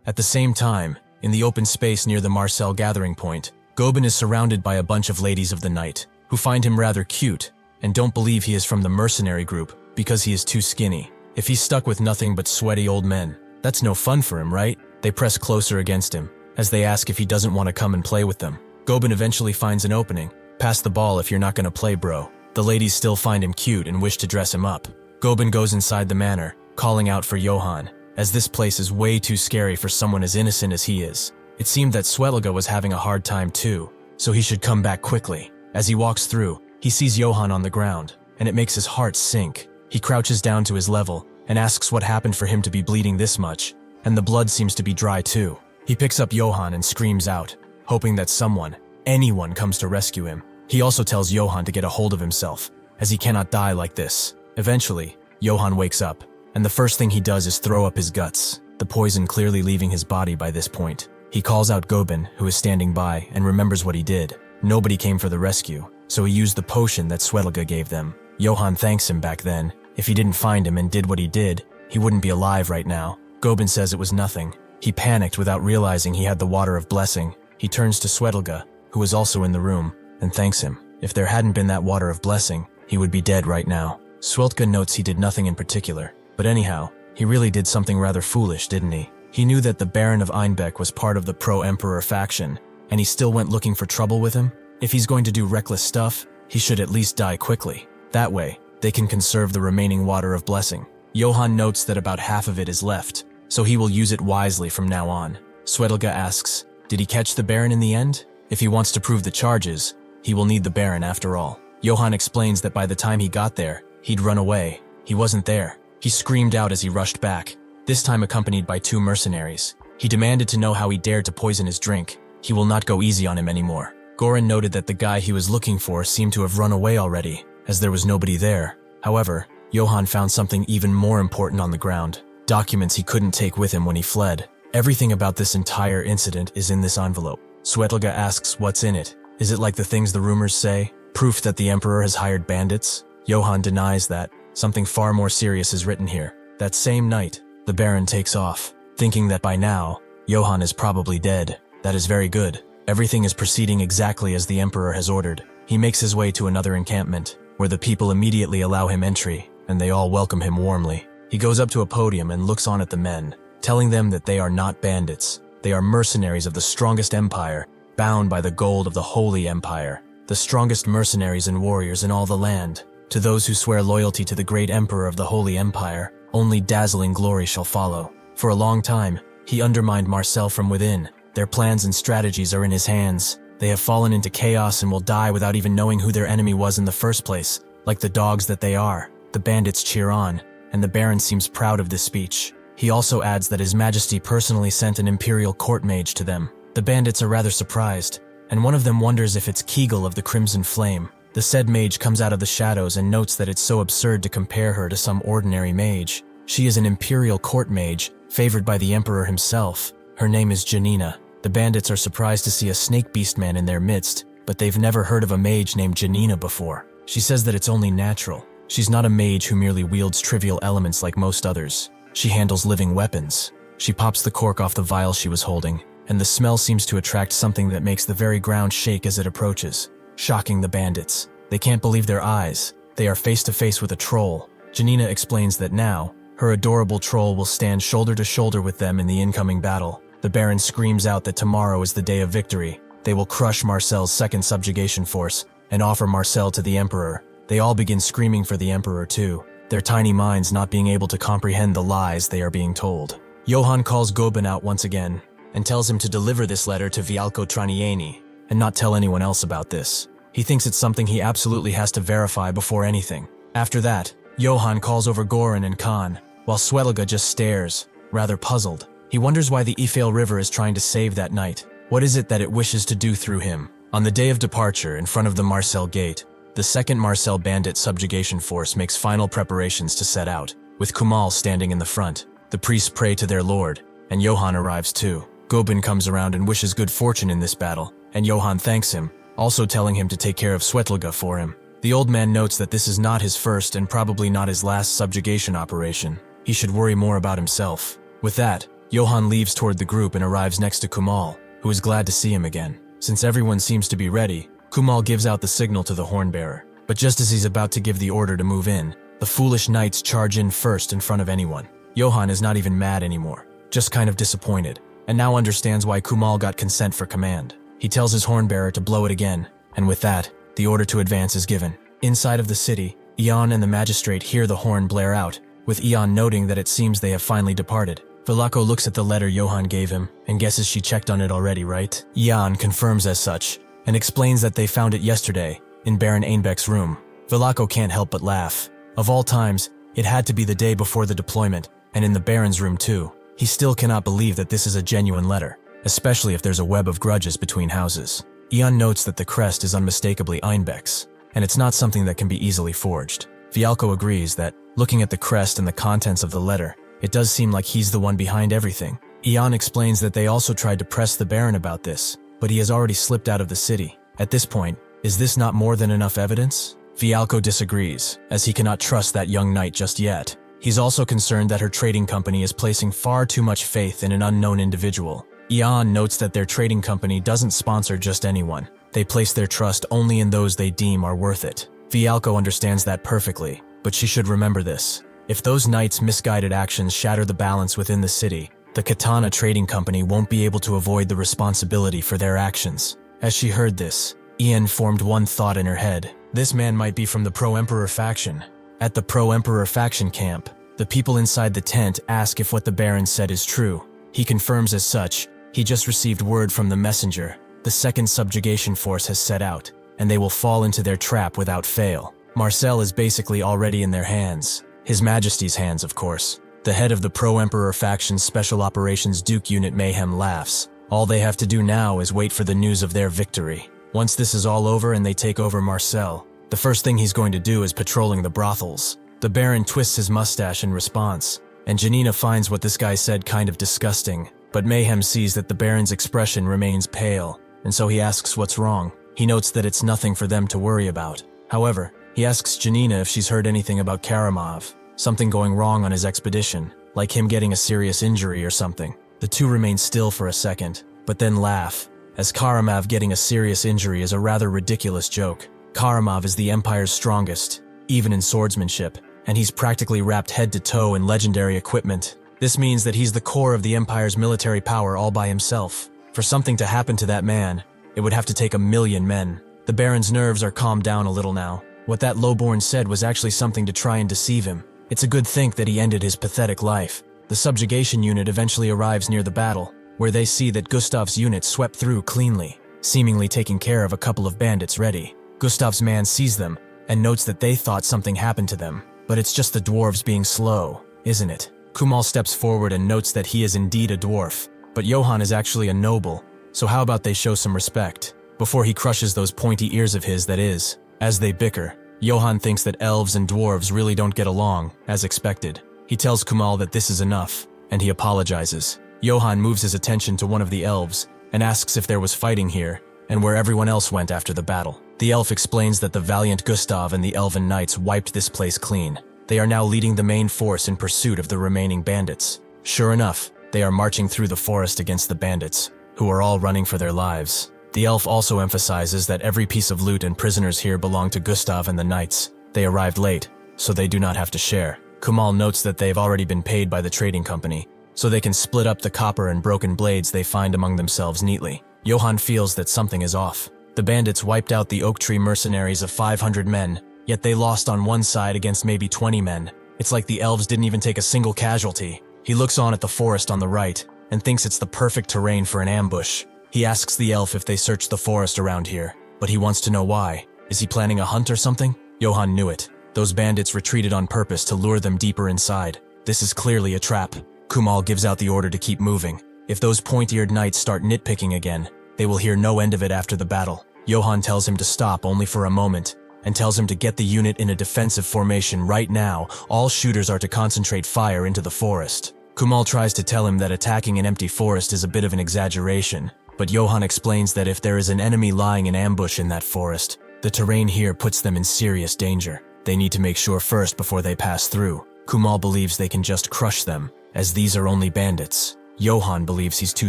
At the same time, in the open space near the Marcel gathering point, Gobin is surrounded by a bunch of ladies of the night, who find him rather cute, and don't believe he is from the mercenary group, because he is too skinny. If he's stuck with nothing but sweaty old men, that's no fun for him, right? They press closer against him, as they ask if he doesn't want to come and play with them. Gobin eventually finds an opening. Pass the ball if you're not gonna play, bro. The ladies still find him cute and wish to dress him up. Gobin goes inside the manor, calling out for Johann, as this place is way too scary for someone as innocent as he is. It seemed that Swelga was having a hard time too, so he should come back quickly. As he walks through, he sees Johann on the ground, and it makes his heart sink. He crouches down to his level and asks what happened for him to be bleeding this much, and the blood seems to be dry too. He picks up Johann and screams out, hoping that someone, anyone, comes to rescue him. He also tells Johann to get a hold of himself, as he cannot die like this. Eventually, Johann wakes up, and the first thing he does is throw up his guts, the poison clearly leaving his body by this point. He calls out Gobin, who is standing by, and remembers what he did. Nobody came for the rescue, so he used the potion that Swelga gave them. Johann thanks him back then. If he didn't find him and did what he did, he wouldn't be alive right now. Gobin says it was nothing. He panicked without realizing he had the water of blessing. He turns to Swelga, who is also in the room, and thanks him. If there hadn't been that water of blessing, he would be dead right now. Swelga notes he did nothing in particular, but anyhow, he really did something rather foolish, didn't he? He knew that the Baron of Einbeck was part of the pro-Emperor faction, and he still went looking for trouble with him? If he's going to do reckless stuff, he should at least die quickly. That way, they can conserve the remaining water of blessing. Johann notes that about half of it is left, so he will use it wisely from now on. Swelga asks, did he catch the Baron in the end? If he wants to prove the charges, he will need the Baron after all. Johann explains that by the time he got there, he'd run away. He wasn't there. He screamed out as he rushed back, this time accompanied by 2 mercenaries. He demanded to know how he dared to poison his drink. He will not go easy on him anymore. Goran noted that the guy he was looking for seemed to have run away already, as there was nobody there. However, Johann found something even more important on the ground. Documents he couldn't take with him when he fled. Everything about this entire incident is in this envelope. Swelga asks what's in it. Is it like the things the rumors say? Proof that the Emperor has hired bandits? Johann denies that. Something far more serious is written here. That same night, the Baron takes off, thinking that by now, Johann is probably dead. That is very good. Everything is proceeding exactly as the Emperor has ordered. He makes his way to another encampment, where the people immediately allow him entry, and they all welcome him warmly. He goes up to a podium and looks on at the men, telling them that they are not bandits. They are mercenaries of the strongest empire, bound by the gold of the Holy Empire, the strongest mercenaries and warriors in all the land. To those who swear loyalty to the great emperor of the Holy Empire, only dazzling glory shall follow. For a long time, he undermined Marcel from within. Their plans and strategies are in his hands. They have fallen into chaos and will die without even knowing who their enemy was in the first place, like the dogs that they are. The bandits cheer on, and the Baron seems proud of this speech. He also adds that His Majesty personally sent an imperial court mage to them. The bandits are rather surprised, and one of them wonders if it's Kegel of the Crimson Flame. The said mage comes out of the shadows and notes that it's so absurd to compare her to some ordinary mage. She is an imperial court mage, favored by the emperor himself. Her name is Janina. The bandits are surprised to see a snake beast man in their midst, but they've never heard of a mage named Janina before. She says that it's only natural. She's not a mage who merely wields trivial elements like most others. She handles living weapons. She pops the cork off the vial she was holding, and the smell seems to attract something that makes the very ground shake as it approaches, shocking the bandits. They can't believe their eyes. They are face to face with a troll. Janina explains that now, her adorable troll will stand shoulder to shoulder with them in the incoming battle. The Baron screams out that tomorrow is the day of victory. They will crush Marcel's second subjugation force and offer Marcel to the Emperor. They all begin screaming for the Emperor too, their tiny minds not being able to comprehend the lies they are being told. Johann calls Gobin out once again and tells him to deliver this letter to Vialco Traniani and not tell anyone else about this. He thinks it's something he absolutely has to verify before anything. After that, Johann calls over Goran and Khan, while Swelga just stares, rather puzzled. He wonders why the Ifale River is trying to save that knight. What is it that it wishes to do through him? On the day of departure, in front of the Marcel Gate, the second Marcel bandit subjugation force makes final preparations to set out, with Kumal standing in the front. The priests pray to their lord, and Johann arrives too. Gobin comes around and wishes good fortune in this battle, and Johann thanks him, also telling him to take care of Svetlga for him. The old man notes that this is not his first and probably not his last subjugation operation. He should worry more about himself. With that, Johann leaves toward the group and arrives next to Kumal, who is glad to see him again. Since everyone seems to be ready, Kumal gives out the signal to the hornbearer. But just as he's about to give the order to move in, the foolish knights charge in first in front of anyone. Johann is not even mad anymore, just kind of disappointed, and now understands why Kumal got consent for command. He tells his hornbearer to blow it again, and with that, the order to advance is given. Inside of the city, Ion and the magistrate hear the horn blare out, with Ion noting that it seems they have finally departed. Velako looks at the letter Johann gave him, and guesses she checked on it already, right? Ion confirms as such, and explains that they found it yesterday, in Baron Einbeck's room. Velako can't help but laugh. Of all times, it had to be the day before the deployment, and in the Baron's room too. He still cannot believe that this is a genuine letter, especially if there's a web of grudges between houses. Ion notes that the crest is unmistakably Einbeck's, and it's not something that can be easily forged. Vialco agrees that, looking at the crest and the contents of the letter, it does seem like he's the one behind everything. Ion explains that they also tried to press the Baron about this, but he has already slipped out of the city. At this point, is this not more than enough evidence? Vialco disagrees, as he cannot trust that young knight just yet. He's also concerned that her trading company is placing far too much faith in an unknown individual. Ion notes that their trading company doesn't sponsor just anyone. They place their trust only in those they deem are worth it. Vialco understands that perfectly, but she should remember this. If those knights' misguided actions shatter the balance within the city, the Katana Trading Company won't be able to avoid the responsibility for their actions. As she heard this, Ian formed one thought in her head. This man might be from the Pro-Emperor faction. At the Pro-Emperor faction camp, the people inside the tent ask if what the Baron said is true. He confirms as such. He just received word from the messenger. The second subjugation force has set out, and they will fall into their trap without fail. Marcel is basically already in their hands. His Majesty's hands, of course. The head of the Pro-Emperor faction's Special Operations Duke Unit Mayhem laughs. All they have to do now is wait for the news of their victory. Once this is all over and they take over Marcel, the first thing he's going to do is patrolling the brothels. The Baron twists his mustache in response, and Janina finds what this guy said kind of disgusting, but Mayhem sees that the Baron's expression remains pale, and so he asks what's wrong. He notes that it's nothing for them to worry about. However, he asks Janina if she's heard anything about Karamov, something going wrong on his expedition, like him getting a serious injury or something. The two remain still for a second, but then laugh, as Karamov getting a serious injury is a rather ridiculous joke. Karamov is the Empire's strongest, even in swordsmanship, and he's practically wrapped head to toe in legendary equipment. This means that he's the core of the Empire's military power all by himself. For something to happen to that man, it would have to take 1,000,000 men. The Baron's nerves are calmed down a little now. What that lowborn said was actually something to try and deceive him. It's a good thing that he ended his pathetic life. The subjugation unit eventually arrives near the battle, where they see that Gustav's unit swept through cleanly, seemingly taking care of a couple of bandits ready. Gustav's man sees them and notes that they thought something happened to them, but it's just the dwarves being slow, isn't it? Kumal steps forward and notes that he is indeed a dwarf, but Johann is actually a noble, so how about they show some respect, before he crushes those pointy ears of his, that is. As they bicker, Johann thinks that elves and dwarves really don't get along, as expected. He tells Kumal that this is enough, and he apologizes. Johann moves his attention to one of the elves and asks if there was fighting here, and where everyone else went after the battle. The elf explains that the valiant Gustav and the elven knights wiped this place clean. They are now leading the main force in pursuit of the remaining bandits. Sure enough, they are marching through the forest against the bandits, who are all running for their lives. The elf also emphasizes that every piece of loot and prisoners here belong to Gustav and the knights. They arrived late, so they do not have to share. Kumal notes that they've already been paid by the trading company, so they can split up the copper and broken blades they find among themselves neatly. Johann feels that something is off. The bandits wiped out the Oak Tree mercenaries of 500 men, yet they lost on one side against maybe 20 men. It's like the elves didn't even take a single casualty. He looks on at the forest on the right and thinks it's the perfect terrain for an ambush. He asks the elf if they searched the forest around here, but he wants to know why. Is he planning a hunt or something? Johann knew it. Those bandits retreated on purpose to lure them deeper inside. This is clearly a trap. Kumal gives out the order to keep moving. If those point-eared knights start nitpicking again, they will hear no end of it after the battle. Johann tells him to stop only for a moment, and tells him to get the unit in a defensive formation right now. All shooters are to concentrate fire into the forest. Kumal tries to tell him that attacking an empty forest is a bit of an exaggeration, but Johann explains that if there is an enemy lying in ambush in that forest, the terrain here puts them in serious danger. They need to make sure first before they pass through. Kumal believes they can just crush them, as these are only bandits. Johann believes he's too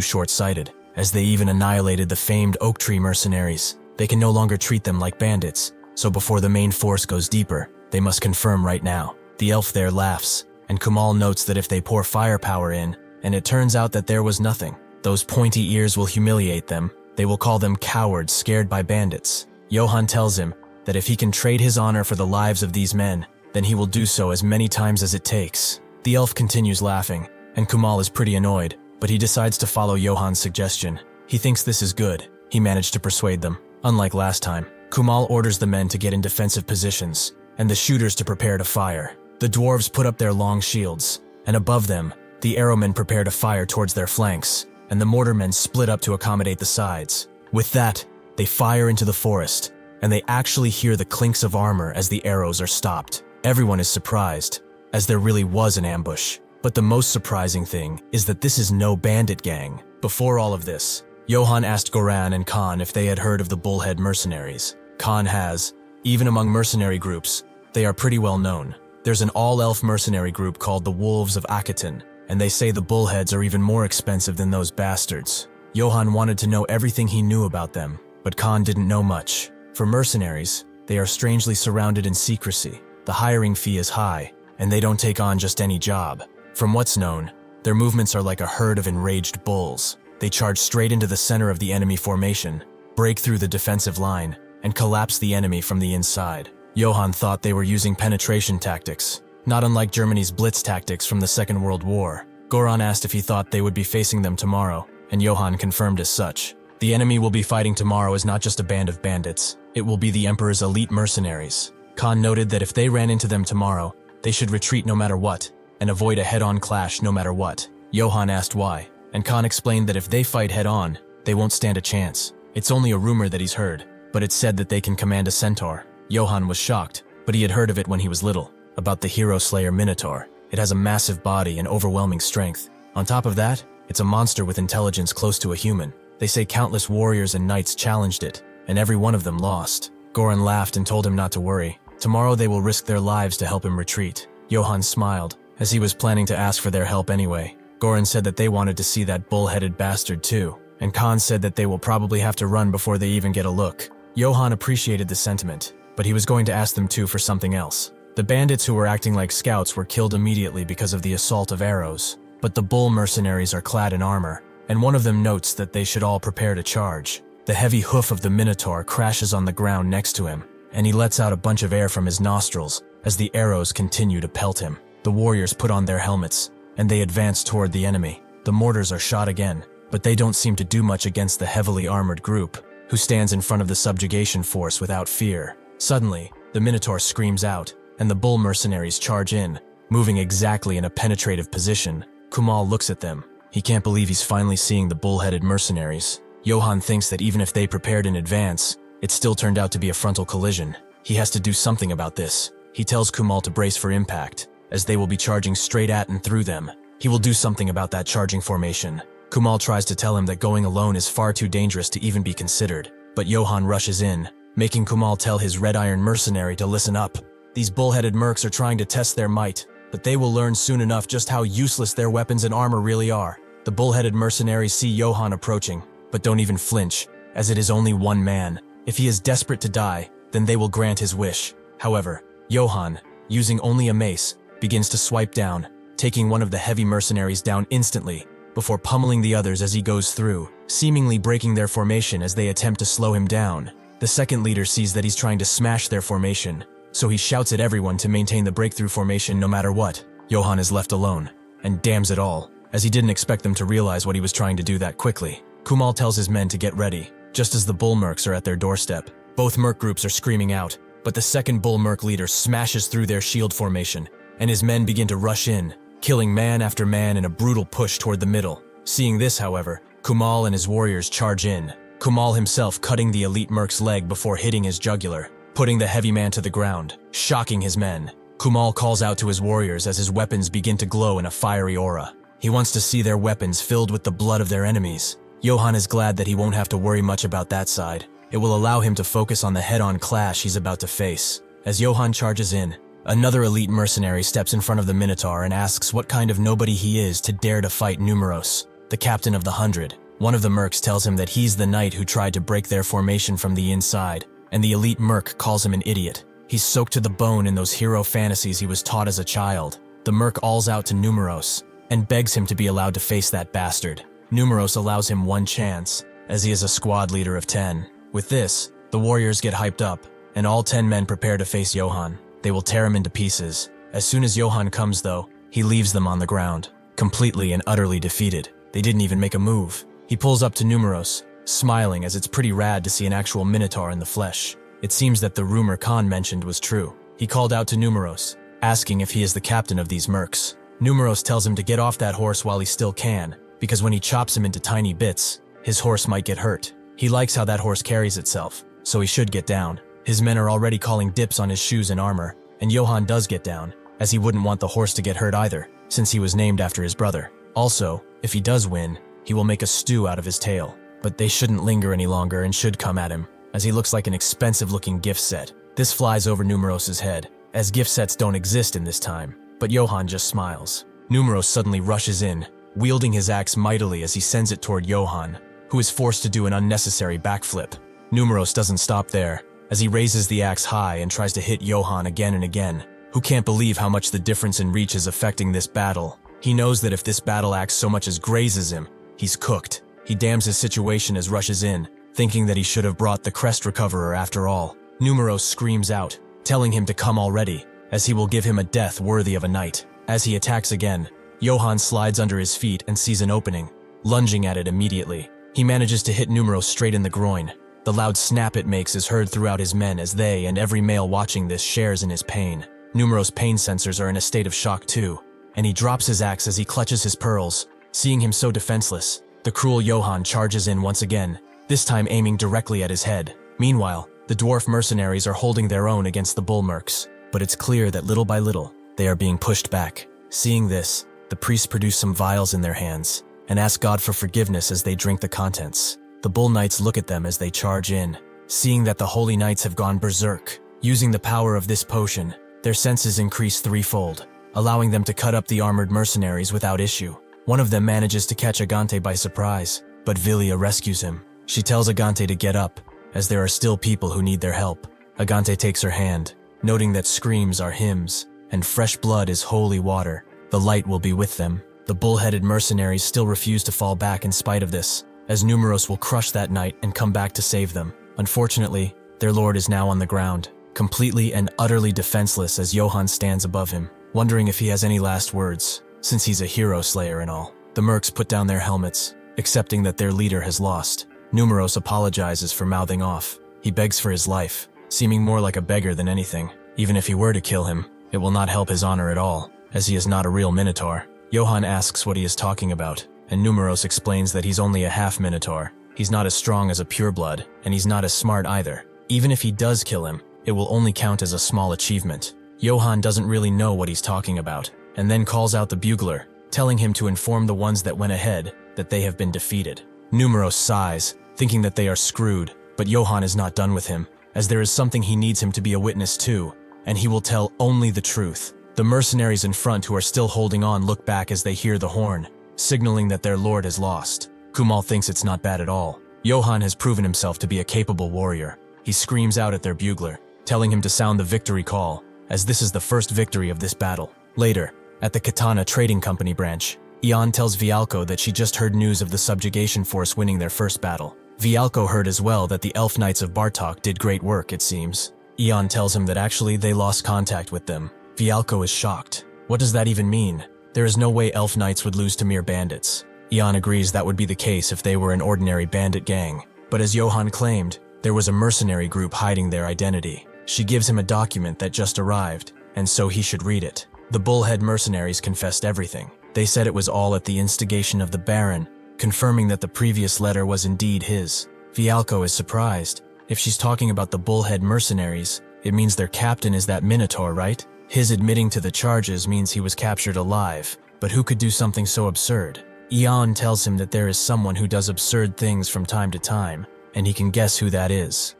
short-sighted, as they even annihilated the famed Oak Tree mercenaries. They can no longer treat them like bandits, so before the main force goes deeper, they must confirm right now. The elf there laughs, and Kumal notes that if they pour firepower in, and it turns out that there was nothing, those pointy ears will humiliate them. They will call them cowards scared by bandits. Johann tells him that if he can trade his honor for the lives of these men, then he will do so as many times as it takes. The elf continues laughing, and Kumal is pretty annoyed, but he decides to follow Johann's suggestion. He thinks this is good. He managed to persuade them. Unlike last time, Kumal orders the men to get in defensive positions, and the shooters to prepare to fire. The dwarves put up their long shields, and above them, the arrowmen prepare to fire towards their flanks, and the mortarmen split up to accommodate the sides. With that, they fire into the forest, and they actually hear the clinks of armor as the arrows are stopped. Everyone is surprised, as there really was an ambush. But the most surprising thing is that this is no bandit gang. Before all of this, Johann asked Goran and Khan if they had heard of the Bullhead mercenaries. Khan has. Even among mercenary groups, they are pretty well known. There's an all-elf mercenary group called the Wolves of Akiton, and they say the Bullheads are even more expensive than those bastards. Johann wanted to know everything he knew about them, but Khan didn't know much. For mercenaries, they are strangely surrounded in secrecy. The hiring fee is high, and they don't take on just any job. From what's known, their movements are like a herd of enraged bulls. They charge straight into the center of the enemy formation, break through the defensive line, and collapse the enemy from the inside. Johann thought they were using penetration tactics, not unlike Germany's Blitz tactics from the Second World War. Goran asked if he thought they would be facing them tomorrow, and Johann confirmed as such. The enemy will be fighting tomorrow is not just a band of bandits. It will be the Emperor's elite mercenaries. Khan noted that if they ran into them tomorrow, they should retreat no matter what, and avoid a head-on clash no matter what. Johann asked why, and Khan explained that if they fight head-on, they won't stand a chance. It's only a rumor that he's heard, but it's said that they can command a centaur. Johann was shocked, but he had heard of it when he was little, about the hero slayer Minotaur. It has a massive body and overwhelming strength. On top of that, it's a monster with intelligence close to a human. They say countless warriors and knights challenged it, and every one of them lost. Goran laughed and told him not to worry. Tomorrow they will risk their lives to help him retreat. Johann smiled, as he was planning to ask for their help anyway. Goran said that they wanted to see that bull-headed bastard too, and Khan said that they will probably have to run before they even get a look. Johann appreciated the sentiment, but he was going to ask them too for something else. The bandits who were acting like scouts were killed immediately because of the assault of arrows, but the bull mercenaries are clad in armor, and one of them notes that they should all prepare to charge. The heavy hoof of the Minotaur crashes on the ground next to him, and he lets out a bunch of air from his nostrils as the arrows continue to pelt him. The warriors put on their helmets, and they advance toward the enemy. The mortars are shot again, but they don't seem to do much against the heavily armored group, who stands in front of the subjugation force without fear. Suddenly, the Minotaur screams out, and the bull mercenaries charge in, moving exactly in a penetrative position. Kumal looks at them. He can't believe he's finally seeing the bull-headed mercenaries. Johann thinks that even if they prepared in advance, it still turned out to be a frontal collision. He has to do something about this. He tells Kumal to brace for impact, as they will be charging straight at and through them. He will do something about that charging formation. Kumal tries to tell him that going alone is far too dangerous to even be considered, but Johann rushes in, making Kumal tell his red iron mercenary to listen up. These bull-headed mercs are trying to test their might, but they will learn soon enough just how useless their weapons and armor really are. The bull-headed mercenaries see Johann approaching, but don't even flinch, as it is only one man. If he is desperate to die, then they will grant his wish. However, Johann, using only a mace, begins to swipe down, taking one of the heavy mercenaries down instantly, before pummeling the others as he goes through, seemingly breaking their formation as they attempt to slow him down. The second leader sees that he's trying to smash their formation, so he shouts at everyone to maintain the breakthrough formation no matter what. Johann is left alone, and damns it all, as he didn't expect them to realize what he was trying to do that quickly. Kumal tells his men to get ready, just as the bull mercs are at their doorstep. Both merc groups are screaming out, but the second bull merc leader smashes through their shield formation, and his men begin to rush in, killing man after man in a brutal push toward the middle. Seeing this, however, Kumal and his warriors charge in, Kumal himself cutting the elite merc's leg before hitting his jugular, putting the heavy man to the ground, shocking his men. Kumal calls out to his warriors as his weapons begin to glow in a fiery aura. He wants to see their weapons filled with the blood of their enemies. Johann is glad that he won't have to worry much about that side. It will allow him to focus on the head-on clash he's about to face. As Johann charges in, another elite mercenary steps in front of the Minotaur and asks what kind of nobody he is to dare to fight Numeros, the captain of the 100. One of the mercs tells him that he's the knight who tried to break their formation from the inside, and the elite merc calls him an idiot. He's soaked to the bone in those hero fantasies he was taught as a child. The merc alls out to Numeros and begs him to be allowed to face that bastard. Numeros allows him one chance, as he is a squad leader of 10. With this, the warriors get hyped up, and all 10 men prepare to face Johann. They will tear him into pieces. As soon as Johann comes though, he leaves them on the ground, completely and utterly defeated. They didn't even make a move. He pulls up to Numeros, smiling as it's pretty rad to see an actual Minotaur in the flesh. It seems that the rumor Khan mentioned was true. He called out to Numeros, asking if he is the captain of these mercs. Numeros tells him to get off that horse while he still can, because when he chops him into tiny bits, his horse might get hurt. He likes how that horse carries itself, so he should get down. His men are already calling dips on his shoes and armor, and Johann does get down, as he wouldn't want the horse to get hurt either, since he was named after his brother. Also, if he does win, he will make a stew out of his tail. But they shouldn't linger any longer and should come at him, as he looks like an expensive-looking gift set. This flies over Numeros's head, as gift sets don't exist in this time, but Johann just smiles. Numeros suddenly rushes in, wielding his axe mightily as he sends it toward Johann, who is forced to do an unnecessary backflip. Numeros doesn't stop there, as he raises the axe high and tries to hit Johann again and again, who can't believe how much the difference in reach is affecting this battle. He knows that if this battle axe so much as grazes him, he's cooked. He damns his situation as rushes in, thinking that he should have brought the crest recoverer after all. Numeros screams out, telling him to come already, as he will give him a death worthy of a knight. As he attacks again, Johann slides under his feet and sees an opening, lunging at it immediately. He manages to hit Numeros straight in the groin. The loud snap it makes is heard throughout his men as they and every male watching this shares in his pain. Numeros' pain sensors are in a state of shock too, and he drops his axe as he clutches his pearls. Seeing him so defenseless, the cruel Johann charges in once again, this time aiming directly at his head. Meanwhile, the dwarf mercenaries are holding their own against the bull mercs, but it's clear that little by little, they are being pushed back. Seeing this, the priests produce some vials in their hands and ask God for forgiveness as they drink the contents. The bull knights look at them as they charge in, seeing that the holy knights have gone berserk. Using the power of this potion, their senses increase threefold, allowing them to cut up the armored mercenaries without issue. One of them manages to catch Agante by surprise, but Vilia rescues him. She tells Agante to get up, as there are still people who need their help. Agante takes her hand, noting that screams are hymns, and fresh blood is holy water. The light will be with them. The bull-headed mercenaries still refuse to fall back in spite of this, as Numeros will crush that knight and come back to save them. Unfortunately, their lord is now on the ground, completely and utterly defenseless as Johann stands above him, wondering if he has any last words, since he's a hero slayer and all. The mercs put down their helmets, accepting that their leader has lost. Numeros apologizes for mouthing off. He begs for his life, seeming more like a beggar than anything. Even if he were to kill him, it will not help his honor at all, as he is not a real minotaur. Johann asks what he is talking about, and Numeros explains that he's only a half-minotaur. He's not as strong as a pureblood, and he's not as smart either. Even if he does kill him, it will only count as a small achievement. Johann doesn't really know what he's talking about, and then calls out the bugler, telling him to inform the ones that went ahead that they have been defeated. Numeros sighs, thinking that they are screwed, but Johann is not done with him, as there is something he needs him to be a witness to, and he will tell only the truth. The mercenaries in front who are still holding on look back as they hear the horn, signaling that their lord has lost. Kumal thinks it's not bad at all. Johann has proven himself to be a capable warrior. He screams out at their bugler, telling him to sound the victory call, as this is the first victory of this battle. Later, at the Katana Trading Company branch, Ian tells Vialco that she just heard news of the subjugation force winning their first battle. Vialco heard as well that the Elf Knights of Bartok did great work, it seems. Ian tells him that actually they lost contact with them. Vialco is shocked. What does that even mean? There is no way Elf Knights would lose to mere bandits. Ian agrees that would be the case if they were an ordinary bandit gang. But as Johann claimed, there was a mercenary group hiding their identity. She gives him a document that just arrived, and so he should read it. The bullhead mercenaries confessed everything. They said it was all at the instigation of the Baron, confirming that the previous letter was indeed his. Vialco is surprised. If she's talking about the bullhead mercenaries, it means their captain is that Minotaur, right? His admitting to the charges means he was captured alive, but who could do something so absurd? Ian tells him that there is someone who does absurd things from time to time, and he can guess who that is.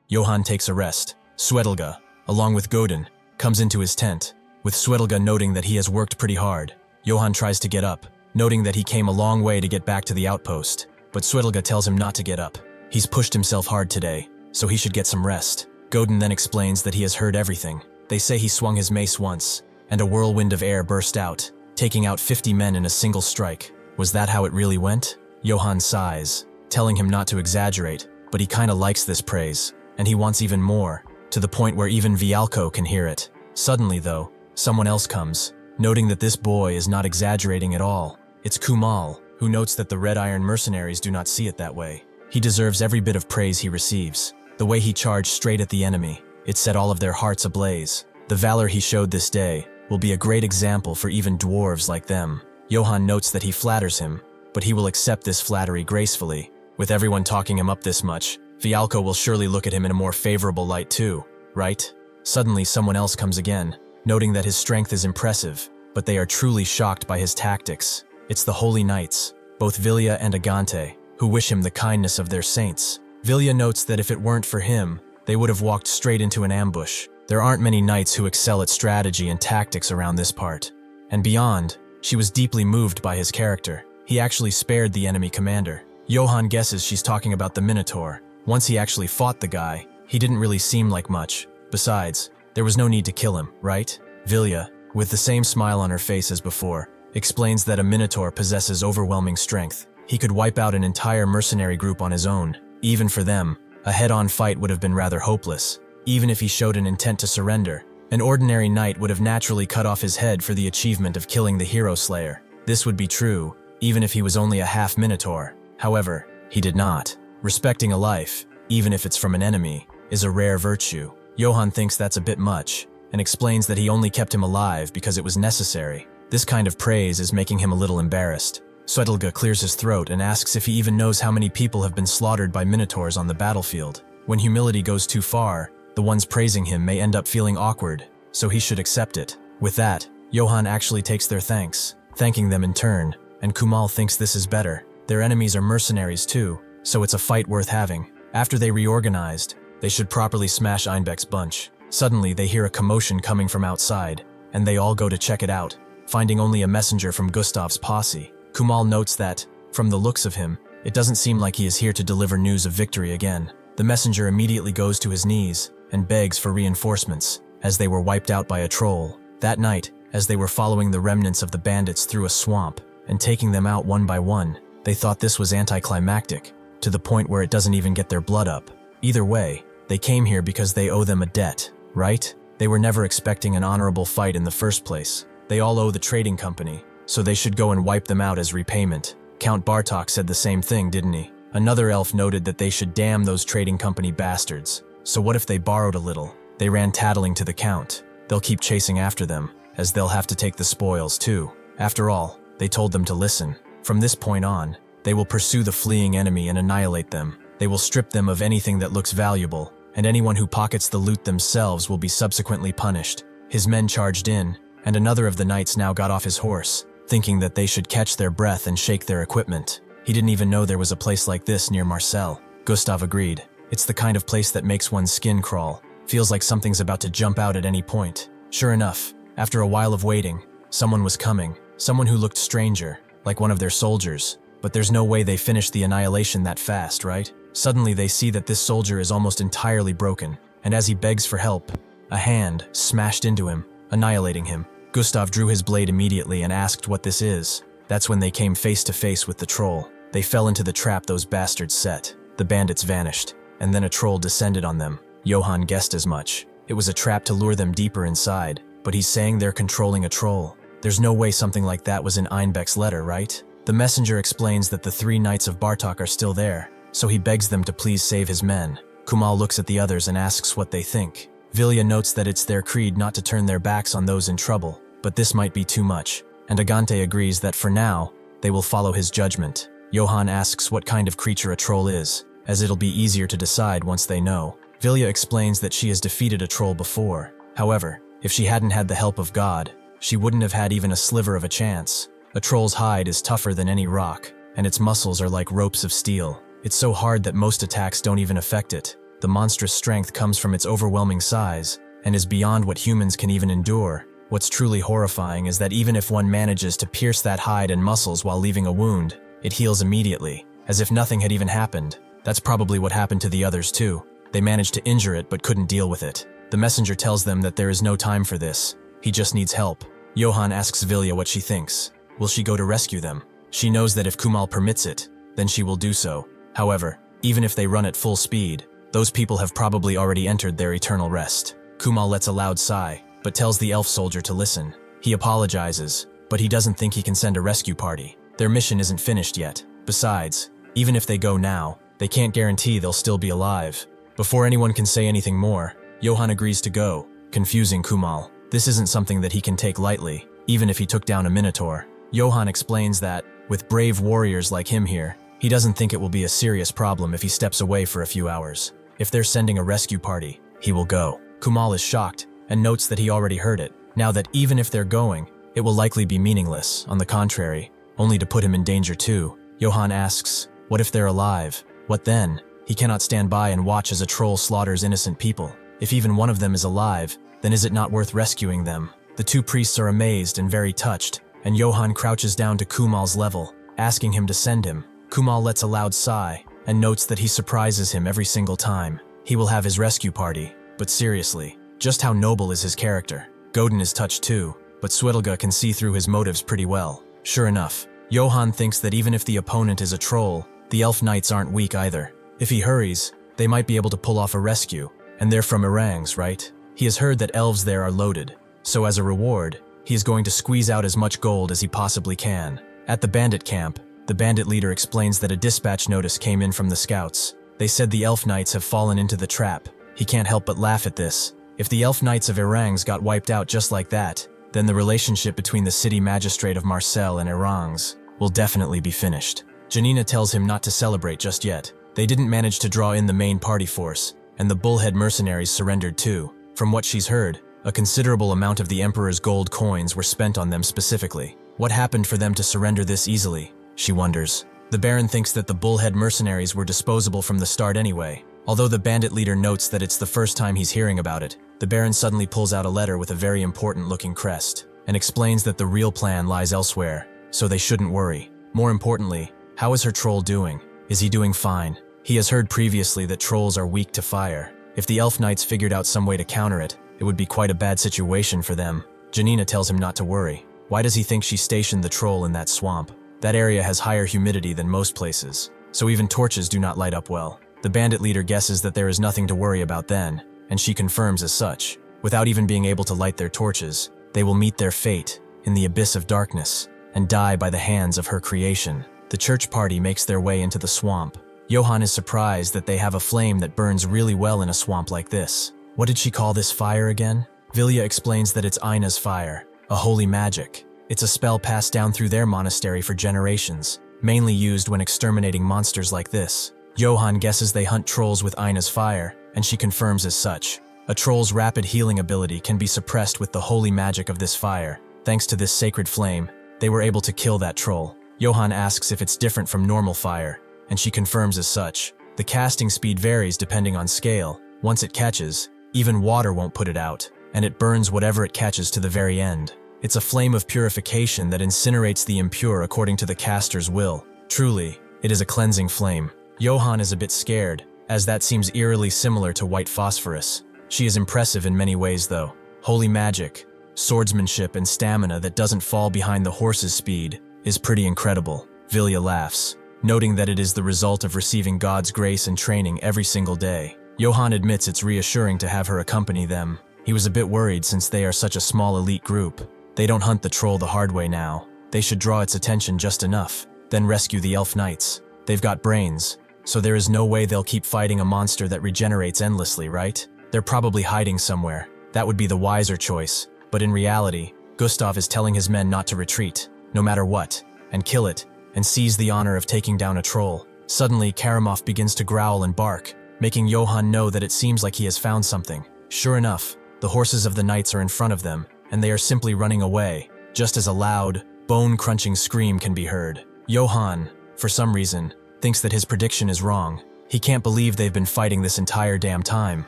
Johann takes a rest. Swedelga, along with Godin, comes into his tent, with Swedelga noting that he has worked pretty hard. Johann tries to get up, noting that he came a long way to get back to the outpost, but Swedelga tells him not to get up. He's pushed himself hard today, so he should get some rest. Godin then explains that he has heard everything. They say he swung his mace once, and a whirlwind of air burst out, taking out 50 men in a single strike. Was that how it really went? Johann sighs, telling him not to exaggerate, but he kinda likes this praise, and he wants even more, to the point where even Vialco can hear it. Suddenly, though, someone else comes, noting that this boy is not exaggerating at all. It's Kumal, who notes that the Red Iron mercenaries do not see it that way. He deserves every bit of praise he receives. The way he charged straight at the enemy, it set all of their hearts ablaze. The valor he showed this day will be a great example for even dwarves like them. Johann notes that he flatters him, but he will accept this flattery gracefully. With everyone talking him up this much, Vialco will surely look at him in a more favorable light too, right? Suddenly someone else comes again, noting that his strength is impressive, but they are truly shocked by his tactics. It's the Holy Knights, both Vilya and Agante, who wish him the kindness of their saints. Vilya notes that if it weren't for him, they would have walked straight into an ambush. There aren't many knights who excel at strategy and tactics around this part. And beyond, she was deeply moved by his character. He actually spared the enemy commander. Johann guesses she's talking about the Minotaur. Once he actually fought the guy, he didn't really seem like much. Besides, there was no need to kill him, right? Vilya, with the same smile on her face as before, explains that a Minotaur possesses overwhelming strength. He could wipe out an entire mercenary group on his own. Even for them, a head-on fight would have been rather hopeless. Even if he showed an intent to surrender, an ordinary knight would have naturally cut off his head for the achievement of killing the hero slayer. This would be true, even if he was only a half-Minotaur. However, he did not. Respecting a life, even if it's from an enemy, is a rare virtue. Johann thinks that's a bit much, and explains that he only kept him alive because it was necessary. This kind of praise is making him a little embarrassed. Swedelga clears his throat and asks if he even knows how many people have been slaughtered by Minotaurs on the battlefield. When humility goes too far, the ones praising him may end up feeling awkward, so he should accept it. With that, Johann actually takes their thanks, thanking them in turn, and Kumal thinks this is better. Their enemies are mercenaries too, so it's a fight worth having. After they reorganized, they should properly smash Einbeck's bunch. Suddenly, they hear a commotion coming from outside, and they all go to check it out, finding only a messenger from Gustav's posse. Kumal notes that, from the looks of him, it doesn't seem like he is here to deliver news of victory again. The messenger immediately goes to his knees and begs for reinforcements, as they were wiped out by a troll. That night, as they were following the remnants of the bandits through a swamp and taking them out one by one, they thought this was anticlimactic, to the point where it doesn't even get their blood up. Either way, they came here because they owe them a debt, right? They were never expecting an honorable fight in the first place. They all owe the trading company, so they should go and wipe them out as repayment. Count Bartok said the same thing, didn't he? Another elf noted that they should damn those trading company bastards. So what if they borrowed a little? They ran tattling to the count. They'll keep chasing after them, as they'll have to take the spoils too. After all, they told them to listen. From this point on, they will pursue the fleeing enemy and annihilate them. They will strip them of anything that looks valuable, and anyone who pockets the loot themselves will be subsequently punished. His men charged in, and another of the knights now got off his horse, thinking that they should catch their breath and shake their equipment. He didn't even know there was a place like this near Marcel. Gustav agreed. It's the kind of place that makes one's skin crawl. Feels like something's about to jump out at any point. Sure enough, after a while of waiting, someone was coming. Someone who looked stranger, like one of their soldiers. But there's no way they finished the annihilation that fast, right? Suddenly they see that this soldier is almost entirely broken, and as he begs for help, a hand smashed into him, annihilating him. Gustav drew his blade immediately and asked what this is. That's when they came face to face with the troll. They fell into the trap those bastards set. The bandits vanished, and then a troll descended on them. Johann guessed as much. It was a trap to lure them deeper inside, but he's saying they're controlling a troll. There's no way something like that was in Einbeck's letter, right? The messenger explains that the 3 knights of Bartok are still there, so he begs them to please save his men. Kumal looks at the others and asks what they think. Vilya notes that it's their creed not to turn their backs on those in trouble, but this might be too much, and Agante agrees that for now, they will follow his judgment. Johann asks what kind of creature a troll is, as it'll be easier to decide once they know. Vilya explains that she has defeated a troll before. However, if she hadn't had the help of God, she wouldn't have had even a sliver of a chance. A troll's hide is tougher than any rock, and its muscles are like ropes of steel. It's so hard that most attacks don't even affect it. The monstrous strength comes from its overwhelming size, and is beyond what humans can even endure. What's truly horrifying is that even if one manages to pierce that hide and muscles while leaving a wound, it heals immediately, as if nothing had even happened. That's probably what happened to the others too. They managed to injure it but couldn't deal with it. The messenger tells them that there is no time for this. He just needs help. Johann asks Vilya what she thinks. Will she go to rescue them? She knows that if Kumal permits it, then she will do so. However, even if they run at full speed, those people have probably already entered their eternal rest. Kumal lets a loud sigh, but tells the elf soldier to listen. He apologizes, but he doesn't think he can send a rescue party. Their mission isn't finished yet. Besides, even if they go now, they can't guarantee they'll still be alive. Before anyone can say anything more, Johann agrees to go, confusing Kumal. This isn't something that he can take lightly, even if he took down a minotaur. Johann explains that, with brave warriors like him here, he doesn't think it will be a serious problem if he steps away for a few hours. If they're sending a rescue party, he will go. Kumal is shocked, and notes that he already heard it. Now that even if they're going, it will likely be meaningless, on the contrary, only to put him in danger too. Johann asks, what if they're alive? What then? He cannot stand by and watch as a troll slaughters innocent people. If even one of them is alive, then is it not worth rescuing them? The 2 priests are amazed and very touched, and Johann crouches down to Kumal's level, asking him to send him. Kumal lets a loud sigh, and notes that he surprises him every single time. He will have his rescue party, but seriously, just how noble is his character? Godin is touched too, but Swedelga can see through his motives pretty well. Sure enough, Johann thinks that even if the opponent is a troll, the elf knights aren't weak either. If he hurries, they might be able to pull off a rescue, and they're from Orangs, right? He has heard that elves there are loaded, so as a reward, he is going to squeeze out as much gold as he possibly can. At the bandit camp, the bandit leader explains that a dispatch notice came in from the scouts. They said the elf knights have fallen into the trap. He can't help but laugh at this. If the elf knights of Orangs got wiped out just like that, then the relationship between the city magistrate of Marcel and Orangs will definitely be finished. Janina tells him not to celebrate just yet. They didn't manage to draw in the main party force, and the bullhead mercenaries surrendered too. From what she's heard, a considerable amount of the Emperor's gold coins were spent on them specifically. What happened for them to surrender this easily? She wonders. The Baron thinks that the bullhead mercenaries were disposable from the start anyway. Although the bandit leader notes that it's the first time he's hearing about it, the Baron suddenly pulls out a letter with a very important-looking crest, and explains that the real plan lies elsewhere, so they shouldn't worry. More importantly, how is her troll doing? Is he doing fine? He has heard previously that trolls are weak to fire. If the elf knights figured out some way to counter it, it would be quite a bad situation for them. Janina tells him not to worry. Why does he think she stationed the troll in that swamp? That area has higher humidity than most places, so even torches do not light up well. The bandit leader guesses that there is nothing to worry about then, and she confirms as such. Without even being able to light their torches, they will meet their fate in the abyss of darkness and die by the hands of her creation. The church party makes their way into the swamp. Johann is surprised that they have a flame that burns really well in a swamp like this. What did she call this fire again? Vilya explains that it's Aina's fire, a holy magic. It's a spell passed down through their monastery for generations, mainly used when exterminating monsters like this. Johann guesses they hunt trolls with Aina's fire, and she confirms as such. A troll's rapid healing ability can be suppressed with the holy magic of this fire. Thanks to this sacred flame, they were able to kill that troll. Johann asks if it's different from normal fire, and she confirms as such. The casting speed varies depending on scale. Once it catches, even water won't put it out, and it burns whatever it catches to the very end. It's a flame of purification that incinerates the impure according to the caster's will. Truly, it is a cleansing flame. Johann is a bit scared, as that seems eerily similar to white phosphorus. She is impressive in many ways though. Holy magic, swordsmanship and stamina that doesn't fall behind the horse's speed is pretty incredible. Vilya laughs, noting that it is the result of receiving God's grace and training every single day. Johann admits it's reassuring to have her accompany them. He was a bit worried since they are such a small elite group. They don't hunt the troll the hard way now. They should draw its attention just enough, then rescue the elf knights. They've got brains, so there is no way they'll keep fighting a monster that regenerates endlessly, right? They're probably hiding somewhere. That would be the wiser choice. But in reality, Gustav is telling his men not to retreat, no matter what, and kill it, and seize the honor of taking down a troll. Suddenly, Karamov begins to growl and bark, making Johann know that it seems like he has found something. Sure enough, the horses of the knights are in front of them, and they are simply running away, just as a loud, bone-crunching scream can be heard. Johann, for some reason, thinks that his prediction is wrong. He can't believe they've been fighting this entire damn time.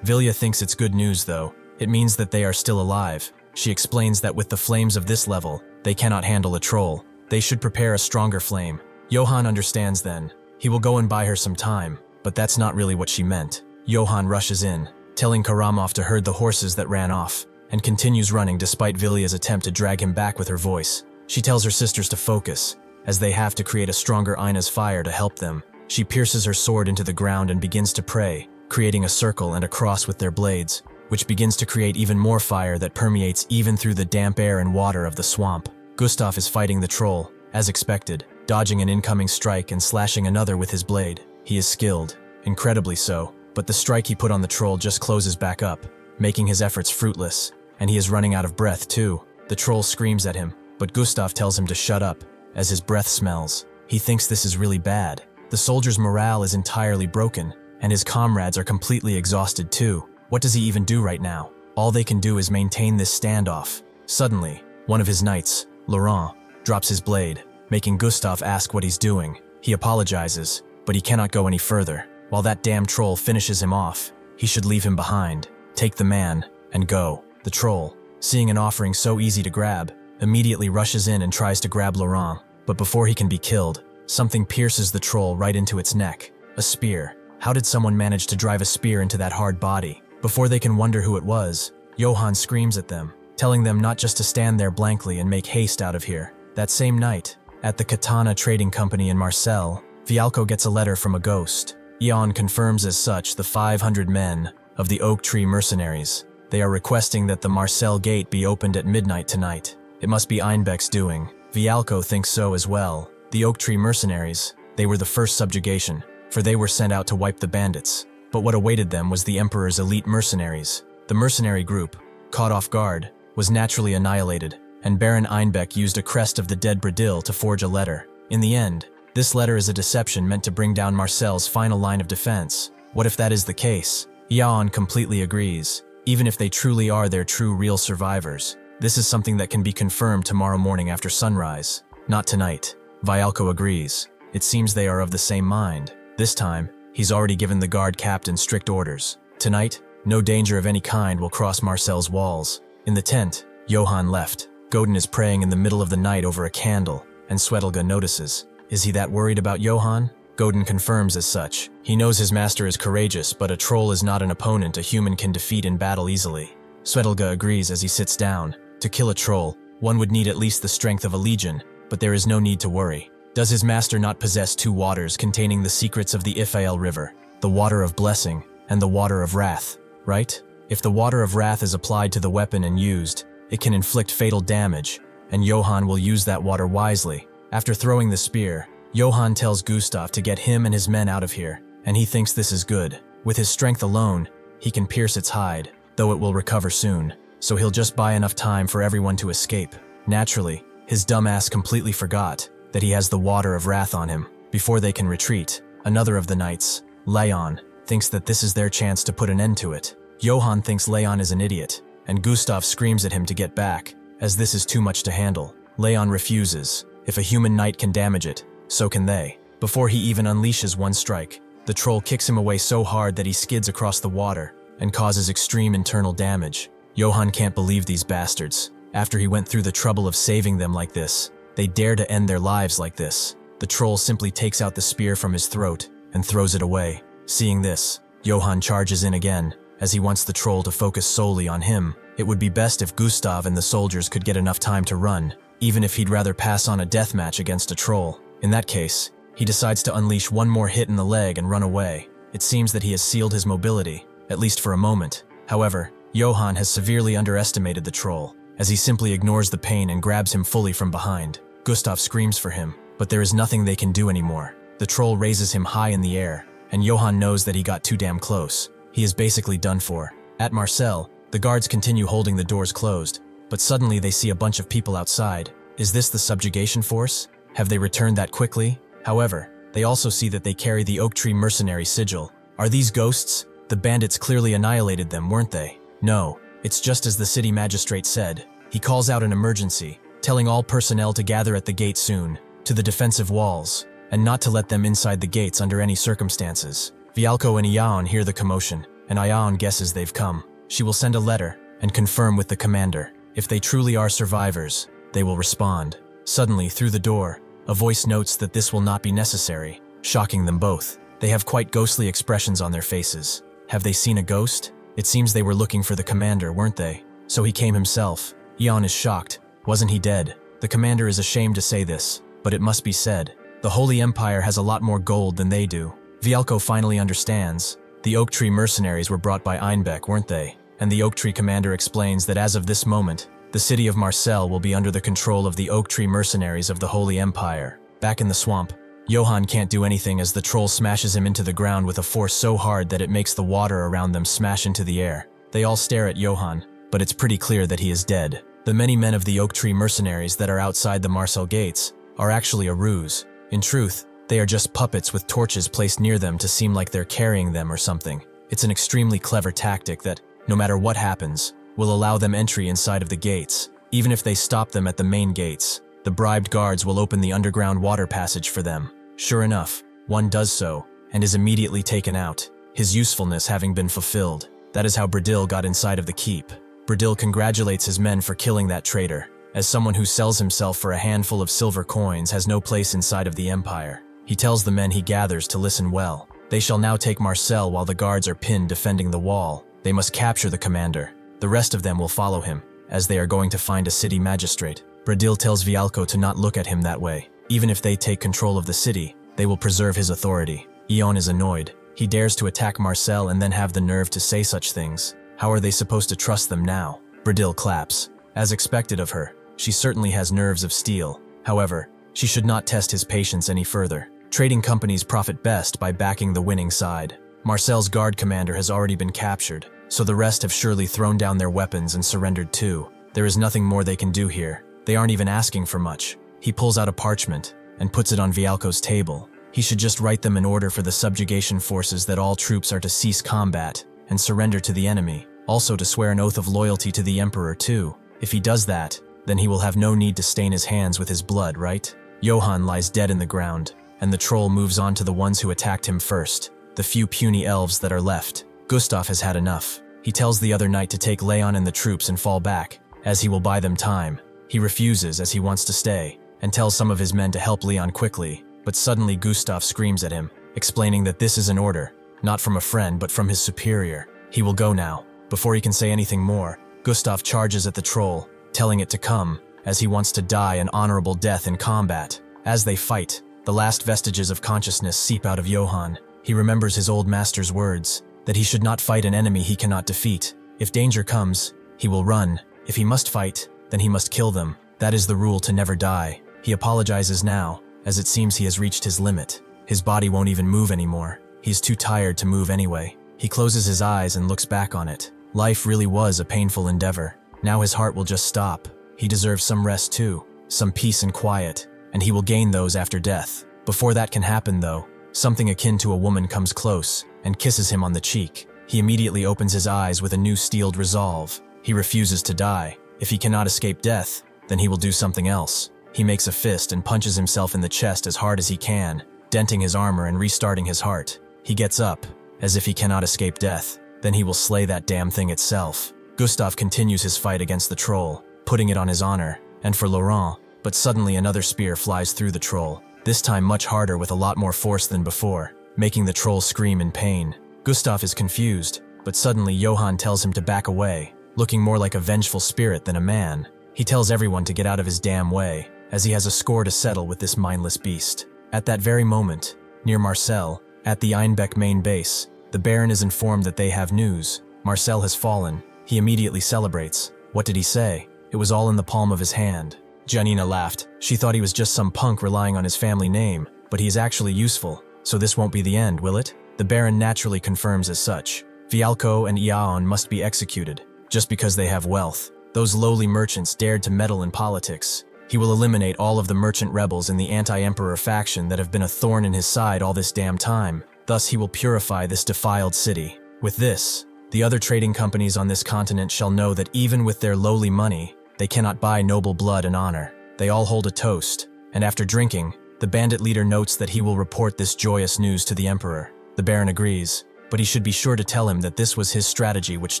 Vilya thinks it's good news though. It means that they are still alive. She explains that with the flames of this level, they cannot handle a troll. They should prepare a stronger flame. Johann understands then. He will go and buy her some time, but that's not really what she meant. Johann rushes in, telling Karamov to herd the horses that ran off, and continues running despite Vilya's attempt to drag him back with her voice. She tells her sisters to focus, as they have to create a stronger Aina's fire to help them. She pierces her sword into the ground and begins to pray, creating a circle and a cross with their blades, which begins to create even more fire that permeates even through the damp air and water of the swamp. Gustav is fighting the troll, as expected, dodging an incoming strike and slashing another with his blade. He is skilled, incredibly so, but the strike he put on the troll just closes back up, making his efforts fruitless, and he is running out of breath too. The troll screams at him, but Gustav tells him to shut up, as his breath smells. He thinks this is really bad. The soldier's morale is entirely broken, and his comrades are completely exhausted too. What does he even do right now? All they can do is maintain this standoff. Suddenly, one of his knights, Laurent, drops his blade, making Gustav ask what he's doing. He apologizes, but he cannot go any further. While that damn troll finishes him off, he should leave him behind, take the man, and go. The troll, seeing an offering so easy to grab, immediately rushes in and tries to grab Laurent, but before he can be killed, something pierces the troll right into its neck. A spear. How did someone manage to drive a spear into that hard body? Before they can wonder who it was, Johann screams at them, telling them not just to stand there blankly and make haste out of here. That same night, at the Katana Trading Company in Marseille, Vialco gets a letter from a ghost. Ion confirms as such the 500 men of the Oak Tree Mercenaries. They are requesting that the Marseille gate be opened at midnight tonight. It must be Einbeck's doing. Vialco thinks so as well. The Oak Tree Mercenaries, they were the first subjugation, for they were sent out to wipe the bandits. But what awaited them was the Emperor's elite mercenaries. The mercenary group, caught off guard, was naturally annihilated, and Baron Einbeck used a crest of the dead Bradil to forge a letter. In the end, this letter is a deception meant to bring down Marcel's final line of defense. What if that is the case? Ion completely agrees, even if they truly are their true real survivors. This is something that can be confirmed tomorrow morning after sunrise. Not tonight. Vialco agrees. It seems they are of the same mind. This time, he's already given the guard captain strict orders. Tonight, no danger of any kind will cross Marcel's walls. In the tent, Johann left. Godin is praying in the middle of the night over a candle, and Swetelga notices. Is he that worried about Johann? Godin confirms as such. He knows his master is courageous, but a troll is not an opponent a human can defeat in battle easily. Svetlga agrees as he sits down. To kill a troll, one would need at least the strength of a legion, but there is no need to worry. Does his master not possess two waters containing the secrets of the Iphael River, the water of blessing and the water of wrath, right? If the water of wrath is applied to the weapon and used, it can inflict fatal damage, and Johann will use that water wisely. After throwing the spear, Johann tells Gustav to get him and his men out of here, and he thinks this is good. With his strength alone, he can pierce its hide, though it will recover soon, so he'll just buy enough time for everyone to escape. Naturally, his dumbass completely forgot that he has the water of wrath on him. Before they can retreat, another of the knights, Leon, thinks that this is their chance to put an end to it. Johann thinks Leon is an idiot, and Gustav screams at him to get back, as this is too much to handle. Leon refuses. If a human knight can damage it, so can they. Before he even unleashes one strike, the troll kicks him away so hard that he skids across the water and causes extreme internal damage. Johann can't believe these bastards. After he went through the trouble of saving them like this, they dare to end their lives like this. The troll simply takes out the spear from his throat and throws it away. Seeing this, Johann charges in again, as he wants the troll to focus solely on him. It would be best if Gustav and the soldiers could get enough time to run, even if he'd rather pass on a deathmatch against a troll. In that case, he decides to unleash one more hit in the leg and run away. It seems that he has sealed his mobility, at least for a moment. However, Johann has severely underestimated the troll, as he simply ignores the pain and grabs him fully from behind. Gustav screams for him, but there is nothing they can do anymore. The troll raises him high in the air, and Johann knows that he got too damn close. He is basically done for. At Marcel, the guards continue holding the doors closed, but suddenly they see a bunch of people outside. Is this the subjugation force? Have they returned that quickly? However, they also see that they carry the oak tree mercenary sigil. Are these ghosts? The bandits clearly annihilated them, weren't they? No, it's just as the city magistrate said. He calls out an emergency, telling all personnel to gather at the gate soon, to the defensive walls, and not to let them inside the gates under any circumstances. Vialco and Ion hear the commotion, and Ion guesses they've come. She will send a letter and confirm with the commander. If they truly are survivors, they will respond. Suddenly, through the door, a voice notes that this will not be necessary, shocking them both. They have quite ghostly expressions on their faces. Have they seen a ghost? It seems they were looking for the commander, weren't they? So he came himself. Ion is shocked. Wasn't he dead? The commander is ashamed to say this, but it must be said. The Holy Empire has a lot more gold than they do. Vialco finally understands. The Oak Tree mercenaries were brought by Einbeck, weren't they? And the Oak Tree commander explains that as of this moment, the city of Marcel will be under the control of the Oak Tree mercenaries of the Holy Empire. Back in the swamp, Johann can't do anything as the troll smashes him into the ground with a force so hard that it makes the water around them smash into the air. They all stare at Johann, but it's pretty clear that he is dead. The many men of the Oak Tree mercenaries that are outside the Marcel gates are actually a ruse. In truth, they are just puppets with torches placed near them to seem like they're carrying them or something. It's an extremely clever tactic that, no matter what happens, will allow them entry inside of the gates. Even if they stop them at the main gates, the bribed guards will open the underground water passage for them. Sure enough, one does so, and is immediately taken out, his usefulness having been fulfilled. That is how Bradil got inside of the keep. Bradil congratulates his men for killing that traitor, as someone who sells himself for a handful of silver coins has no place inside of the Empire. He tells the men he gathers to listen well. They shall now take Marcel while the guards are pinned defending the wall. They must capture the commander. The rest of them will follow him, as they are going to find a city magistrate. Bradil tells Vialco to not look at him that way. Even if they take control of the city, they will preserve his authority. Ion is annoyed. He dares to attack Marcel and then have the nerve to say such things. How are they supposed to trust them now? Bradil claps. As expected of her, she certainly has nerves of steel. However, she should not test his patience any further. Trading companies profit best by backing the winning side. Marcel's guard commander has already been captured, so the rest have surely thrown down their weapons and surrendered too. There is nothing more they can do here. They aren't even asking for much. He pulls out a parchment and puts it on Vialco's table. He should just write them an order for the subjugation forces that all troops are to cease combat and surrender to the enemy, also to swear an oath of loyalty to the Emperor too. If he does that, then he will have no need to stain his hands with his blood, right? Johann lies dead in the ground, and the troll moves on to the ones who attacked him first, the few puny elves that are left. Gustav has had enough. He tells the other knight to take Leon and the troops and fall back, as he will buy them time. He refuses as he wants to stay, and tells some of his men to help Leon quickly, but suddenly Gustav screams at him, explaining that this is an order, not from a friend but from his superior. He will go now. Before he can say anything more, Gustav charges at the troll, telling it to come, as he wants to die an honorable death in combat. As they fight, the last vestiges of consciousness seep out of Johann. He remembers his old master's words, that he should not fight an enemy he cannot defeat. If danger comes, he will run. If he must fight, then he must kill them. That is the rule to never die. He apologizes now, as it seems he has reached his limit. His body won't even move anymore. He's too tired to move anyway. He closes his eyes and looks back on it. Life really was a painful endeavor. Now his heart will just stop. He deserves some rest too, some peace and quiet, and he will gain those after death. Before that can happen though, something akin to a woman comes close and kisses him on the cheek. He immediately opens his eyes with a new steeled resolve. He refuses to die. If he cannot escape death, then he will do something else. He makes a fist and punches himself in the chest as hard as he can, denting his armor and restarting his heart. He gets up, as if he cannot escape death. Then he will slay that damn thing itself. Gustav continues his fight against the troll, putting it on his honor, and for Laurent, but suddenly another spear flies through the troll, this time much harder with a lot more force than before, making the troll scream in pain. Gustav is confused, but suddenly Johann tells him to back away, looking more like a vengeful spirit than a man. He tells everyone to get out of his damn way, as he has a score to settle with this mindless beast. At that very moment, near Marcel, at the Einbeck main base, the Baron is informed that they have news. Marcel has fallen. He immediately celebrates. What did he say? It was all in the palm of his hand. Janina laughed. She thought he was just some punk relying on his family name, but he is actually useful, so this won't be the end, will it? The Baron naturally confirms as such. Vialco and Iaon must be executed, just because they have wealth. Those lowly merchants dared to meddle in politics. He will eliminate all of the merchant rebels in the anti-emperor faction that have been a thorn in his side all this damn time. Thus he will purify this defiled city. With this, the other trading companies on this continent shall know that even with their lowly money, they cannot buy noble blood and honor. They all hold a toast, and after drinking, the bandit leader notes that he will report this joyous news to the emperor. The Baron agrees, but he should be sure to tell him that this was his strategy which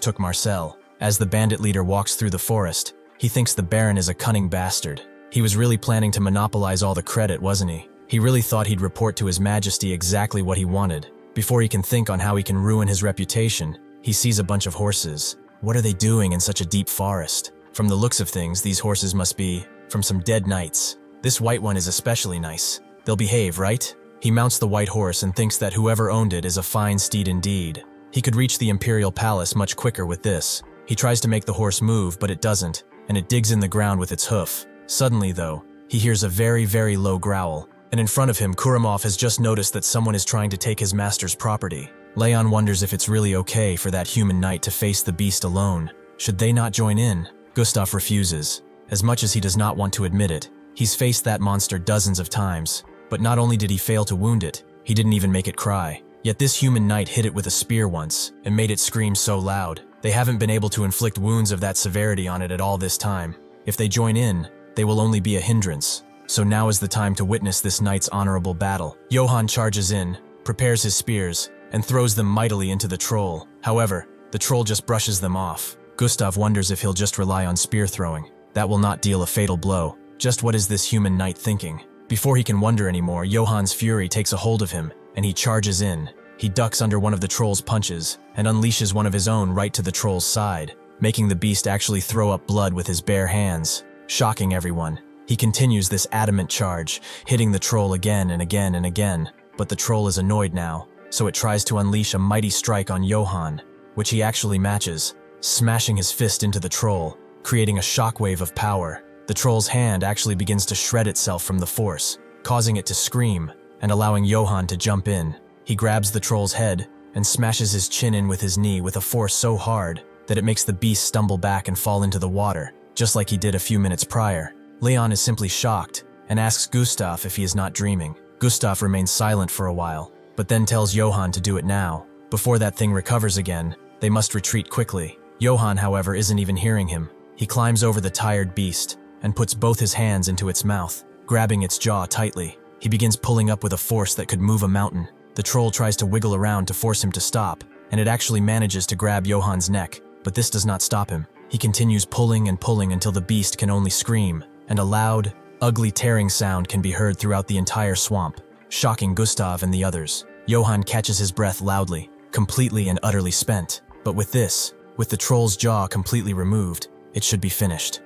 took Marcel. As the bandit leader walks through the forest, he thinks the Baron is a cunning bastard. He was really planning to monopolize all the credit, wasn't he? He really thought he'd report to His Majesty exactly what he wanted. Before he can think on how he can ruin his reputation, he sees a bunch of horses. What are they doing in such a deep forest? From the looks of things, these horses must be from some dead knights. This white one is especially nice. They'll behave, right? He mounts the white horse and thinks that whoever owned it is a fine steed indeed. He could reach the imperial palace much quicker with this. He tries to make the horse move, but it doesn't, and it digs in the ground with its hoof. Suddenly, though, he hears a very, very low growl, and in front of him, Kuramov has just noticed that someone is trying to take his master's property. Leon wonders if it's really okay for that human knight to face the beast alone. Should they not join in? Gustav refuses. As much as he does not want to admit it, he's faced that monster dozens of times. But not only did he fail to wound it, he didn't even make it cry. Yet this human knight hit it with a spear once, and made it scream so loud. They haven't been able to inflict wounds of that severity on it at all this time. If they join in, they will only be a hindrance. So now is the time to witness this knight's honorable battle. Johann charges in, prepares his spears, and throws them mightily into the troll. However, the troll just brushes them off. Gustav wonders if he'll just rely on spear throwing. That will not deal a fatal blow. Just what is this human knight thinking? Before he can wonder anymore, Johann's fury takes a hold of him, and he charges in. He ducks under one of the troll's punches, and unleashes one of his own right to the troll's side, making the beast actually throw up blood with his bare hands, shocking everyone. He continues this adamant charge, hitting the troll again and again and again, but the troll is annoyed now, so it tries to unleash a mighty strike on Johann, which he actually matches, smashing his fist into the troll, creating a shockwave of power. The troll's hand actually begins to shred itself from the force, causing it to scream, and allowing Johann to jump in. He grabs the troll's head, and smashes his chin in with his knee with a force so hard that it makes the beast stumble back and fall into the water, just like he did a few minutes prior. Leon is simply shocked, and asks Gustav if he is not dreaming. Gustav remains silent for a while, but then tells Johann to do it now. Before that thing recovers again, they must retreat quickly. Johann, however, isn't even hearing him. He climbs over the tired beast, and puts both his hands into its mouth, grabbing its jaw tightly. He begins pulling up with a force that could move a mountain. The troll tries to wiggle around to force him to stop, and it actually manages to grab Johann's neck, but this does not stop him. He continues pulling and pulling until the beast can only scream, and a loud, ugly tearing sound can be heard throughout the entire swamp. shocking Gustav and the others. Johann catches his breath loudly, completely and utterly spent. But with the troll's jaw completely removed, it should be finished.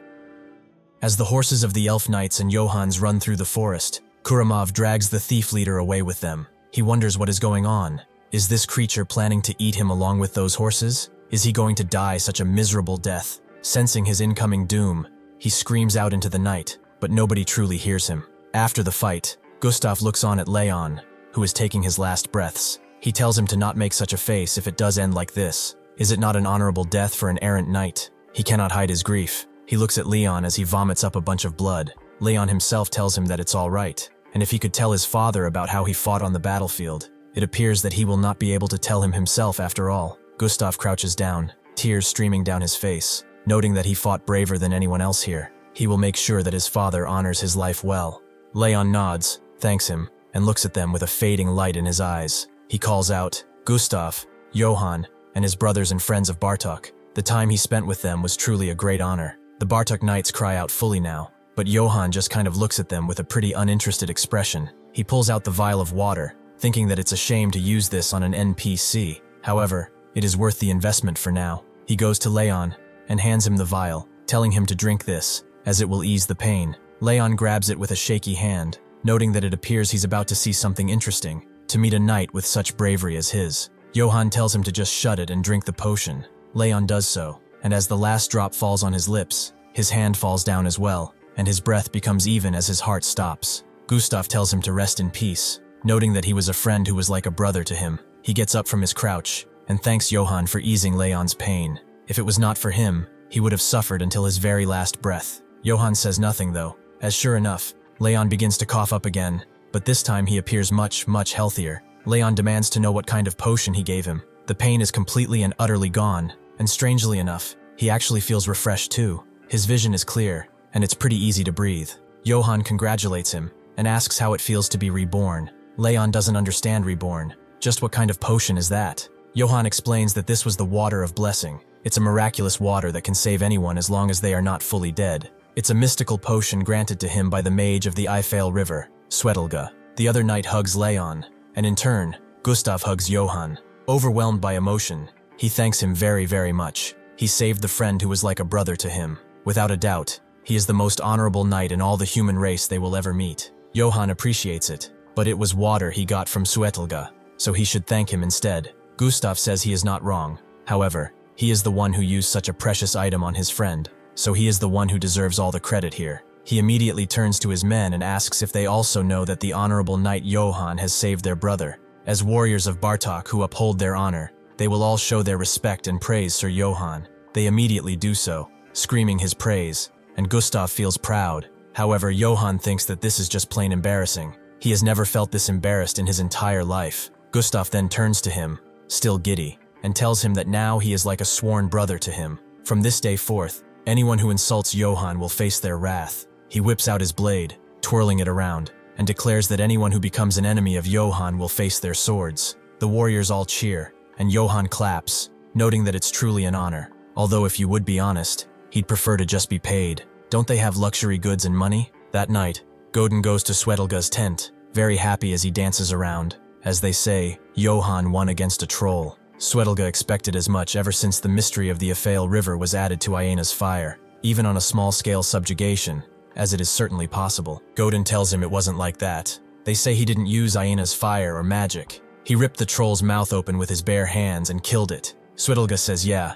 As the horses of the elf knights and Johann's run through the forest, Kuramov drags the thief leader away with them. He wonders what is going on. Is this creature planning to eat him along with those horses? Is he going to die such a miserable death? Sensing his incoming doom, he screams out into the night, but nobody truly hears him. After the fight, Gustav looks on at Leon, who is taking his last breaths. He tells him to not make such a face if it does end like this. Is it not an honorable death for an errant knight? He cannot hide his grief. He looks at Leon as he vomits up a bunch of blood. Leon himself tells him that it's all right, and if he could tell his father about how he fought on the battlefield, it appears that he will not be able to tell him himself after all. Gustav crouches down, tears streaming down his face, noting that he fought braver than anyone else here. He will make sure that his father honors his life well. Leon nods, thanks him, and looks at them with a fading light in his eyes. He calls out, Gustav, Johann, and his brothers and friends of Bartok. The time he spent with them was truly a great honor. The Bartok knights cry out fully now, but Johann just kind of looks at them with a pretty uninterested expression. He pulls out the vial of water, thinking that it's a shame to use this on an NPC. However, it is worth the investment for now. He goes to Leon and hands him the vial, telling him to drink this, as it will ease the pain. Leon grabs it with a shaky hand, noting that it appears he's about to see something interesting, to meet a knight with such bravery as his. Johann tells him to just shut it and drink the potion. Leon does so, and as the last drop falls on his lips, his hand falls down as well, and his breath becomes even as his heart stops. Gustav tells him to rest in peace, noting that he was a friend who was like a brother to him. He gets up from his crouch, and thanks Johann for easing Leon's pain. If it was not for him, he would have suffered until his very last breath. Johann says nothing though, as sure enough, Leon begins to cough up again, but this time he appears much healthier. Leon demands to know what kind of potion he gave him. The pain is completely and utterly gone, and strangely enough, he actually feels refreshed too. His vision is clear, and it's pretty easy to breathe. Johann congratulates him, and asks how it feels to be reborn. Leon doesn't understand reborn. Just what kind of potion is that? Johann explains that this was the water of blessing. It's a miraculous water that can save anyone as long as they are not fully dead. It's a mystical potion granted to him by the mage of the Eifel River, Swetelga. The other knight hugs Leon, and in turn, Gustav hugs Johann. Overwhelmed by emotion, he thanks him very much. He saved the friend who was like a brother to him. Without a doubt, he is the most honorable knight in all the human race they will ever meet. Johann appreciates it, but it was water he got from Swetelga, so he should thank him instead. Gustav says he is not wrong. However, he is the one who used such a precious item on his friend, so he is the one who deserves all the credit here. He immediately turns to his men and asks if they also know that the honorable knight Johann has saved their brother. As warriors of Bartok who uphold their honor, they will all show their respect and praise Sir Johann. They immediately do so, screaming his praise, and Gustav feels proud. However, Johann thinks that this is just plain embarrassing. He has never felt this embarrassed in his entire life. Gustav then turns to him, still giddy, and tells him that now he is like a sworn brother to him. From this day forth, anyone who insults Johann will face their wrath. He whips out his blade, twirling it around, and declares that anyone who becomes an enemy of Johann will face their swords. The warriors all cheer, and Johann claps, noting that it's truly an honor. Although if you would be honest, he'd prefer to just be paid. Don't they have luxury goods and money? That night, Godin goes to Swetelga's tent, very happy as he dances around. As they say, Johann won against a troll. Swetelga expected as much ever since the mystery of the Eifel River was added to Iena's fire, even on a small-scale subjugation, as it is certainly possible. Godin tells him it wasn't like that. They say he didn't use Iena's fire or magic. He ripped the troll's mouth open with his bare hands and killed it. Swetelga says yeah,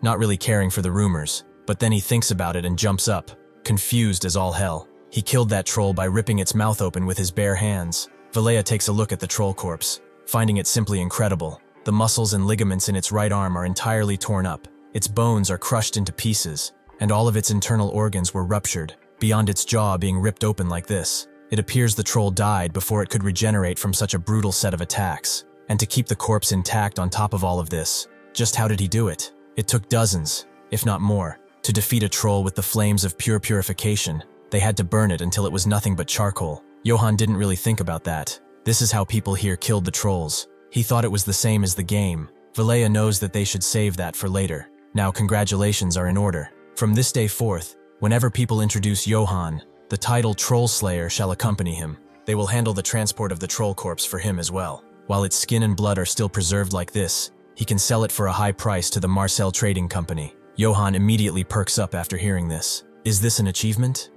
not really caring for the rumors, but then he thinks about it and jumps up, confused as all hell. He killed that troll by ripping its mouth open with his bare hands. Valea takes a look at the troll corpse, finding it simply incredible. The muscles and ligaments in its right arm are entirely torn up, its bones are crushed into pieces, and all of its internal organs were ruptured, beyond its jaw being ripped open like this. It appears the troll died before it could regenerate from such a brutal set of attacks. And to keep the corpse intact on top of all of this, just how did he do it? It took dozens, if not more, to defeat a troll with the flames of pure purification. They had to burn it until it was nothing but charcoal. Johann didn't really think about that. This is how people here killed the trolls. He thought it was the same as the game. Valea knows that they should save that for later. Now congratulations are in order. From this day forth, whenever people introduce Johann, the title Troll Slayer shall accompany him. They will handle the transport of the troll corpse for him as well. While its skin and blood are still preserved like this, he can sell it for a high price to the Marcel Trading Company. Johann immediately perks up after hearing this. Is this an achievement?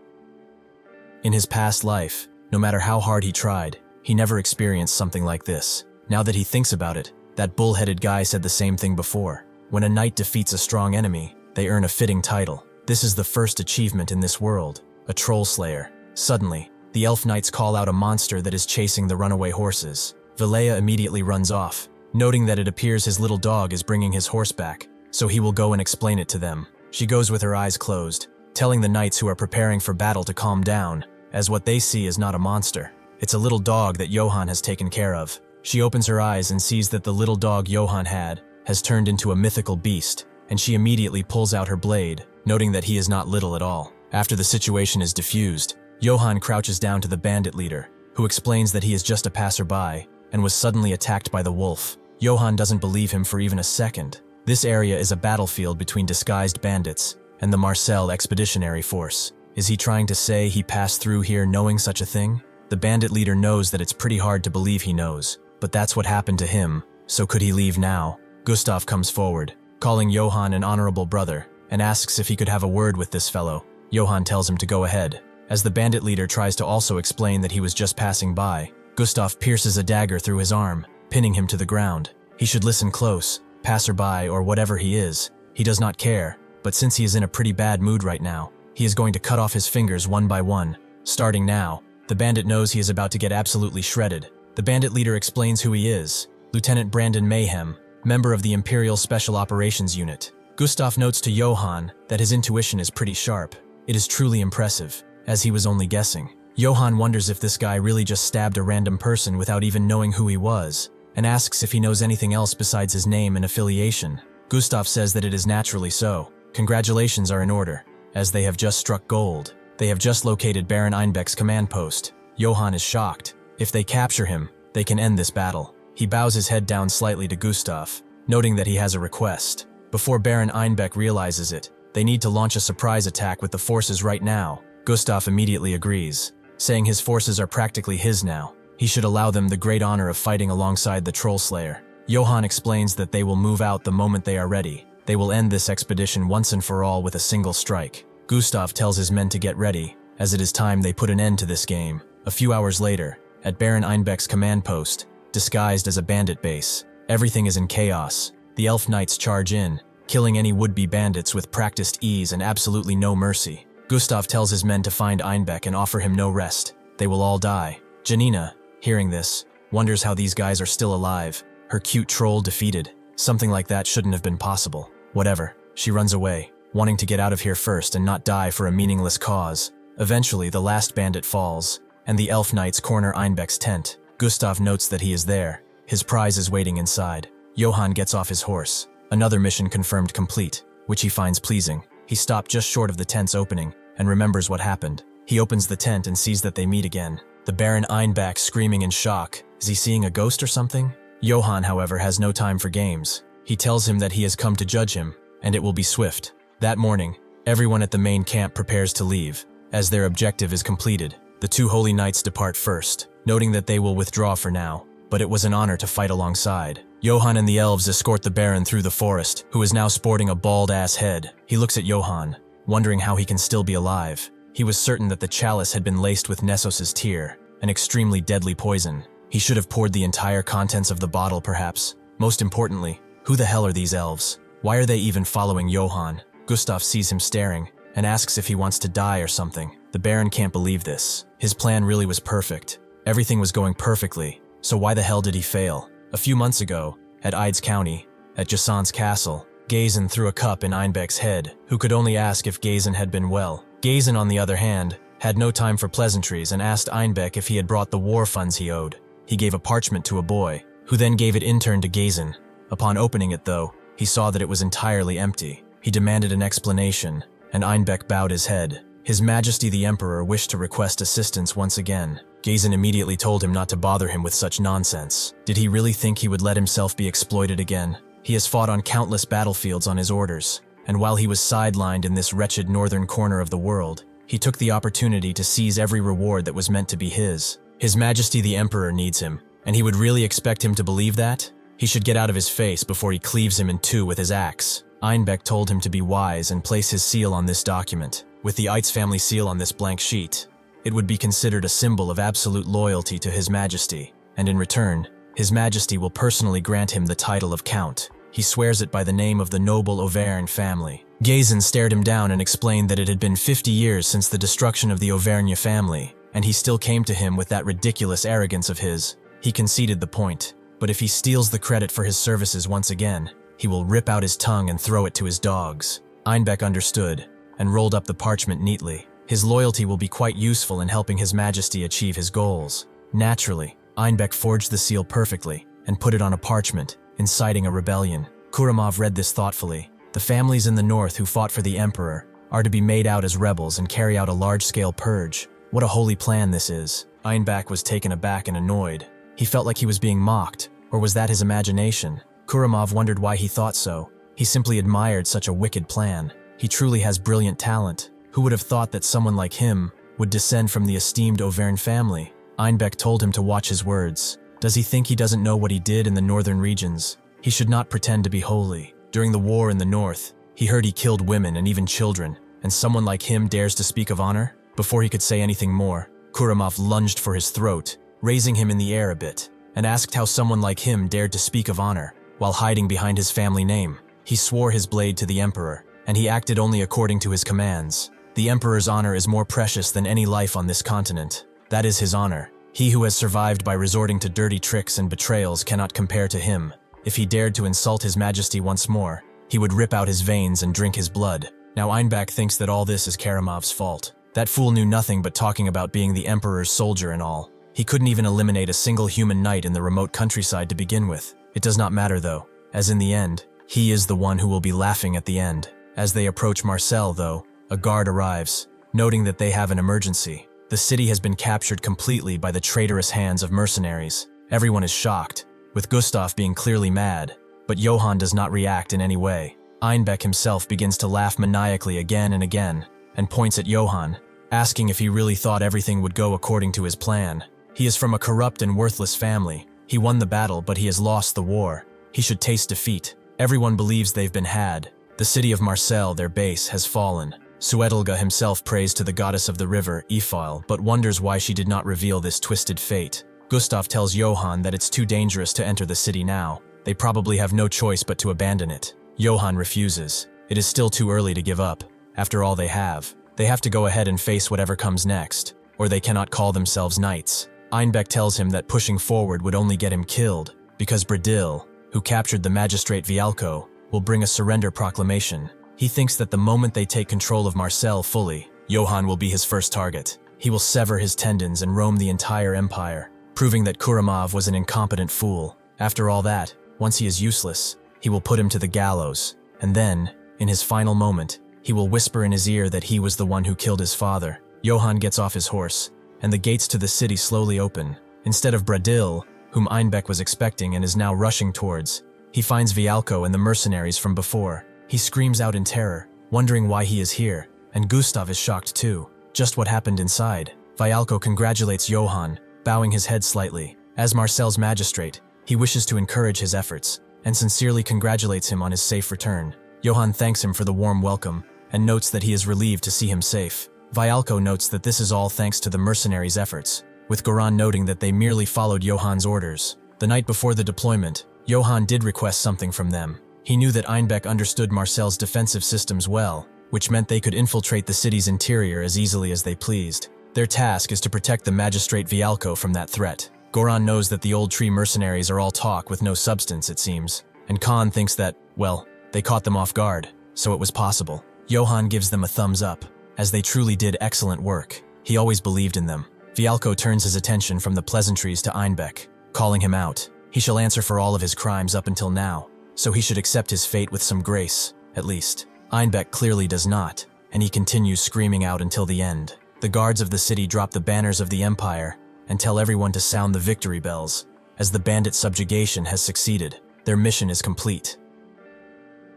In his past life, no matter how hard he tried, he never experienced something like this. Now that he thinks about it, that bull-headed guy said the same thing before. When a knight defeats a strong enemy, they earn a fitting title. This is the first achievement in this world, a troll slayer. Suddenly, the elf knights call out a monster that is chasing the runaway horses. Vilea immediately runs off, noting that it appears his little dog is bringing his horse back, so he will go and explain it to them. She goes with her eyes closed, telling the knights who are preparing for battle to calm down, as what they see is not a monster. It's a little dog that Johann has taken care of. She opens her eyes and sees that the little dog Johann had has turned into a mythical beast, and she immediately pulls out her blade, noting that he is not little at all. After the situation is diffused, Johann crouches down to the bandit leader, who explains that he is just a passerby and was suddenly attacked by the wolf. Johann doesn't believe him for even a second. This area is a battlefield between disguised bandits and the Marcel Expeditionary Force. Is he trying to say he passed through here knowing such a thing? The bandit leader knows that it's pretty hard to believe he knows, but that's what happened to him, so could he leave now? Gustav comes forward, calling Johann an honorable brother, and asks if he could have a word with this fellow. Johann tells him to go ahead. As the bandit leader tries to also explain that he was just passing by, Gustav pierces a dagger through his arm, pinning him to the ground. He should listen close, passerby or whatever he is. He does not care, but since he is in a pretty bad mood right now, he is going to cut off his fingers one by one. Starting now, the bandit knows he is about to get absolutely shredded. The bandit leader explains who he is, Lieutenant Brandon Mayhem, member of the Imperial Special Operations Unit. Gustav notes to Johann that his intuition is pretty sharp. It is truly impressive, as he was only guessing. Johann wonders if this guy really just stabbed a random person without even knowing who he was, and asks if he knows anything else besides his name and affiliation. Gustav says that it is naturally so. Congratulations are in order, as they have just struck gold. They have just located Baron Einbeck's command post. Johann is shocked. If they capture him, they can end this battle. He bows his head down slightly to Gustav, noting that he has a request. Before Baron Einbeck realizes it, they need to launch a surprise attack with the forces right now. Gustav immediately agrees, saying his forces are practically his now. He should allow them the great honor of fighting alongside the Troll Slayer. Johann explains that they will move out the moment they are ready. They will end this expedition once and for all with a single strike. Gustav tells his men to get ready, as it is time they put an end to this game. A few hours later, at Baron Einbeck's command post, disguised as a bandit base, everything is in chaos. The elf knights charge in, killing any would-be bandits with practiced ease and absolutely no mercy. Gustav tells his men to find Einbeck and offer him no rest. They will all die. Janina, hearing this, wonders how these guys are still alive. Her cute troll defeated. Something like that shouldn't have been possible. Whatever. She runs away, wanting to get out of here first and not die for a meaningless cause. Eventually, the last bandit falls, and the elf knights corner Einbeck's tent. Gustav notes that he is there. His prize is waiting inside. Johann gets off his horse. Another mission confirmed complete, which he finds pleasing. He stopped just short of the tent's opening and remembers what happened. He opens the tent and sees that they meet again. The Baron Einbeck screaming in shock. Is he seeing a ghost or something? Johann, however, has no time for games. He tells him that he has come to judge him, and it will be swift. That morning, everyone at the main camp prepares to leave, as their objective is completed. The two holy knights depart first, noting that they will withdraw for now, but it was an honor to fight alongside. Johann and the elves escort the Baron through the forest, who is now sporting a bald-ass head. He looks at Johann, wondering how he can still be alive. He was certain that the chalice had been laced with Nessos' tear, an extremely deadly poison. He should have poured the entire contents of the bottle, perhaps. Most importantly, who the hell are these elves? Why are they even following Johann? Gustav sees him staring, and asks if he wants to die or something. The Baron can't believe this. His plan really was perfect. Everything was going perfectly, so why the hell did he fail? A few months ago, at Ides County, at Jason's castle, Gazin threw a cup in Einbeck's head, who could only ask if Gazin had been well. Gazin, on the other hand, had no time for pleasantries and asked Einbeck if he had brought the war funds he owed. He gave a parchment to a boy, who then gave it in turn to Gazin. Upon opening it, though, he saw that it was entirely empty. He demanded an explanation, and Einbeck bowed his head. His Majesty the Emperor wished to request assistance once again. Gazin immediately told him not to bother him with such nonsense. Did he really think he would let himself be exploited again? He has fought on countless battlefields on his orders, and while he was sidelined in this wretched northern corner of the world, he took the opportunity to seize every reward that was meant to be his. His Majesty the Emperor needs him, and he would really expect him to believe that? He should get out of his face before he cleaves him in two with his axe. Einbeck told him to be wise and place his seal on this document. With the Eitz family seal on this blank sheet, it would be considered a symbol of absolute loyalty to His Majesty, and in return, His Majesty will personally grant him the title of Count. He swears it by the name of the noble Auvergne family. Gazin stared him down and explained that it had been 50 years since the destruction of the Auvergne family, and he still came to him with that ridiculous arrogance of his. He conceded the point, but if he steals the credit for his services once again, he will rip out his tongue and throw it to his dogs. Einbeck understood, and rolled up the parchment neatly. His loyalty will be quite useful in helping His Majesty achieve his goals. Naturally, Einbeck forged the seal perfectly, and put it on a parchment, inciting a rebellion. Kuramov read this thoughtfully. The families in the north who fought for the emperor are to be made out as rebels and carry out a large-scale purge. What a holy plan this is. Einbeck was taken aback and annoyed. He felt like he was being mocked, or was that his imagination? Kuramov wondered why he thought so. He simply admired such a wicked plan. He truly has brilliant talent. Who would have thought that someone like him would descend from the esteemed Auvergne family? Einbeck told him to watch his words. Does he think he doesn't know what he did in the northern regions? He should not pretend to be holy. During the war in the north, he heard he killed women and even children, and someone like him dares to speak of honor? Before he could say anything more, Kuramov lunged for his throat, raising him in the air a bit, and asked how someone like him dared to speak of honor, while hiding behind his family name. He swore his blade to the emperor, and he acted only according to his commands. The emperor's honor is more precious than any life on this continent. That is his honor. He who has survived by resorting to dirty tricks and betrayals cannot compare to him. If he dared to insult His Majesty once more, he would rip out his veins and drink his blood. Now Einbeck thinks that all this is Karamov's fault. That fool knew nothing but talking about being the emperor's soldier and all. He couldn't even eliminate a single human knight in the remote countryside to begin with. It does not matter though, as in the end, he is the one who will be laughing at the end. As they approach Marseille though, a guard arrives, noting that they have an emergency. The city has been captured completely by the traitorous hands of mercenaries. Everyone is shocked, with Gustav being clearly mad, but Johann does not react in any way. Einbeck himself begins to laugh maniacally again and again, and points at Johann, asking if he really thought everything would go according to his plan. He is from a corrupt and worthless family. He won the battle, but he has lost the war. He should taste defeat. Everyone believes they've been had. The city of Marseille, their base, has fallen. Suetelga himself prays to the goddess of the river, Ifal, but wonders why she did not reveal this twisted fate. Gustav tells Johann that it's too dangerous to enter the city now. They probably have no choice but to abandon it. Johann refuses. It is still too early to give up. After all they have to go ahead and face whatever comes next, or they cannot call themselves knights. Einbeck tells him that pushing forward would only get him killed, because Bradil, who captured the magistrate Vialco, will bring a surrender proclamation. He thinks that the moment they take control of Marseille fully, Johann will be his first target. He will sever his tendons and roam the entire empire, proving that Kuramov was an incompetent fool. After all that, once he is useless, he will put him to the gallows, and then, in his final moment, he will whisper in his ear that he was the one who killed his father. Johann gets off his horse, and the gates to the city slowly open. Instead of Bradil, whom Einbeck was expecting and is now rushing towards, he finds Vialco and the mercenaries from before. He screams out in terror, wondering why he is here, and Gustav is shocked too. Just what happened inside. Vialco congratulates Johann, bowing his head slightly. As Marseille's magistrate, he wishes to encourage his efforts, and sincerely congratulates him on his safe return. Johann thanks him for the warm welcome, and notes that he is relieved to see him safe. Vialco notes that this is all thanks to the mercenaries' efforts, with Goran noting that they merely followed Johann's orders. The night before the deployment, Johann did request something from them. He knew that Einbeck understood Marseille's defensive systems well, which meant they could infiltrate the city's interior as easily as they pleased. Their task is to protect the magistrate Vialco from that threat. Goran knows that the old tree mercenaries are all talk with no substance, it seems, and Khan thinks that, well, they caught them off guard, so it was possible. Johann gives them a thumbs up, as they truly did excellent work. He always believed in them. Vialco turns his attention from the pleasantries to Einbeck, calling him out. He shall answer for all of his crimes up until now, so he should accept his fate with some grace, at least. Einbeck clearly does not, and he continues screaming out until the end. The guards of the city drop the banners of the Empire and tell everyone to sound the victory bells, as the bandit subjugation has succeeded. Their mission is complete.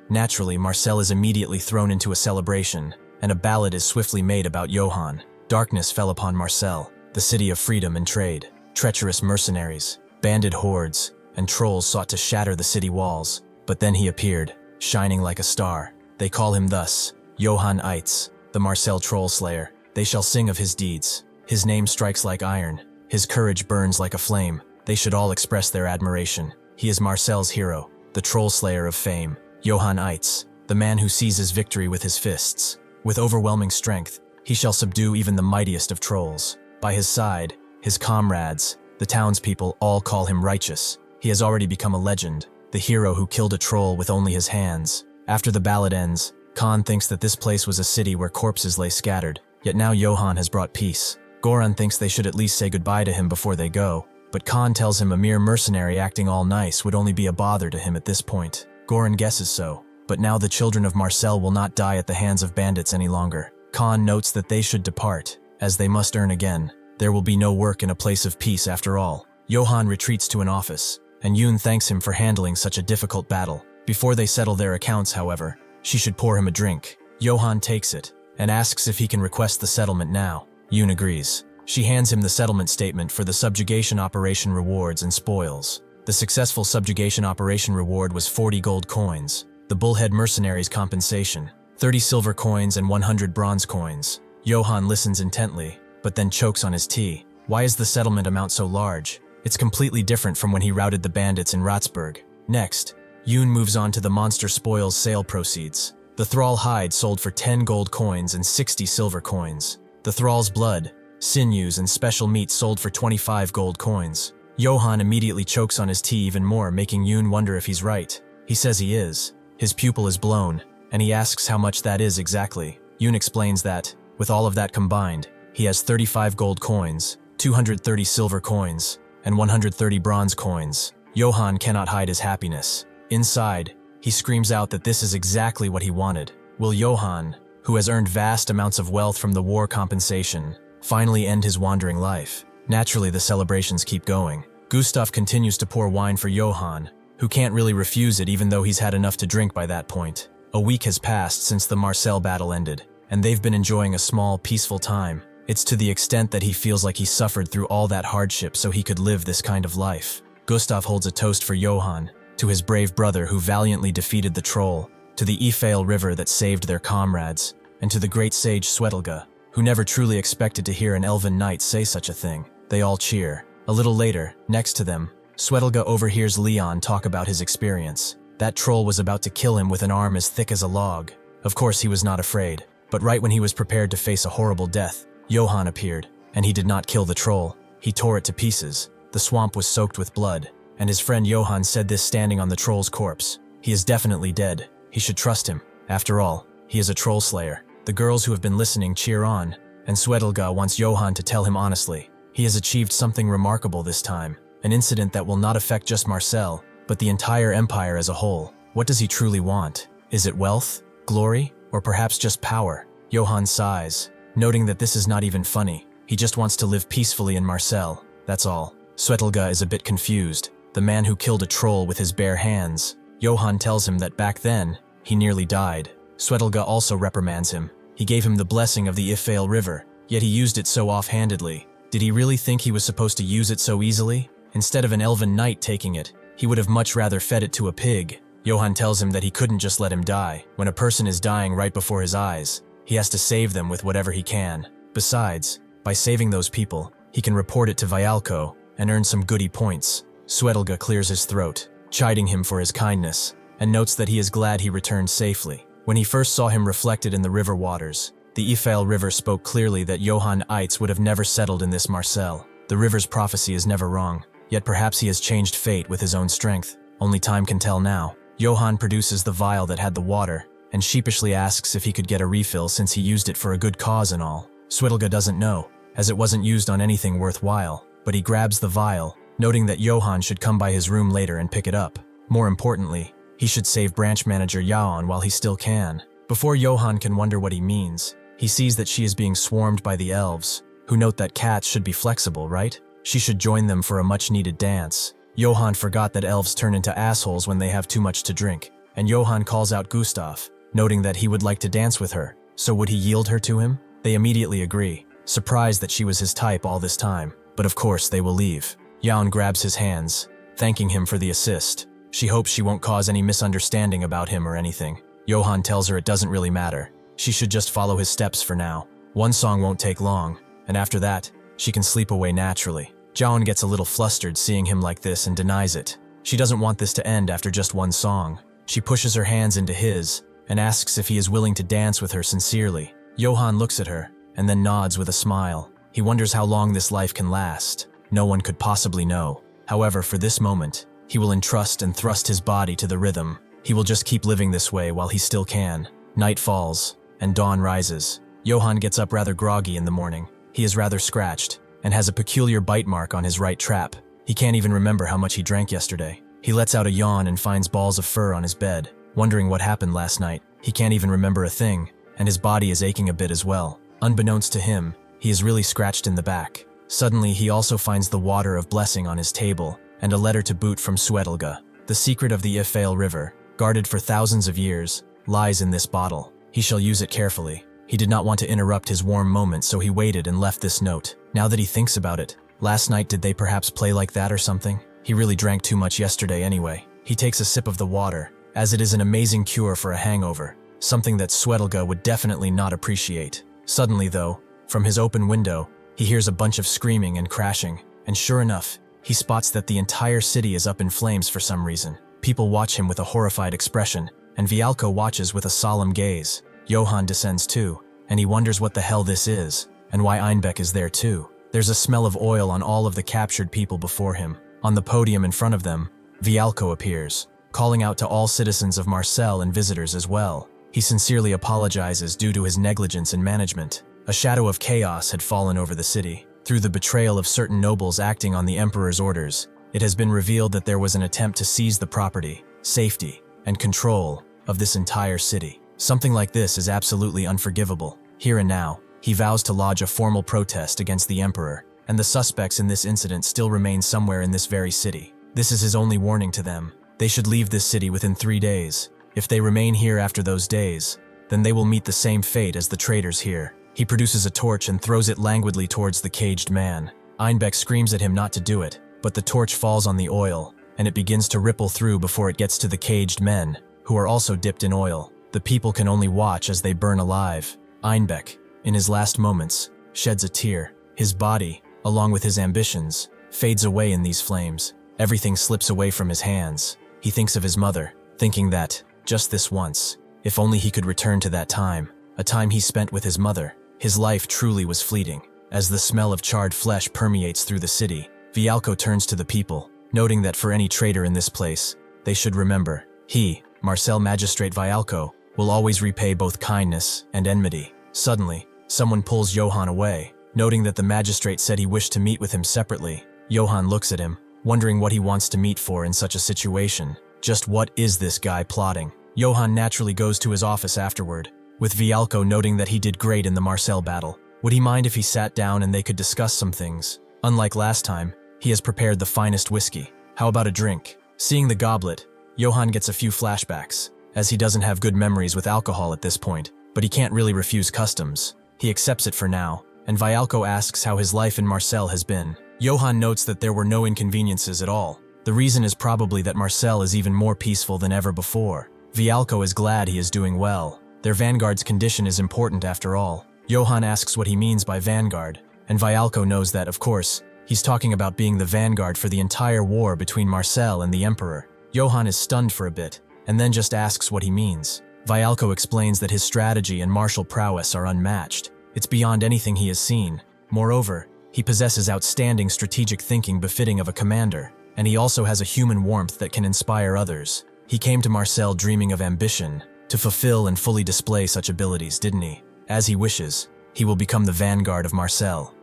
Naturally, Marseille is immediately thrown into a celebration, and a ballad is swiftly made about Johann. Darkness fell upon Marseille, the city of freedom and trade. Treacherous mercenaries, bandit hordes, and trolls sought to shatter the city walls, but then he appeared, shining like a star. They call him thus, Johann Eitz, the Marcel Troll Slayer. They shall sing of his deeds. His name strikes like iron. His courage burns like a flame. They should all express their admiration. He is Marcel's hero, the Troll Slayer of fame, Johann Eitz, the man who seizes victory with his fists. With overwhelming strength, he shall subdue even the mightiest of trolls. By his side, his comrades, the townspeople, all call him righteous. He has already become a legend, the hero who killed a troll with only his hands. After the ballad ends, Khan thinks that this place was a city where corpses lay scattered, yet now Johann has brought peace. Goran thinks they should at least say goodbye to him before they go, but Khan tells him a mere mercenary acting all nice would only be a bother to him at this point. Goran guesses so, but now the children of Marcel will not die at the hands of bandits any longer. Khan notes that they should depart, as they must earn again. There will be no work in a place of peace after all. Johann retreats to an office, and Yoon thanks him for handling such a difficult battle. Before they settle their accounts, however, she should pour him a drink. Johann takes it, and asks if he can request the settlement now. Yoon agrees. She hands him the settlement statement for the subjugation operation rewards and spoils. The successful subjugation operation reward was 40 gold coins, the bullhead mercenaries' compensation, 30 silver coins and 100 bronze coins. Johann listens intently, but then chokes on his tea. Why is the settlement amount so large? It's completely different from when he routed the bandits in Ratsburg. Next, Yoon moves on to the monster spoils sale proceeds. The thrall hide sold for 10 gold coins and 60 silver coins. The thrall's blood, sinews and special meat sold for 25 gold coins. Johann immediately chokes on his tea even more, making Yoon wonder if he's right. He says he is. His pupil is blown, and he asks how much that is exactly. Yoon explains that, with all of that combined, he has 35 gold coins, 230 silver coins, and 130 bronze coins. Johann cannot hide his happiness. Inside, he screams out that this is exactly what he wanted. Will Johann, who has earned vast amounts of wealth from the war compensation, finally end his wandering life? Naturally, the celebrations keep going. Gustav continues to pour wine for Johann, who can't really refuse it even though he's had enough to drink by that point. A week has passed since the Marcel battle ended, and they've been enjoying a small, peaceful time. It's to the extent that he feels like he suffered through all that hardship so he could live this kind of life. Gustav holds a toast for Johann, to his brave brother who valiantly defeated the troll, to the Ifale River that saved their comrades, and to the great sage Swetelga, who never truly expected to hear an elven knight say such a thing. They all cheer. A little later, next to them, Swetelga overhears Leon talk about his experience. That troll was about to kill him with an arm as thick as a log. Of course he was not afraid, but right when he was prepared to face a horrible death, Johann appeared, and he did not kill the troll. He tore it to pieces. The swamp was soaked with blood, and his friend Johann said this standing on the troll's corpse. He is definitely dead. He should trust him. After all, he is a troll slayer. The girls who have been listening cheer on, and Swetelga wants Johann to tell him honestly. He has achieved something remarkable this time, an incident that will not affect just Marcel, but the entire empire as a whole. What does he truly want? Is it wealth, glory, or perhaps just power? Johann sighs, noting that this is not even funny. He just wants to live peacefully in Marcel, that's all. Swetelga is a bit confused. The man who killed a troll with his bare hands. Johann tells him that back then, he nearly died. Swetelga also reprimands him. He gave him the blessing of the Ifale River, yet he used it so offhandedly. Did he really think he was supposed to use it so easily? Instead of an elven knight taking it, he would have much rather fed it to a pig. Johann tells him that he couldn't just let him die. When a person is dying right before his eyes, he has to save them with whatever he can. Besides, by saving those people, he can report it to Vialco and earn some goody points. Swetelga clears his throat, chiding him for his kindness, and notes that he is glad he returned safely. When he first saw him reflected in the river waters, the Ifale River spoke clearly that Johann Eitz would have never settled in this Marcel. The river's prophecy is never wrong, yet perhaps he has changed fate with his own strength. Only time can tell now. Johann produces the vial that had the water, and sheepishly asks if he could get a refill since he used it for a good cause and all. Swetelga doesn't know, as it wasn't used on anything worthwhile, but he grabs the vial, noting that Johann should come by his room later and pick it up. More importantly, he should save branch manager Yaon while he still can. Before Johann can wonder what he means, he sees that she is being swarmed by the elves, who note that cats should be flexible, right? She should join them for a much-needed dance. Johann forgot that elves turn into assholes when they have too much to drink, and Johann calls out Gustav, noting that he would like to dance with her. So would he yield her to him? They immediately agree, surprised that she was his type all this time. but of course they will leave. Yaon grabs his hands, thanking him for the assist. She hopes she won't cause any misunderstanding about him or anything. Johan tells her it doesn't really matter. She should just follow his steps for now. One song won't take long, and after that, she can sleep away naturally. Jaon gets a little flustered seeing him like this and denies it. She doesn't want this to end after just one song. She pushes her hands into his and asks if he is willing to dance with her sincerely. Johan looks at her and then nods with a smile. He wonders how long this life can last. No one could possibly know. However, for this moment, he will entrust and thrust his body to the rhythm. He will just keep living this way while he still can. Night falls, and dawn rises. Johan gets up rather groggy in the morning. He is rather scratched, and has a peculiar bite mark on his right trap. He can't even remember how much he drank yesterday. He lets out a yawn and finds balls of fur on his bed, wondering what happened last night. He can't even remember a thing, and his body is aching a bit as well. Unbeknownst to him, he is really scratched in the back. Suddenly, he also finds the water of blessing on his table, and a letter to boot from Swedelga. The secret of the Ifale River, guarded for thousands of years, lies in this bottle. He shall use it carefully. He did not want to interrupt his warm moment, so he waited and left this note. Now that he thinks about it, last night did they perhaps play like that or something? He really drank too much yesterday anyway. He takes a sip of the water, as it is an amazing cure for a hangover, something that Swedelga would definitely not appreciate. Suddenly though, from his open window, he hears a bunch of screaming and crashing, and sure enough, he spots that the entire city is up in flames for some reason. People watch him with a horrified expression, and Vialco watches with a solemn gaze. Johan descends too, and he wonders what the hell this is, and why Einbeck is there too. There's a smell of oil on all of the captured people before him. On the podium in front of them, Vialco appears, calling out to all citizens of Marseille and visitors as well. He sincerely apologizes due to his negligence in management. A shadow of chaos had fallen over the city. Through the betrayal of certain nobles acting on the emperor's orders, it has been revealed that there was an attempt to seize the property, safety, and control of this entire city. Something like this is absolutely unforgivable. Here and now, he vows to lodge a formal protest against the emperor, and the suspects in this incident still remain somewhere in this very city. This is his only warning to them. They should leave this city within 3 days. If they remain here after those days, then they will meet the same fate as the traitors here. He produces a torch and throws it languidly towards the caged man. Einbeck screams at him not to do it, but the torch falls on the oil, and it begins to ripple through before it gets to the caged men, who are also dipped in oil. The people can only watch as they burn alive. Einbeck, in his last moments, sheds a tear. His body, along with his ambitions, fades away in these flames. Everything slips away from his hands. He thinks of his mother, thinking that, just this once, if only he could return to that time, a time he spent with his mother. His life truly was fleeting. As the smell of charred flesh permeates through the city, Vialco turns to the people, noting that for any traitor in this place, they should remember, he, Marcel Magistrate Vialco, will always repay both kindness and enmity. Suddenly, someone pulls Johan away, noting that the magistrate said he wished to meet with him separately. Johan looks at him, wondering what he wants to meet for in such a situation. Just what is this guy plotting? Johan naturally goes to his office afterward, with Vialco noting that he did great in the Marcel battle. Would he mind if he sat down and they could discuss some things? Unlike last time, he has prepared the finest whiskey. How about a drink? Seeing the goblet, Johan gets a few flashbacks, as he doesn't have good memories with alcohol at this point, but he can't really refuse customs. He accepts it for now, and Vialco asks how his life in Marseille has been. Johan notes that there were no inconveniences at all. The reason is probably that Marseille is even more peaceful than ever before. Vialco is glad he is doing well. Their vanguard's condition is important after all. Johan asks what he means by vanguard, and Vialco knows that, of course, he's talking about being the vanguard for the entire war between Marcel and the Emperor. Johan is stunned for a bit, and then just asks what he means. Vialco explains that his strategy and martial prowess are unmatched. It's beyond anything he has seen. Moreover, he possesses outstanding strategic thinking befitting of a commander, and he also has a human warmth that can inspire others. He came to Marcel dreaming of ambition, to fulfill and fully display such abilities, didn't he? As he wishes, he will become the vanguard of Marcel.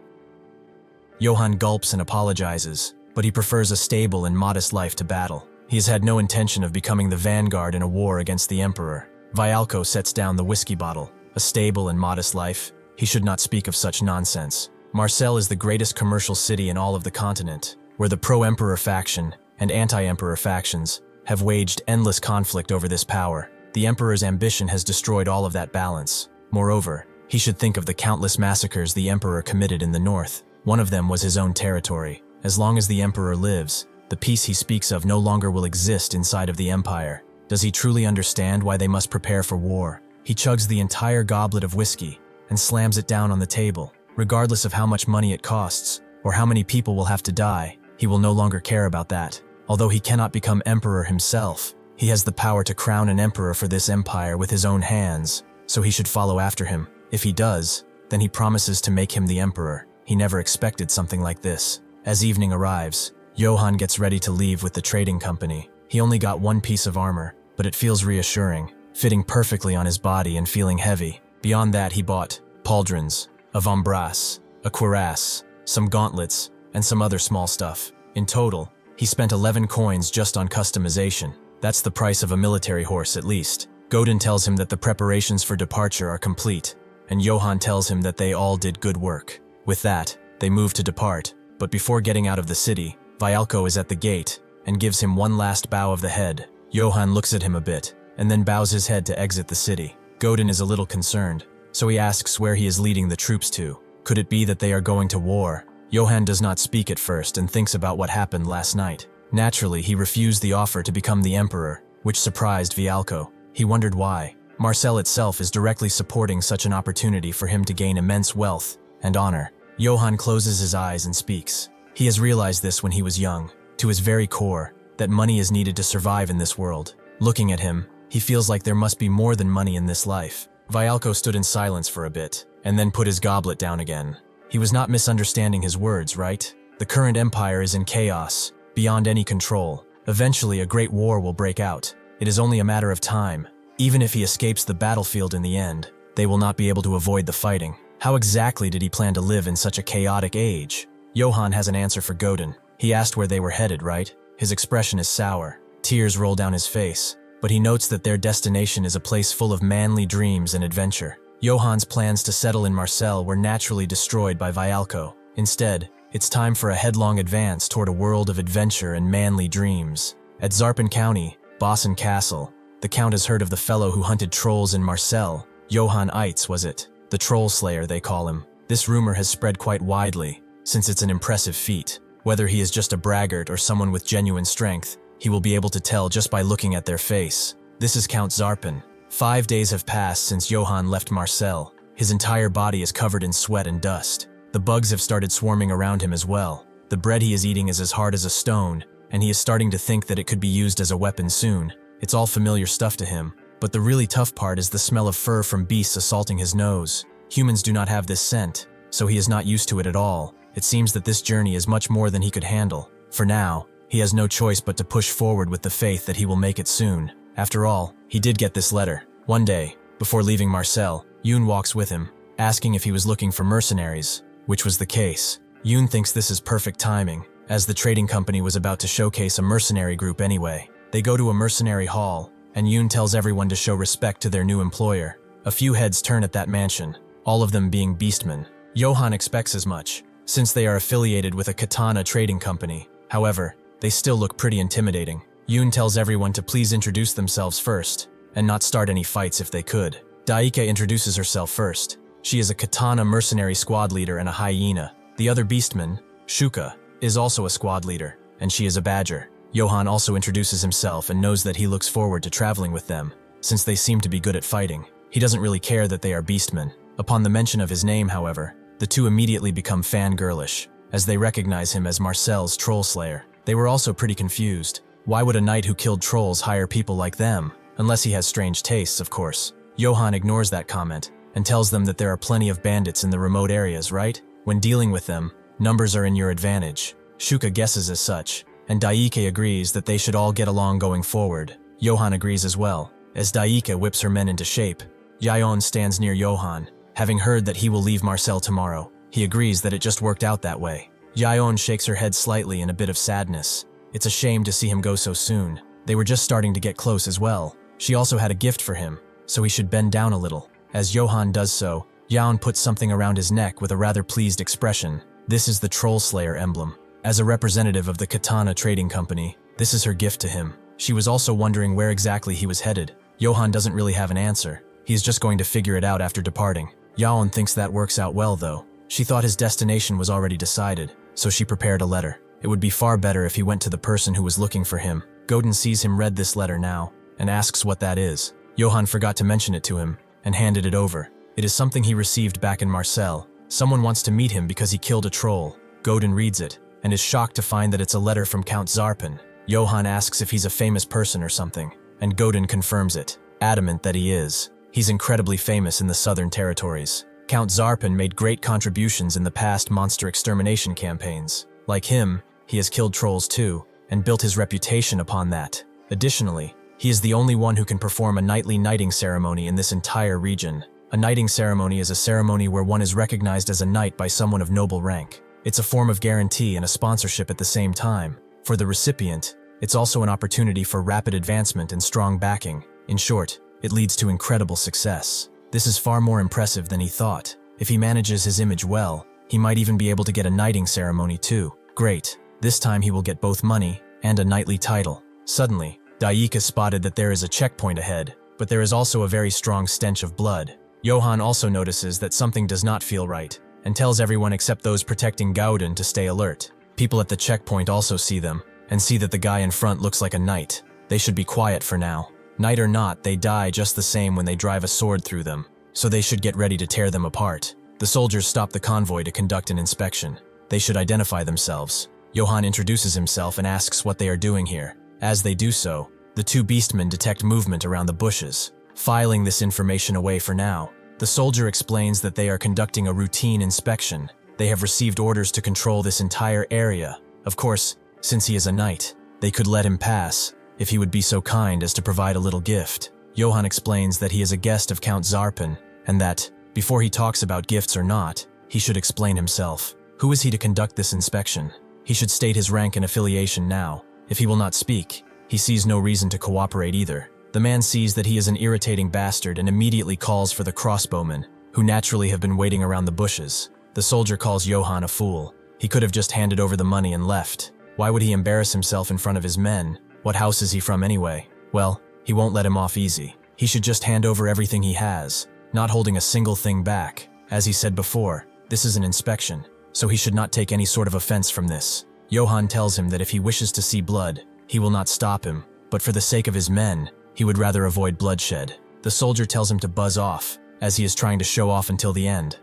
Johan gulps and apologizes, but he prefers a stable and modest life to battle. He has had no intention of becoming the vanguard in a war against the Emperor. Vialco sets down the whiskey bottle. A stable and modest life? He should not speak of such nonsense. Marseille is the greatest commercial city in all of the continent, where the pro-emperor faction and anti-emperor factions have waged endless conflict over this power. The emperor's ambition has destroyed all of that balance. Moreover, he should think of the countless massacres the emperor committed in the north. One of them was his own territory. As long as the emperor lives, the peace he speaks of no longer will exist inside of the empire. Does he truly understand why they must prepare for war? He chugs the entire goblet of whiskey and slams it down on the table. Regardless of how much money it costs, or how many people will have to die, he will no longer care about that. Although he cannot become emperor himself, he has the power to crown an emperor for this empire with his own hands, so he should follow after him. If he does, then he promises to make him the emperor. He never expected something like this. As evening arrives, Johann gets ready to leave with the trading company. He only got one piece of armor, but it feels reassuring, fitting perfectly on his body and feeling heavy. Beyond that, he bought pauldrons, a vambrace, a cuirass, some gauntlets, and some other small stuff. In total, he spent 11 coins just on customization. That's the price of a military horse at least. Godin tells him that the preparations for departure are complete, and Johann tells him that they all did good work. With that, they move to depart, but before getting out of the city, Vialco is at the gate and gives him one last bow of the head. Johann looks at him a bit, and then bows his head to exit the city. Godin is a little concerned, so he asks where he is leading the troops to. Could it be that they are going to war? Johann does not speak at first and thinks about what happened last night. Naturally, he refused the offer to become the emperor, which surprised Vialco. He wondered why. Marcel itself is directly supporting such an opportunity for him to gain immense wealth and honor. Johann closes his eyes and speaks. He has realized this when he was young, to his very core, that money is needed to survive in this world. Looking at him, he feels like there must be more than money in this life. Vialco stood in silence for a bit, and then put his goblet down again. He was not misunderstanding his words, right? The current empire is in chaos, beyond any control. Eventually, a great war will break out. It is only a matter of time. Even if he escapes the battlefield in the end, they will not be able to avoid the fighting. How exactly did he plan to live in such a chaotic age? Johann has an answer for Godin. He asked where they were headed, right? His expression is sour. Tears roll down his face, but he notes that their destination is a place full of manly dreams and adventure. Johann's plans to settle in Marseille were naturally destroyed by Vialco. Instead, it's time for a headlong advance toward a world of adventure and manly dreams. At Zarpin County, Bossen Castle, the Count has heard of the fellow who hunted trolls in Marseille. Johann Eitz was it. The troll slayer, they call him. This rumor has spread quite widely, since it's an impressive feat. Whether he is just a braggart or someone with genuine strength, he will be able to tell just by looking at their face. This is Count Zarpin. 5 days have passed since Johann left Marseille. His entire body is covered in sweat and dust. The bugs have started swarming around him as well. The bread he is eating is as hard as a stone, and he is starting to think that it could be used as a weapon soon. It's all familiar stuff to him, but the really tough part is the smell of fur from beasts assaulting his nose. Humans do not have this scent, so he is not used to it at all. It seems that this journey is much more than he could handle. For now, he has no choice but to push forward with the faith that he will make it soon. After all, he did get this letter. One day, before leaving Marseille, Yoon walks with him, asking if he was looking for mercenaries, which was the case. Yoon thinks this is perfect timing, as the trading company was about to showcase a mercenary group anyway. They go to a mercenary hall, and Yoon tells everyone to show respect to their new employer. A few heads turn at that mansion, all of them being beastmen. Johann expects as much, since they are affiliated with a katana trading company. However, they still look pretty intimidating. Yoon tells everyone to please introduce themselves first, and not start any fights if they could. Daike introduces herself first. She is a katana mercenary squad leader and a hyena. The other beastman, Shuka, is also a squad leader, and she is a badger. Johann also introduces himself and knows that he looks forward to traveling with them, since they seem to be good at fighting. He doesn't really care that they are beastmen. Upon the mention of his name, however, the two immediately become fangirlish, as they recognize him as Marcel's troll slayer. They were also pretty confused. Why would a knight who killed trolls hire people like them? Unless he has strange tastes, of course. Johann ignores that comment, and tells them that there are plenty of bandits in the remote areas, right? When dealing with them, numbers are in your advantage. Shuka guesses as such, and Daike agrees that they should all get along going forward. Johann agrees as well. As Daike whips her men into shape, Yaon stands near Johann. Having heard that he will leave Marseille tomorrow, he agrees that it just worked out that way. Yaon shakes her head slightly in a bit of sadness. It's a shame to see him go so soon. They were just starting to get close as well. She also had a gift for him, so he should bend down a little. As Johann does so, Yaon puts something around his neck with a rather pleased expression. This is the Troll Slayer emblem. As a representative of the Katana Trading Company, this is her gift to him. She was also wondering where exactly he was headed. Johann doesn't really have an answer. He is just going to figure it out after departing. Yaon thinks that works out well though. She thought his destination was already decided, so she prepared a letter. It would be far better if he went to the person who was looking for him. Godin sees him read this letter now, and asks what that is. Johann forgot to mention it to him, and handed it over. It is something he received back in Marseille. Someone wants to meet him because he killed a troll. Godin reads it, and is shocked to find that it's a letter from Count Zarpin. Johann asks if he's a famous person or something, and Godin confirms it, adamant that he is. He's incredibly famous in the southern territories. Count Zarpin made great contributions in the past monster extermination campaigns. Like him, he has killed trolls too, and built his reputation upon that. Additionally, he is the only one who can perform a nightly knighting ceremony in this entire region. A knighting ceremony is a ceremony where one is recognized as a knight by someone of noble rank. It's a form of guarantee and a sponsorship at the same time. For the recipient, it's also an opportunity for rapid advancement and strong backing. In short, it leads to incredible success. This is far more impressive than he thought. If he manages his image well, he might even be able to get a knighting ceremony too. Great. This time he will get both money and a knightly title. Suddenly, Daika spotted that there is a checkpoint ahead, but there is also a very strong stench of blood. Johann also notices that something does not feel right, and tells everyone except those protecting Gauden to stay alert. People at the checkpoint also see them, and see that the guy in front looks like a knight. They should be quiet for now. Knight or not, they die just the same when they drive a sword through them, so they should get ready to tear them apart. The soldiers stop the convoy to conduct an inspection. They should identify themselves. Johann introduces himself and asks what they are doing here. As they do so, the two beastmen detect movement around the bushes. Filing this information away for now, the soldier explains that they are conducting a routine inspection. They have received orders to control this entire area. Of course, since he is a knight, they could let him pass, if he would be so kind as to provide a little gift. Johann explains that he is a guest of Count Zarpin, and that, before he talks about gifts or not, he should explain himself. Who is he to conduct this inspection? He should state his rank and affiliation now. If he will not speak, he sees no reason to cooperate either. The man sees that he is an irritating bastard and immediately calls for the crossbowmen, who naturally have been waiting around the bushes. The soldier calls Johann a fool. He could have just handed over the money and left. Why would he embarrass himself in front of his men? What house is he from anyway? Well, he won't let him off easy. He should just hand over everything he has, not holding a single thing back. As he said before, this is an inspection, so he should not take any sort of offense from this. Johann tells him that if he wishes to see blood, he will not stop him, but for the sake of his men, he would rather avoid bloodshed. The soldier tells him to buzz off, as he is trying to show off until the end.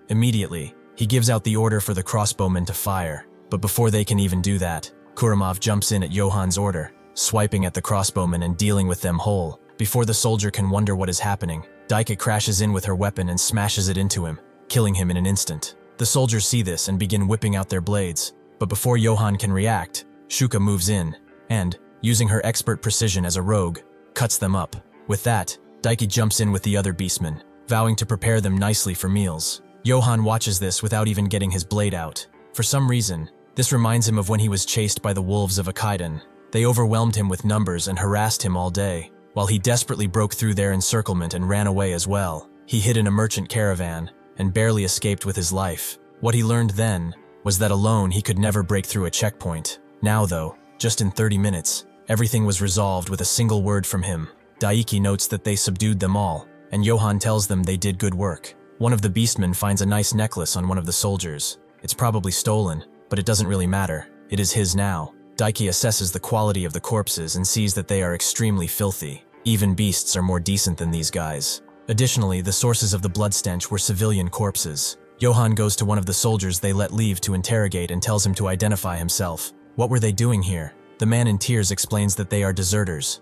Immediately, he gives out the order for the crossbowmen to fire, but before they can even do that, Kuramov jumps in at Johann's order, swiping at the crossbowmen and dealing with them whole. Before the soldier can wonder what is happening, Daika crashes in with her weapon and smashes it into him, killing him in an instant. The soldiers see this and begin whipping out their blades, but before Johann can react, Shuka moves in, and, using her expert precision as a rogue, cuts them up. With that, Daiki jumps in with the other beastmen, vowing to prepare them nicely for meals. Johann watches this without even getting his blade out. For some reason, this reminds him of when he was chased by the wolves of Akaiden. They overwhelmed him with numbers and harassed him all day, while he desperately broke through their encirclement and ran away as well. He hid in a merchant caravan, and barely escaped with his life. What he learned then was that alone he could never break through a checkpoint. Now though, just in 30 minutes, everything was resolved with a single word from him. Daiki notes that they subdued them all, and Johann tells them they did good work. One of the beastmen finds a nice necklace on one of the soldiers. It's probably stolen, but it doesn't really matter. It is his now. Daiki assesses the quality of the corpses and sees that they are extremely filthy. Even beasts are more decent than these guys. Additionally, the sources of the blood stench were civilian corpses. Johann goes to one of the soldiers they let leave to interrogate and tells him to identify himself. What were they doing here? The man in tears explains that they are deserters.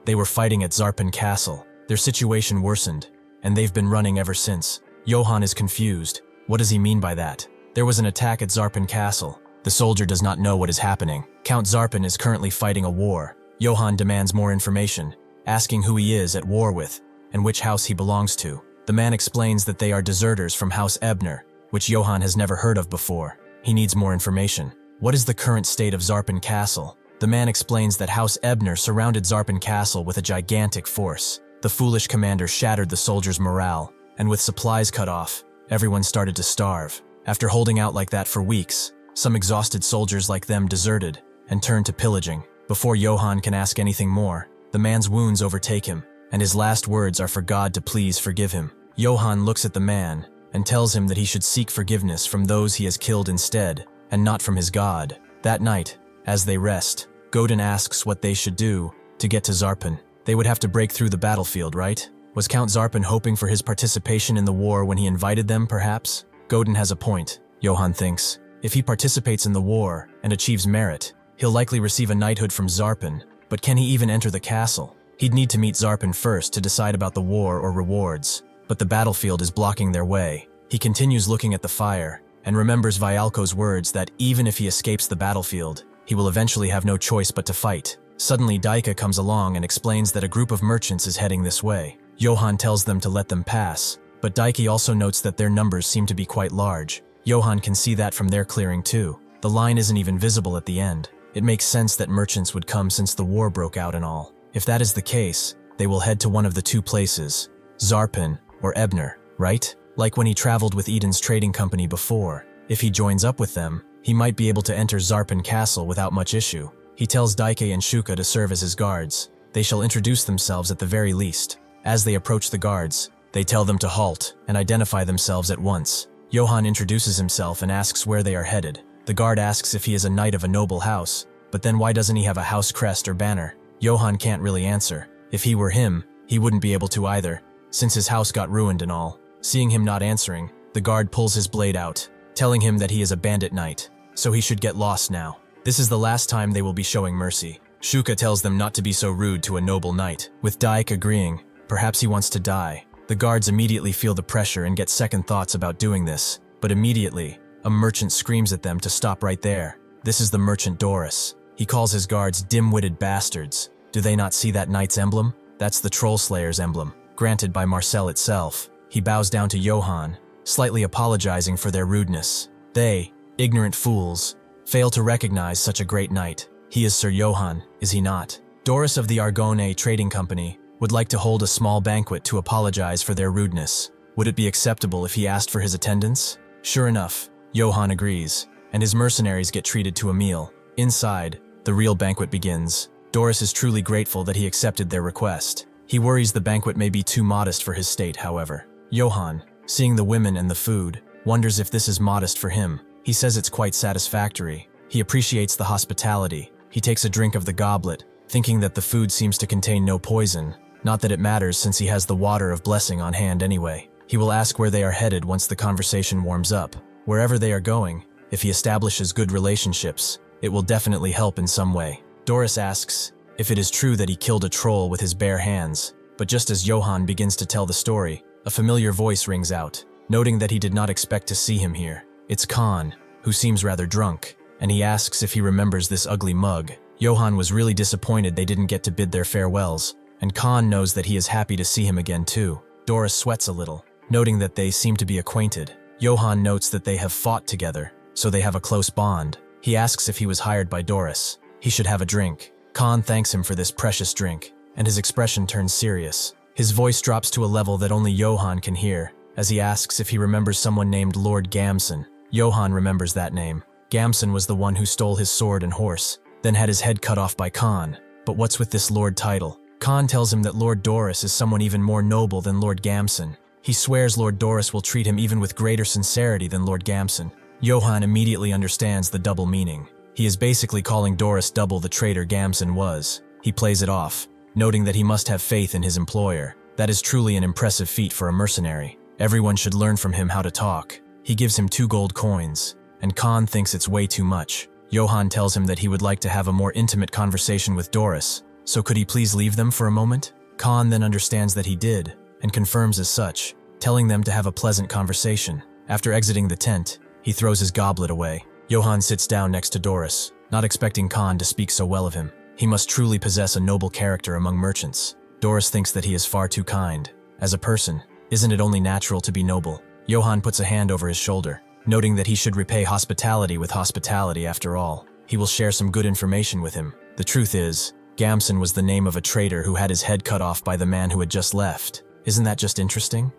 They were fighting at Zarpin Castle. Their situation worsened, and they've been running ever since. Johann is confused. What does he mean by that? There was an attack at Zarpin Castle. The soldier does not know what is happening. Count Zarpin is currently fighting a war. Johann demands more information, asking who he is at war with, and which house he belongs to. The man explains that they are deserters from House Ebner, which Johann has never heard of before. He needs more information. What is the current state of Zarpin Castle? The man explains that House Ebner surrounded Zarpin Castle with a gigantic force. The foolish commander shattered the soldiers' morale, and with supplies cut off, everyone started to starve. After holding out like that for weeks, some exhausted soldiers like them deserted and turned to pillaging. Before Johann can ask anything more, the man's wounds overtake him, and his last words are for God to please forgive him. Johann looks at the man and tells him that he should seek forgiveness from those he has killed instead, and not from his god. That night, as they rest, Godin asks what they should do to get to Zarpin. They would have to break through the battlefield, right? Was Count Zarpin hoping for his participation in the war when he invited them, perhaps? Godin has a point, Johann thinks. If he participates in the war and achieves merit, he'll likely receive a knighthood from Zarpin, but can he even enter the castle? He'd need to meet Zarpin first to decide about the war or rewards, but the battlefield is blocking their way. He continues looking at the fire and remembers Vialko's words that even if he escapes the battlefield, he will eventually have no choice but to fight. Suddenly, Daika comes along and explains that a group of merchants is heading this way. Johann tells them to let them pass, but Daiki also notes that their numbers seem to be quite large. Johann can see that from their clearing too. The line isn't even visible at the end. It makes sense that merchants would come since the war broke out and all. If that is the case, they will head to one of the two places, Zarpin or Ebner, right? Like when he traveled with Eden's trading company before. If he joins up with them, he might be able to enter Zarpin Castle without much issue. He tells Daike and Shuka to serve as his guards. They shall introduce themselves at the very least. As they approach the guards, they tell them to halt and identify themselves at once. Johann introduces himself and asks where they are headed. The guard asks if he is a knight of a noble house, but then why doesn't he have a house crest or banner? Johann can't really answer. If he were him, he wouldn't be able to either, since his house got ruined and all. Seeing him not answering, the guard pulls his blade out, telling him that he is a bandit knight, so he should get lost now. This is the last time they will be showing mercy. Shuka tells them not to be so rude to a noble knight, with Daik agreeing. Perhaps he wants to die. The guards immediately feel the pressure and get second thoughts about doing this, but immediately, a merchant screams at them to stop right there. This is the merchant Doris. He calls his guards dim-witted bastards. Do they not see that knight's emblem? That's the Troll Slayer's emblem, granted by Marcel itself. He bows down to Johann, slightly apologizing for their rudeness. They, ignorant fools, fail to recognize such a great knight. He is Sir Johann, is he not? Doris of the Argonne Trading Company would like to hold a small banquet to apologize for their rudeness. Would it be acceptable if he asked for his attendance? Sure enough, Johann agrees, and his mercenaries get treated to a meal. Inside, the real banquet begins. Doris is truly grateful that he accepted their request. He worries the banquet may be too modest for his state, however. Johann, seeing the women and the food, wonders if this is modest for him. He says it's quite satisfactory. He appreciates the hospitality. He takes a drink of the goblet, thinking that the food seems to contain no poison. Not that it matters since he has the water of blessing on hand anyway. He will ask where they are headed once the conversation warms up. Wherever they are going, if he establishes good relationships, it will definitely help in some way. Doris asks if it is true that he killed a troll with his bare hands, but just as Johann begins to tell the story, a familiar voice rings out, noting that he did not expect to see him here. It's Khan, who seems rather drunk, and he asks if he remembers this ugly mug. Johann was really disappointed they didn't get to bid their farewells, and Khan knows that he is happy to see him again too. Doris sweats a little, noting that they seem to be acquainted. Johann notes that they have fought together, so they have a close bond. He asks if he was hired by Doris. He should have a drink. Khan thanks him for this precious drink, and his expression turns serious. His voice drops to a level that only Johann can hear, as he asks if he remembers someone named Lord Gamson. Johann remembers that name. Gamson was the one who stole his sword and horse, then had his head cut off by Khan. But what's with this Lord title? Khan tells him that Lord Doris is someone even more noble than Lord Gamson. He swears Lord Doris will treat him even with greater sincerity than Lord Gamson. Johann immediately understands the double meaning. He is basically calling Doris double the traitor Gamson was. He plays it off, noting that he must have faith in his employer. That is truly an impressive feat for a mercenary. Everyone should learn from him how to talk. He gives him 2 gold coins, and Khan thinks it's way too much. Johann tells him that he would like to have a more intimate conversation with Doris, so could he please leave them for a moment? Khan then understands that he did, and confirms as such, telling them to have a pleasant conversation. After exiting the tent, he throws his goblet away. Johann sits down next to Doris, not expecting Khan to speak so well of him. He must truly possess a noble character among merchants. Doris thinks that he is far too kind. As a person, isn't it only natural to be noble? Johann puts a hand over his shoulder, noting that he should repay hospitality with hospitality after all. He will share some good information with him. The truth is, Gamson was the name of a traitor who had his head cut off by the man who had just left. Isn't that just interesting?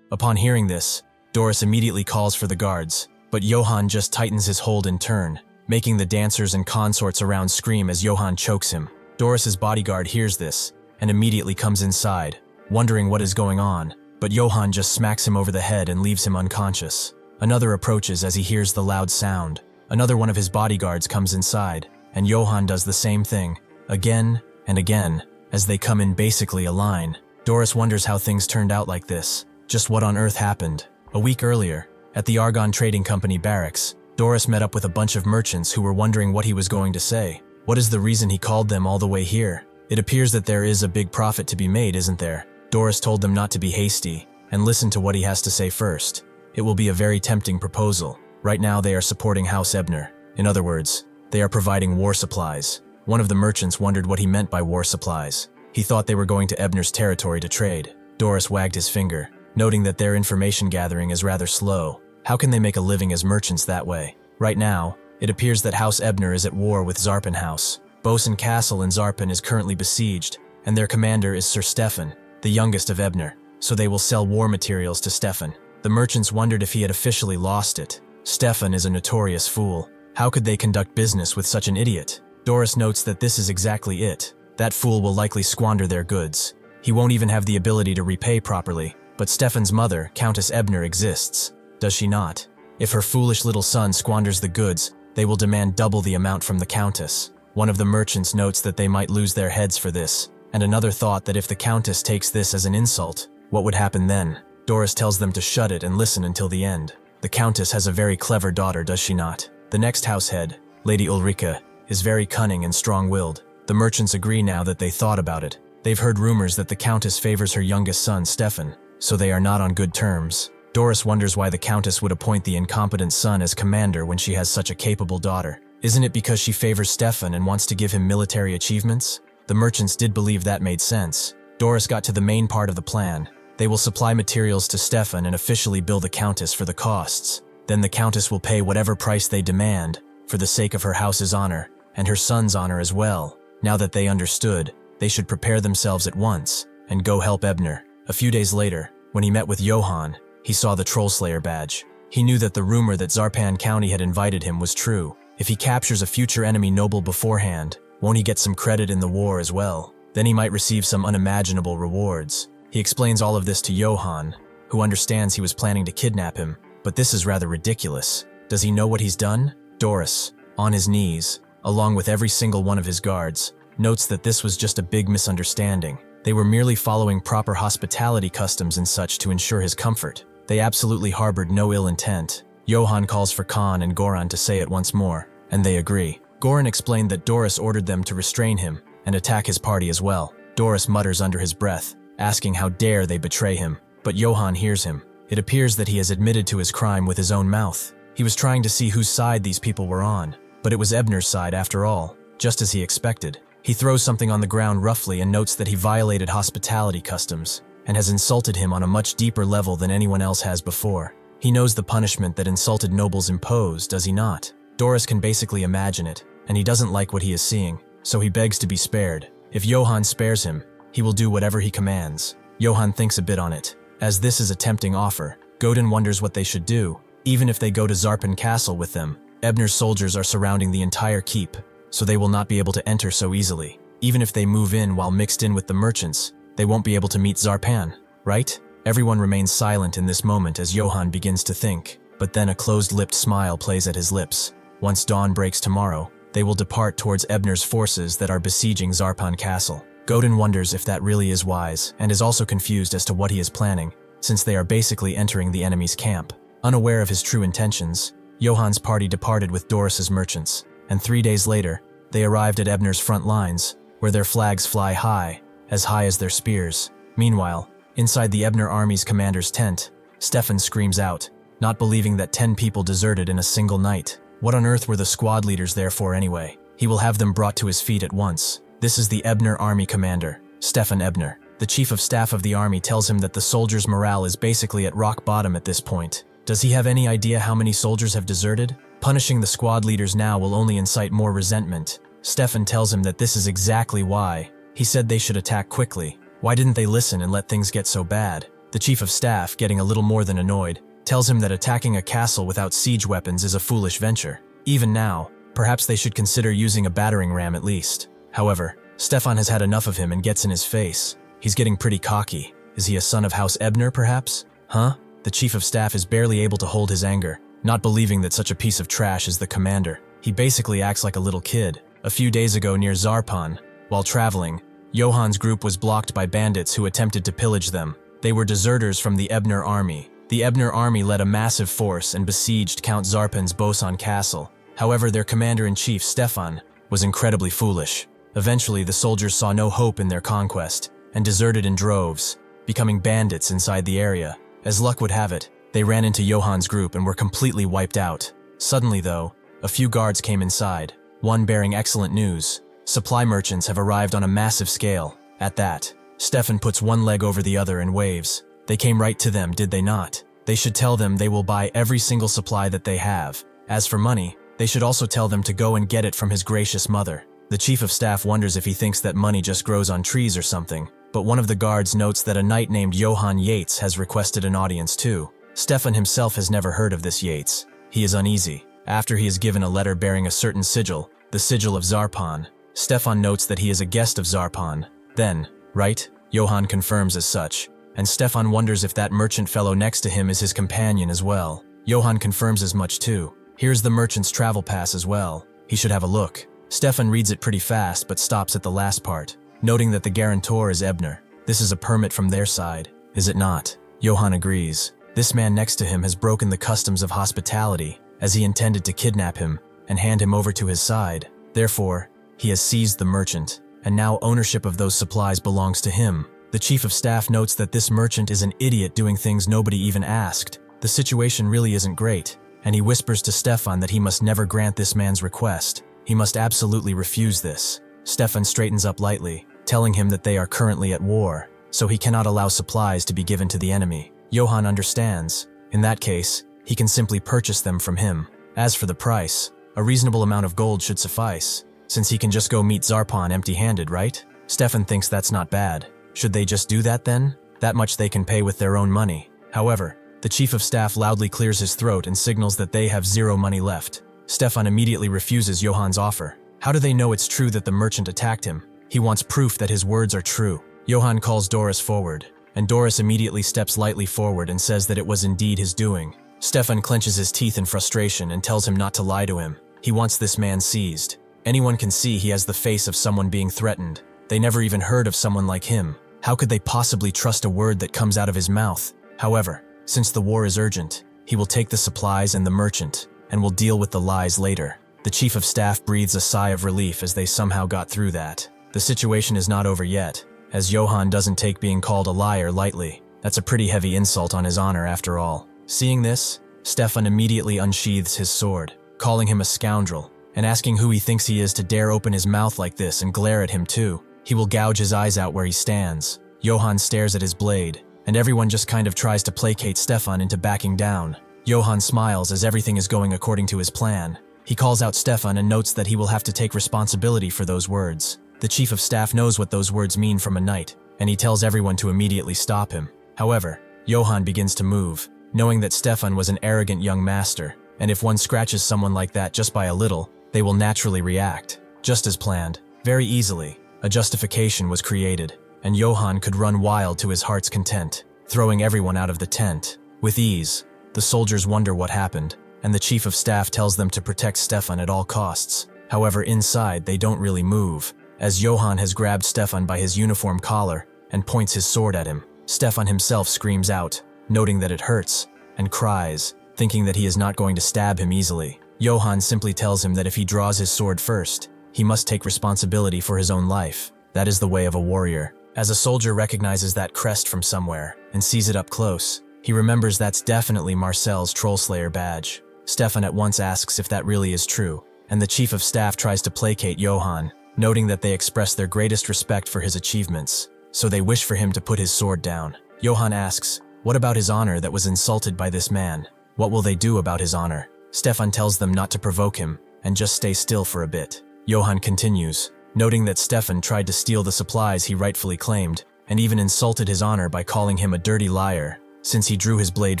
Upon hearing this, Doris immediately calls for the guards, but Johann just tightens his hold in turn, making the dancers and consorts around scream as Johann chokes him. Doris's bodyguard hears this and immediately comes inside, wondering what is going on. but Johann just smacks him over the head and leaves him unconscious. Another approaches as he hears the loud sound. Another one of his bodyguards comes inside, and Johann does the same thing, again and again, as they come in basically a line. Doris wonders how things turned out like this. Just what on earth happened? A week earlier, at the Argon Trading Company barracks, Doris met up with a bunch of merchants who were wondering what he was going to say. What is the reason he called them all the way here? It appears that there is a big profit to be made, isn't there? Doris told them not to be hasty, and listen to what he has to say first. It will be a very tempting proposal. Right now they are supporting House Ebner. In other words, they are providing war supplies. One of the merchants wondered what he meant by war supplies. He thought they were going to Ebner's territory to trade. Doris wagged his finger, noting that their information gathering is rather slow. How can they make a living as merchants that way? Right now, it appears that House Ebner is at war with Zarpan House. Bosun Castle in Zarpan is currently besieged, and their commander is Sir Stefan, the youngest of Ebner, so they will sell war materials to Stefan. The merchants wondered if he had officially lost it. Stefan is a notorious fool. How could they conduct business with such an idiot? Doris notes that this is exactly it. That fool will likely squander their goods. He won't even have the ability to repay properly. But Stefan's mother, Countess Ebner, exists, does she not? If her foolish little son squanders the goods, they will demand double the amount from the Countess. One of the merchants notes that they might lose their heads for this, and another thought that if the Countess takes this as an insult, what would happen then? Doris tells them to shut it and listen until the end. The Countess has a very clever daughter, does she not? The next househead, Lady Ulrika, is very cunning and strong-willed. The merchants agree now that they thought about it. They've heard rumors that the Countess favors her youngest son, Stefan, so they are not on good terms. Doris wonders why the Countess would appoint the incompetent son as commander when she has such a capable daughter. Isn't it because she favors Stefan and wants to give him military achievements? The merchants did believe that made sense. Doris got to the main part of the plan. They will supply materials to Stefan and officially bill the Countess for the costs. Then the Countess will pay whatever price they demand, for the sake of her house's honor, and her son's honor as well. Now that they understood, they should prepare themselves at once, and go help Ebner. A few days later, when he met with Johann, he saw the Trollslayer badge. He knew that the rumor that Zarpan County had invited him was true. If he captures a future enemy noble beforehand, won't he get some credit in the war as well? Then he might receive some unimaginable rewards. He explains all of this to Johann, who understands he was planning to kidnap him. But this is rather ridiculous. Does he know what he's done? Doris, on his knees, along with every single one of his guards, notes that this was just a big misunderstanding. They were merely following proper hospitality customs and such to ensure his comfort. They absolutely harbored no ill intent. Johann calls for Khan and Goran to say it once more, and they agree. Goran explained that Doris ordered them to restrain him and attack his party as well. Doris mutters under his breath, asking how dare they betray him, but Johann hears him. It appears that he has admitted to his crime with his own mouth. He was trying to see whose side these people were on, but it was Ebner's side after all, just as he expected. He throws something on the ground roughly and notes that he violated hospitality customs and has insulted him on a much deeper level than anyone else has before. He knows the punishment that insulted nobles impose, does he not? Doris can basically imagine it, and he doesn't like what he is seeing, so he begs to be spared. If Johann spares him, he will do whatever he commands. Johann thinks a bit on it. As this is a tempting offer, Godin wonders what they should do, even if they go to Zarpan Castle with them. Ebner's soldiers are surrounding the entire keep, so they will not be able to enter so easily. Even if they move in while mixed in with the merchants, they won't be able to meet Zarpan, right? Everyone remains silent in this moment as Johann begins to think, but then a closed-lipped smile plays at his lips. Once dawn breaks tomorrow, they will depart towards Ebner's forces that are besieging Zarpan Castle. Godin wonders if that really is wise, and is also confused as to what he is planning, since they are basically entering the enemy's camp. Unaware of his true intentions, Johann's party departed with Doris's merchants, and 3 days later, they arrived at Ebner's front lines, where their flags fly high as their spears. Meanwhile, inside the Ebner army's commander's tent, Stefan screams out, not believing that 10 people deserted in a single night. What on earth were the squad leaders there for anyway? He will have them brought to his feet at once. This is the Ebner army commander, Stefan Ebner. The chief of staff of the army tells him that the soldiers' morale is basically at rock bottom at this point. Does he have any idea how many soldiers have deserted? Punishing the squad leaders now will only incite more resentment. Stefan tells him that this is exactly why. He said they should attack quickly. Why didn't they listen and let things get so bad? The chief of staff, getting a little more than annoyed, tells him that attacking a castle without siege weapons is a foolish venture. Even now, perhaps they should consider using a battering ram at least. However, Stefan has had enough of him and gets in his face. He's getting pretty cocky. Is he a son of House Ebner, perhaps? Huh? The chief of staff is barely able to hold his anger, not believing that such a piece of trash is the commander. He basically acts like a little kid. A few days ago near Zarpan, while traveling, Johan's group was blocked by bandits who attempted to pillage them. They were deserters from the Ebner army. The Ebner army led a massive force and besieged Count Zarpan's Bosan castle. However, their commander-in-chief, Stefan, was incredibly foolish. Eventually, the soldiers saw no hope in their conquest and deserted in droves, becoming bandits inside the area. As luck would have it, they ran into Johan's group and were completely wiped out. Suddenly, though, a few guards came inside, one bearing excellent news. Supply merchants have arrived on a massive scale. At that, Stefan puts one leg over the other and waves. They came right to them, did they not? They should tell them they will buy every single supply that they have. As for money, they should also tell them to go and get it from his gracious mother. The chief of staff wonders if he thinks that money just grows on trees or something, but one of the guards notes that a knight named Johann Yates has requested an audience too. Stefan himself has never heard of this Yates. He is uneasy. After he is given a letter bearing a certain sigil, the sigil of Zarpan, Stefan notes that he is a guest of Zarpan. Then, right? Johann confirms as such, and Stefan wonders if that merchant fellow next to him is his companion as well. Johann confirms as much too. Here's the merchant's travel pass as well. He should have a look. Stefan reads it pretty fast but stops at the last part, noting that the guarantor is Ebner. This is a permit from their side, is it not? Johann agrees. This man next to him has broken the customs of hospitality, as he intended to kidnap him and hand him over to his side. Therefore, he has seized the merchant, and now ownership of those supplies belongs to him. The chief of staff notes that this merchant is an idiot doing things nobody even asked. The situation really isn't great, and he whispers to Stefan that he must never grant this man's request. He must absolutely refuse this. Stefan straightens up lightly, telling him that they are currently at war, so he cannot allow supplies to be given to the enemy. Johann understands. In that case, he can simply purchase them from him. As for the price, a reasonable amount of gold should suffice, since he can just go meet Zarpan empty-handed, right? Stefan thinks that's not bad. Should they just do that then? That much they can pay with their own money. However, the chief of staff loudly clears his throat and signals that they have zero money left. Stefan immediately refuses Johann's offer. How do they know it's true that the merchant attacked him? He wants proof that his words are true. Johann calls Doris forward, and Doris immediately steps lightly forward and says that it was indeed his doing. Stefan clenches his teeth in frustration and tells him not to lie to him. He wants this man seized. Anyone can see he has the face of someone being threatened. They never even heard of someone like him. How could they possibly trust a word that comes out of his mouth? However, since the war is urgent, he will take the supplies and the merchant, and will deal with the lies later. The chief of staff breathes a sigh of relief as they somehow got through that. The situation is not over yet, as Johann doesn't take being called a liar lightly. That's a pretty heavy insult on his honor after all. Seeing this, Stefan immediately unsheathes his sword, calling him a scoundrel, and asking who he thinks he is to dare open his mouth like this and glare at him too. He will gouge his eyes out where he stands. Johann stares at his blade, and everyone just kind of tries to placate Stefan into backing down. Johann smiles as everything is going according to his plan. He calls out Stefan and notes that he will have to take responsibility for those words. The chief of staff knows what those words mean from a knight, and he tells everyone to immediately stop him. However, Johann begins to move, knowing that Stefan was an arrogant young master, and if one scratches someone like that just by a little, they will naturally react. Just as planned, very easily, a justification was created, and Johann could run wild to his heart's content, throwing everyone out of the tent. With ease, the soldiers wonder what happened, and the chief of staff tells them to protect Stefan at all costs. However, inside they don't really move, as Johann has grabbed Stefan by his uniform collar and points his sword at him. Stefan himself screams out, noting that it hurts, and cries, thinking that he is not going to stab him easily. Johann simply tells him that if he draws his sword first, he must take responsibility for his own life. That is the way of a warrior. As a soldier recognizes that crest from somewhere and sees it up close, he remembers that's definitely Marcel's Trollslayer badge. Stefan at once asks if that really is true, and the chief of staff tries to placate Johann, noting that they express their greatest respect for his achievements, so they wish for him to put his sword down. Johann asks, what about his honor that was insulted by this man? What will they do about his honor? Stefan tells them not to provoke him and just stay still for a bit. Johann continues, noting that Stefan tried to steal the supplies he rightfully claimed, and even insulted his honor by calling him a dirty liar, since he drew his blade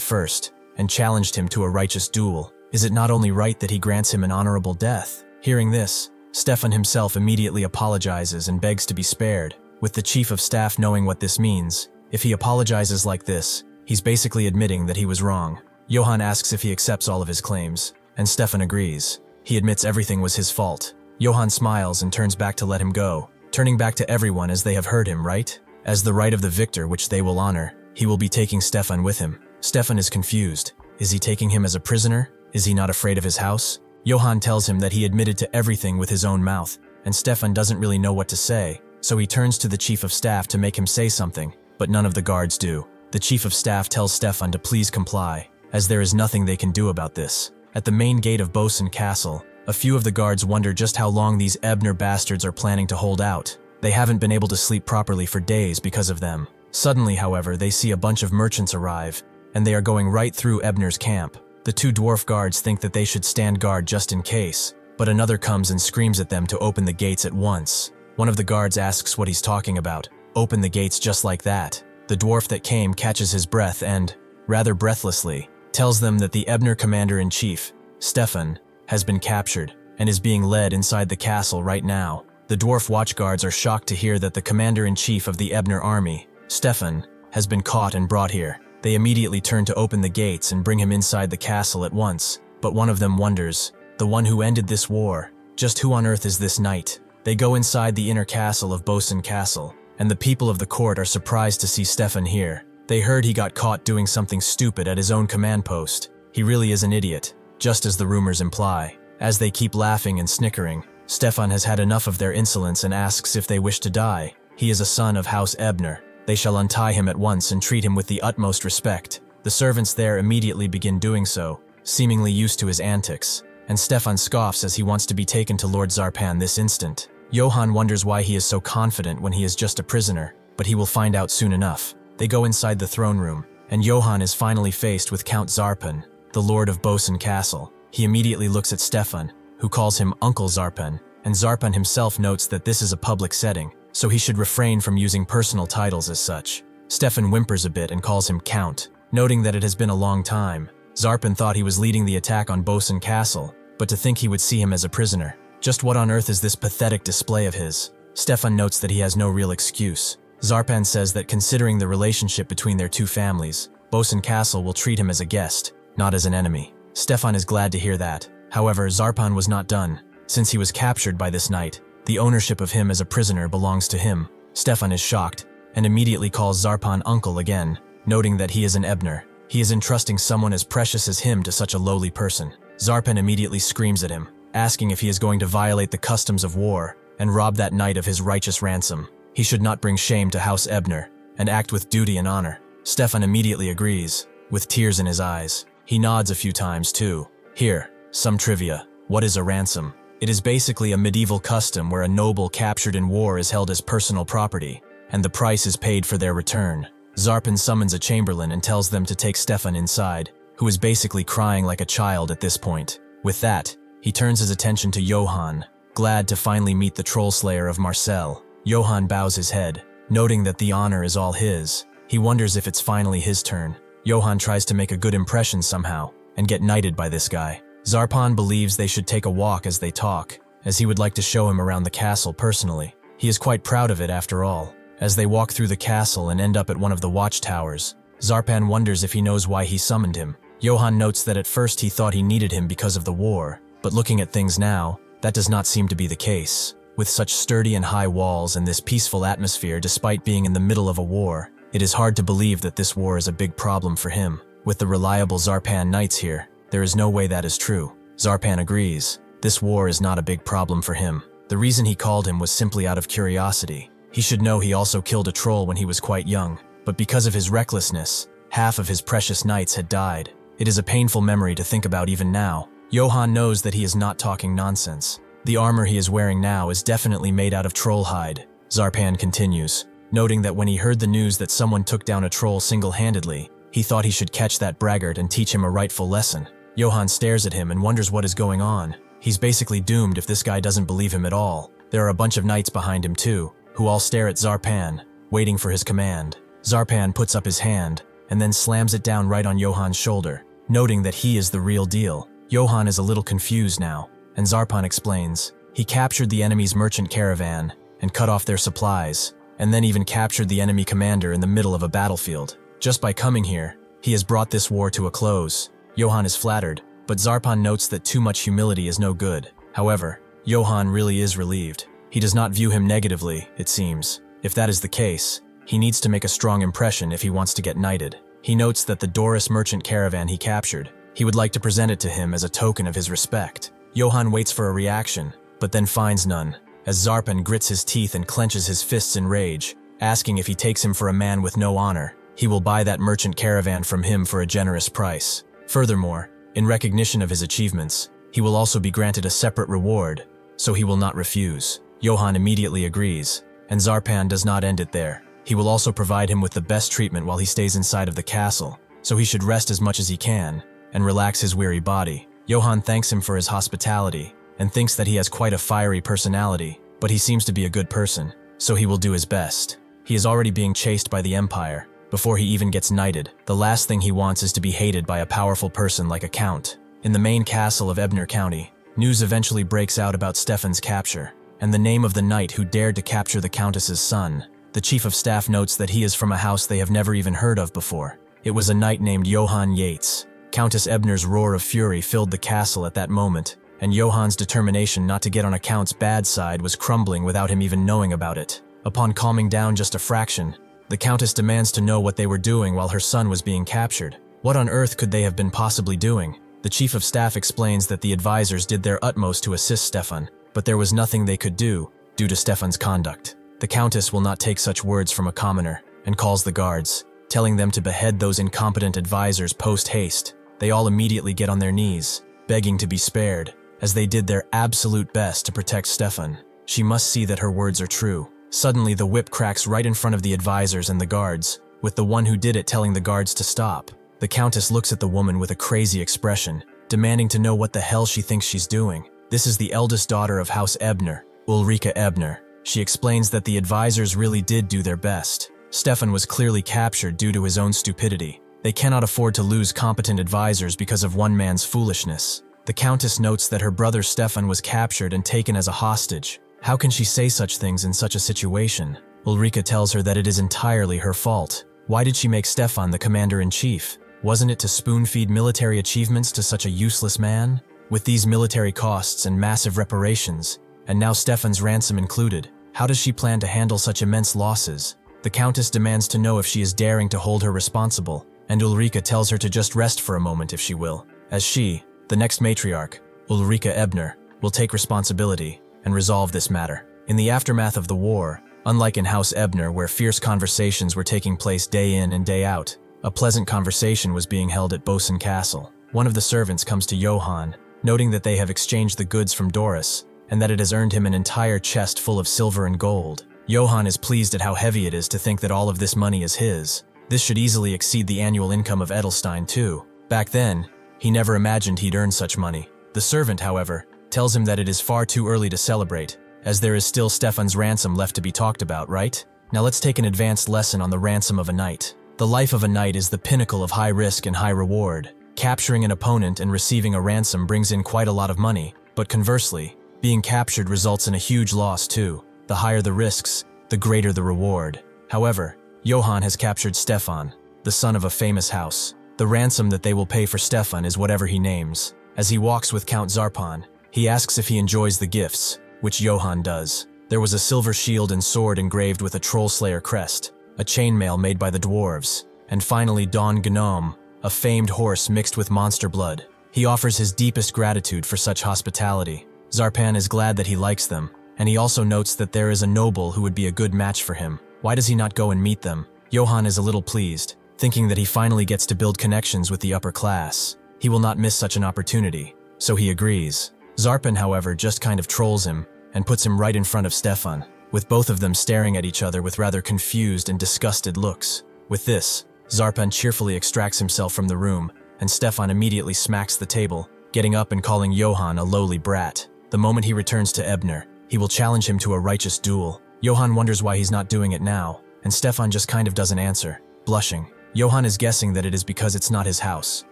first, and challenged him to a righteous duel. Is it not only right that he grants him an honorable death? Hearing this, Stefan himself immediately apologizes and begs to be spared. With the chief of staff knowing what this means, If he apologizes like this, he's basically admitting that he was wrong. Johann asks if he accepts all of his claims, and Stefan agrees. He admits everything was his fault. Johann smiles and turns back to let him go, turning back to everyone as they have heard him, right? As the right of the victor which they will honor, he will be taking Stefan with him. Stefan is confused. Is he taking him as a prisoner? Is he not afraid of his house? Johann tells him that he admitted to everything with his own mouth, and Stefan doesn't really know what to say, so he turns to the chief of staff to make him say something, but none of the guards do. The chief of staff tells Stefan to please comply, as there is nothing they can do about this. At the main gate of Bosun Castle, a few of the guards wonder just how long these Ebner bastards are planning to hold out. They haven't been able to sleep properly for days because of them. Suddenly, however, they see a bunch of merchants arrive, and they are going right through Ebner's camp. The two dwarf guards think that they should stand guard just in case, but another comes and screams at them to open the gates at once. One of the guards asks what he's talking about. Open the gates just like that. The dwarf that came catches his breath and, rather breathlessly, tells them that the Ebner commander-in-chief, Stefan, has been captured and is being led inside the castle right now. The dwarf watchguards are shocked to hear that the commander-in-chief of the Ebner army, Stefan, has been caught and brought here. They immediately turn to open the gates and bring him inside the castle at once, but one of them wonders, the one who ended this war, just who on earth is this knight? They go inside the inner castle of Bosun Castle, and the people of the court are surprised to see Stefan here. They heard he got caught doing something stupid at his own command post. He really is an idiot, just as the rumors imply. As they keep laughing and snickering, Stefan has had enough of their insolence and asks if they wish to die. He is a son of House Ebner. They shall untie him at once and treat him with the utmost respect. The servants there immediately begin doing so, seemingly used to his antics, and Stefan scoffs as he wants to be taken to Lord Zarpan this instant. Johann wonders why he is so confident when he is just a prisoner, but he will find out soon enough. They go inside the throne room, and Johann is finally faced with Count Zarpan, the Lord of Bosun Castle. He immediately looks at Stefan, who calls him Uncle Zarpan, and Zarpan himself notes that this is a public setting, so he should refrain from using personal titles as such. Stefan whimpers a bit and calls him Count, noting that it has been a long time. Zarpan thought he was leading the attack on Bosun Castle, but to think he would see him as a prisoner. Just what on earth is this pathetic display of his? Stefan notes that he has no real excuse. Zarpan says that considering the relationship between their two families, Bosun Castle will treat him as a guest, not as an enemy. Stefan is glad to hear that. However, Zarpan was not done. Since he was captured by this knight, the ownership of him as a prisoner belongs to him. Stefan is shocked, and immediately calls Zarpan uncle again, noting that he is an Ebner. He is entrusting someone as precious as him to such a lowly person. Zarpan immediately screams at him, asking if he is going to violate the customs of war and rob that knight of his righteous ransom. He should not bring shame to House Ebner and act with duty and honor. Stefan immediately agrees, with tears in his eyes. He nods a few times too. Here, some trivia. What is a ransom? It is basically a medieval custom where a noble captured in war is held as personal property, and the price is paid for their return. Zarpan summons a chamberlain and tells them to take Stefan inside, who is basically crying like a child at this point. With that, he turns his attention to Johann, glad to finally meet the troll slayer of Marcel. Johann bows his head, noting that the honor is all his. He wonders if it's finally his turn. Johann tries to make a good impression somehow, and get knighted by this guy. Zarpan believes they should take a walk as they talk, as he would like to show him around the castle personally. He is quite proud of it after all. As they walk through the castle and end up at one of the watchtowers, Zarpan wonders if he knows why he summoned him. Johann notes that at first he thought he needed him because of the war, but looking at things now, that does not seem to be the case. With such sturdy and high walls and this peaceful atmosphere despite being in the middle of a war, it is hard to believe that this war is a big problem for him. With the reliable Zarpan knights here, there is no way that is true. Zarpan agrees. This war is not a big problem for him. The reason he called him was simply out of curiosity. He should know he also killed a troll when he was quite young, but because of his recklessness, half of his precious knights had died. It is a painful memory to think about even now. Johann knows that he is not talking nonsense. The armor he is wearing now is definitely made out of troll hide. Zarpan continues, noting that when he heard the news that someone took down a troll single-handedly, he thought he should catch that braggart and teach him a rightful lesson. Johann stares at him and wonders what is going on. He's basically doomed if this guy doesn't believe him at all. There are a bunch of knights behind him too, who all stare at Zarpan, waiting for his command. Zarpan puts up his hand, and then slams it down right on Johann's shoulder, noting that he is the real deal. Johann is a little confused now, and Zarpan explains. He captured the enemy's merchant caravan and cut off their supplies, and then even captured the enemy commander in the middle of a battlefield. Just by coming here, he has brought this war to a close. Johann is flattered, but Zarpan notes that too much humility is no good. However, Johann really is relieved. He does not view him negatively, it seems. If that is the case, he needs to make a strong impression if he wants to get knighted. He notes that the Doris merchant caravan he captured, he would like to present it to him as a token of his respect. Johann waits for a reaction, but then finds none, as Zarpan grits his teeth and clenches his fists in rage, asking if he takes him for a man with no honor, he will buy that merchant caravan from him for a generous price. Furthermore, in recognition of his achievements, he will also be granted a separate reward, so he will not refuse. Johann immediately agrees, and Zarpan does not end it there. He will also provide him with the best treatment while he stays inside of the castle, so he should rest as much as he can, and relax his weary body. Johann thanks him for his hospitality, and thinks that he has quite a fiery personality, but he seems to be a good person, so he will do his best. He is already being chased by the Empire. Before he even gets knighted, the last thing he wants is to be hated by a powerful person like a count. In the main castle of Ebner County, news eventually breaks out about Stefan's capture, and the name of the knight who dared to capture the countess's son. The chief of staff notes that he is from a house they have never even heard of before. It was a knight named Johann Yates. Countess Ebner's roar of fury filled the castle at that moment, and Johann's determination not to get on a count's bad side was crumbling without him even knowing about it. Upon calming down just a fraction, the countess demands to know what they were doing while her son was being captured. What on earth could they have been possibly doing? The chief of staff explains that the advisors did their utmost to assist Stefan, but there was nothing they could do due to Stefan's conduct. The countess will not take such words from a commoner, and calls the guards, telling them to behead those incompetent advisors post-haste. They all immediately get on their knees, begging to be spared, as they did their absolute best to protect Stefan. She must see that her words are true. Suddenly the whip cracks right in front of the advisors and the guards, with the one who did it telling the guards to stop. The countess looks at the woman with a crazy expression, demanding to know what the hell she thinks she's doing. This is the eldest daughter of House Ebner, Ulrika Ebner. She explains that the advisors really did do their best. Stefan was clearly captured due to his own stupidity. They cannot afford to lose competent advisors because of one man's foolishness. The countess notes that her brother Stefan was captured and taken as a hostage. How can she say such things in such a situation? Ulrika tells her that it is entirely her fault. Why did she make Stefan the commander-in-chief? Wasn't it to spoon-feed military achievements to such a useless man? With these military costs and massive reparations, and now Stefan's ransom included, how does she plan to handle such immense losses? The countess demands to know if she is daring to hold her responsible, and Ulrika tells her to just rest for a moment if she will, as she, the next matriarch, Ulrika Ebner, will take responsibility and resolve this matter. In the aftermath of the war, unlike in House Ebner where fierce conversations were taking place day in and day out, a pleasant conversation was being held at Bosun Castle. One of the servants comes to Johann, noting that they have exchanged the goods from Doris, and that it has earned him an entire chest full of silver and gold. Johann is pleased at how heavy it is to think that all of this money is his. This should easily exceed the annual income of Edelstein too. Back then, he never imagined he'd earn such money. The servant, however, tells him that it is far too early to celebrate, as there is still Stefan's ransom left to be talked about, right? Now let's take an advanced lesson on the ransom of a knight. The life of a knight is the pinnacle of high risk and high reward. Capturing an opponent and receiving a ransom brings in quite a lot of money, but conversely, being captured results in a huge loss too. The higher the risks, the greater the reward. However, Johann has captured Stefan, the son of a famous house. The ransom that they will pay for Stefan is whatever he names. As he walks with Count Zarpan, he asks if he enjoys the gifts, which Johann does. There was a silver shield and sword engraved with a troll slayer crest, a chainmail made by the dwarves, and finally Don Gnome, a famed horse mixed with monster blood. He offers his deepest gratitude for such hospitality. Zarpan is glad that he likes them, and he also notes that there is a noble who would be a good match for him. Why does he not go and meet them? Johann is a little pleased, thinking that he finally gets to build connections with the upper class. He will not miss such an opportunity, so he agrees. Zarpan, however, just kind of trolls him and puts him right in front of Stefan, with both of them staring at each other with rather confused and disgusted looks. With this, Zarpan cheerfully extracts himself from the room, and Stefan immediately smacks the table, getting up and calling Johann a lowly brat. The moment he returns to Ebner, he will challenge him to a righteous duel. Johann wonders why he's not doing it now, and Stefan just kind of doesn't answer, blushing. Johann is guessing that it is because it's not his house.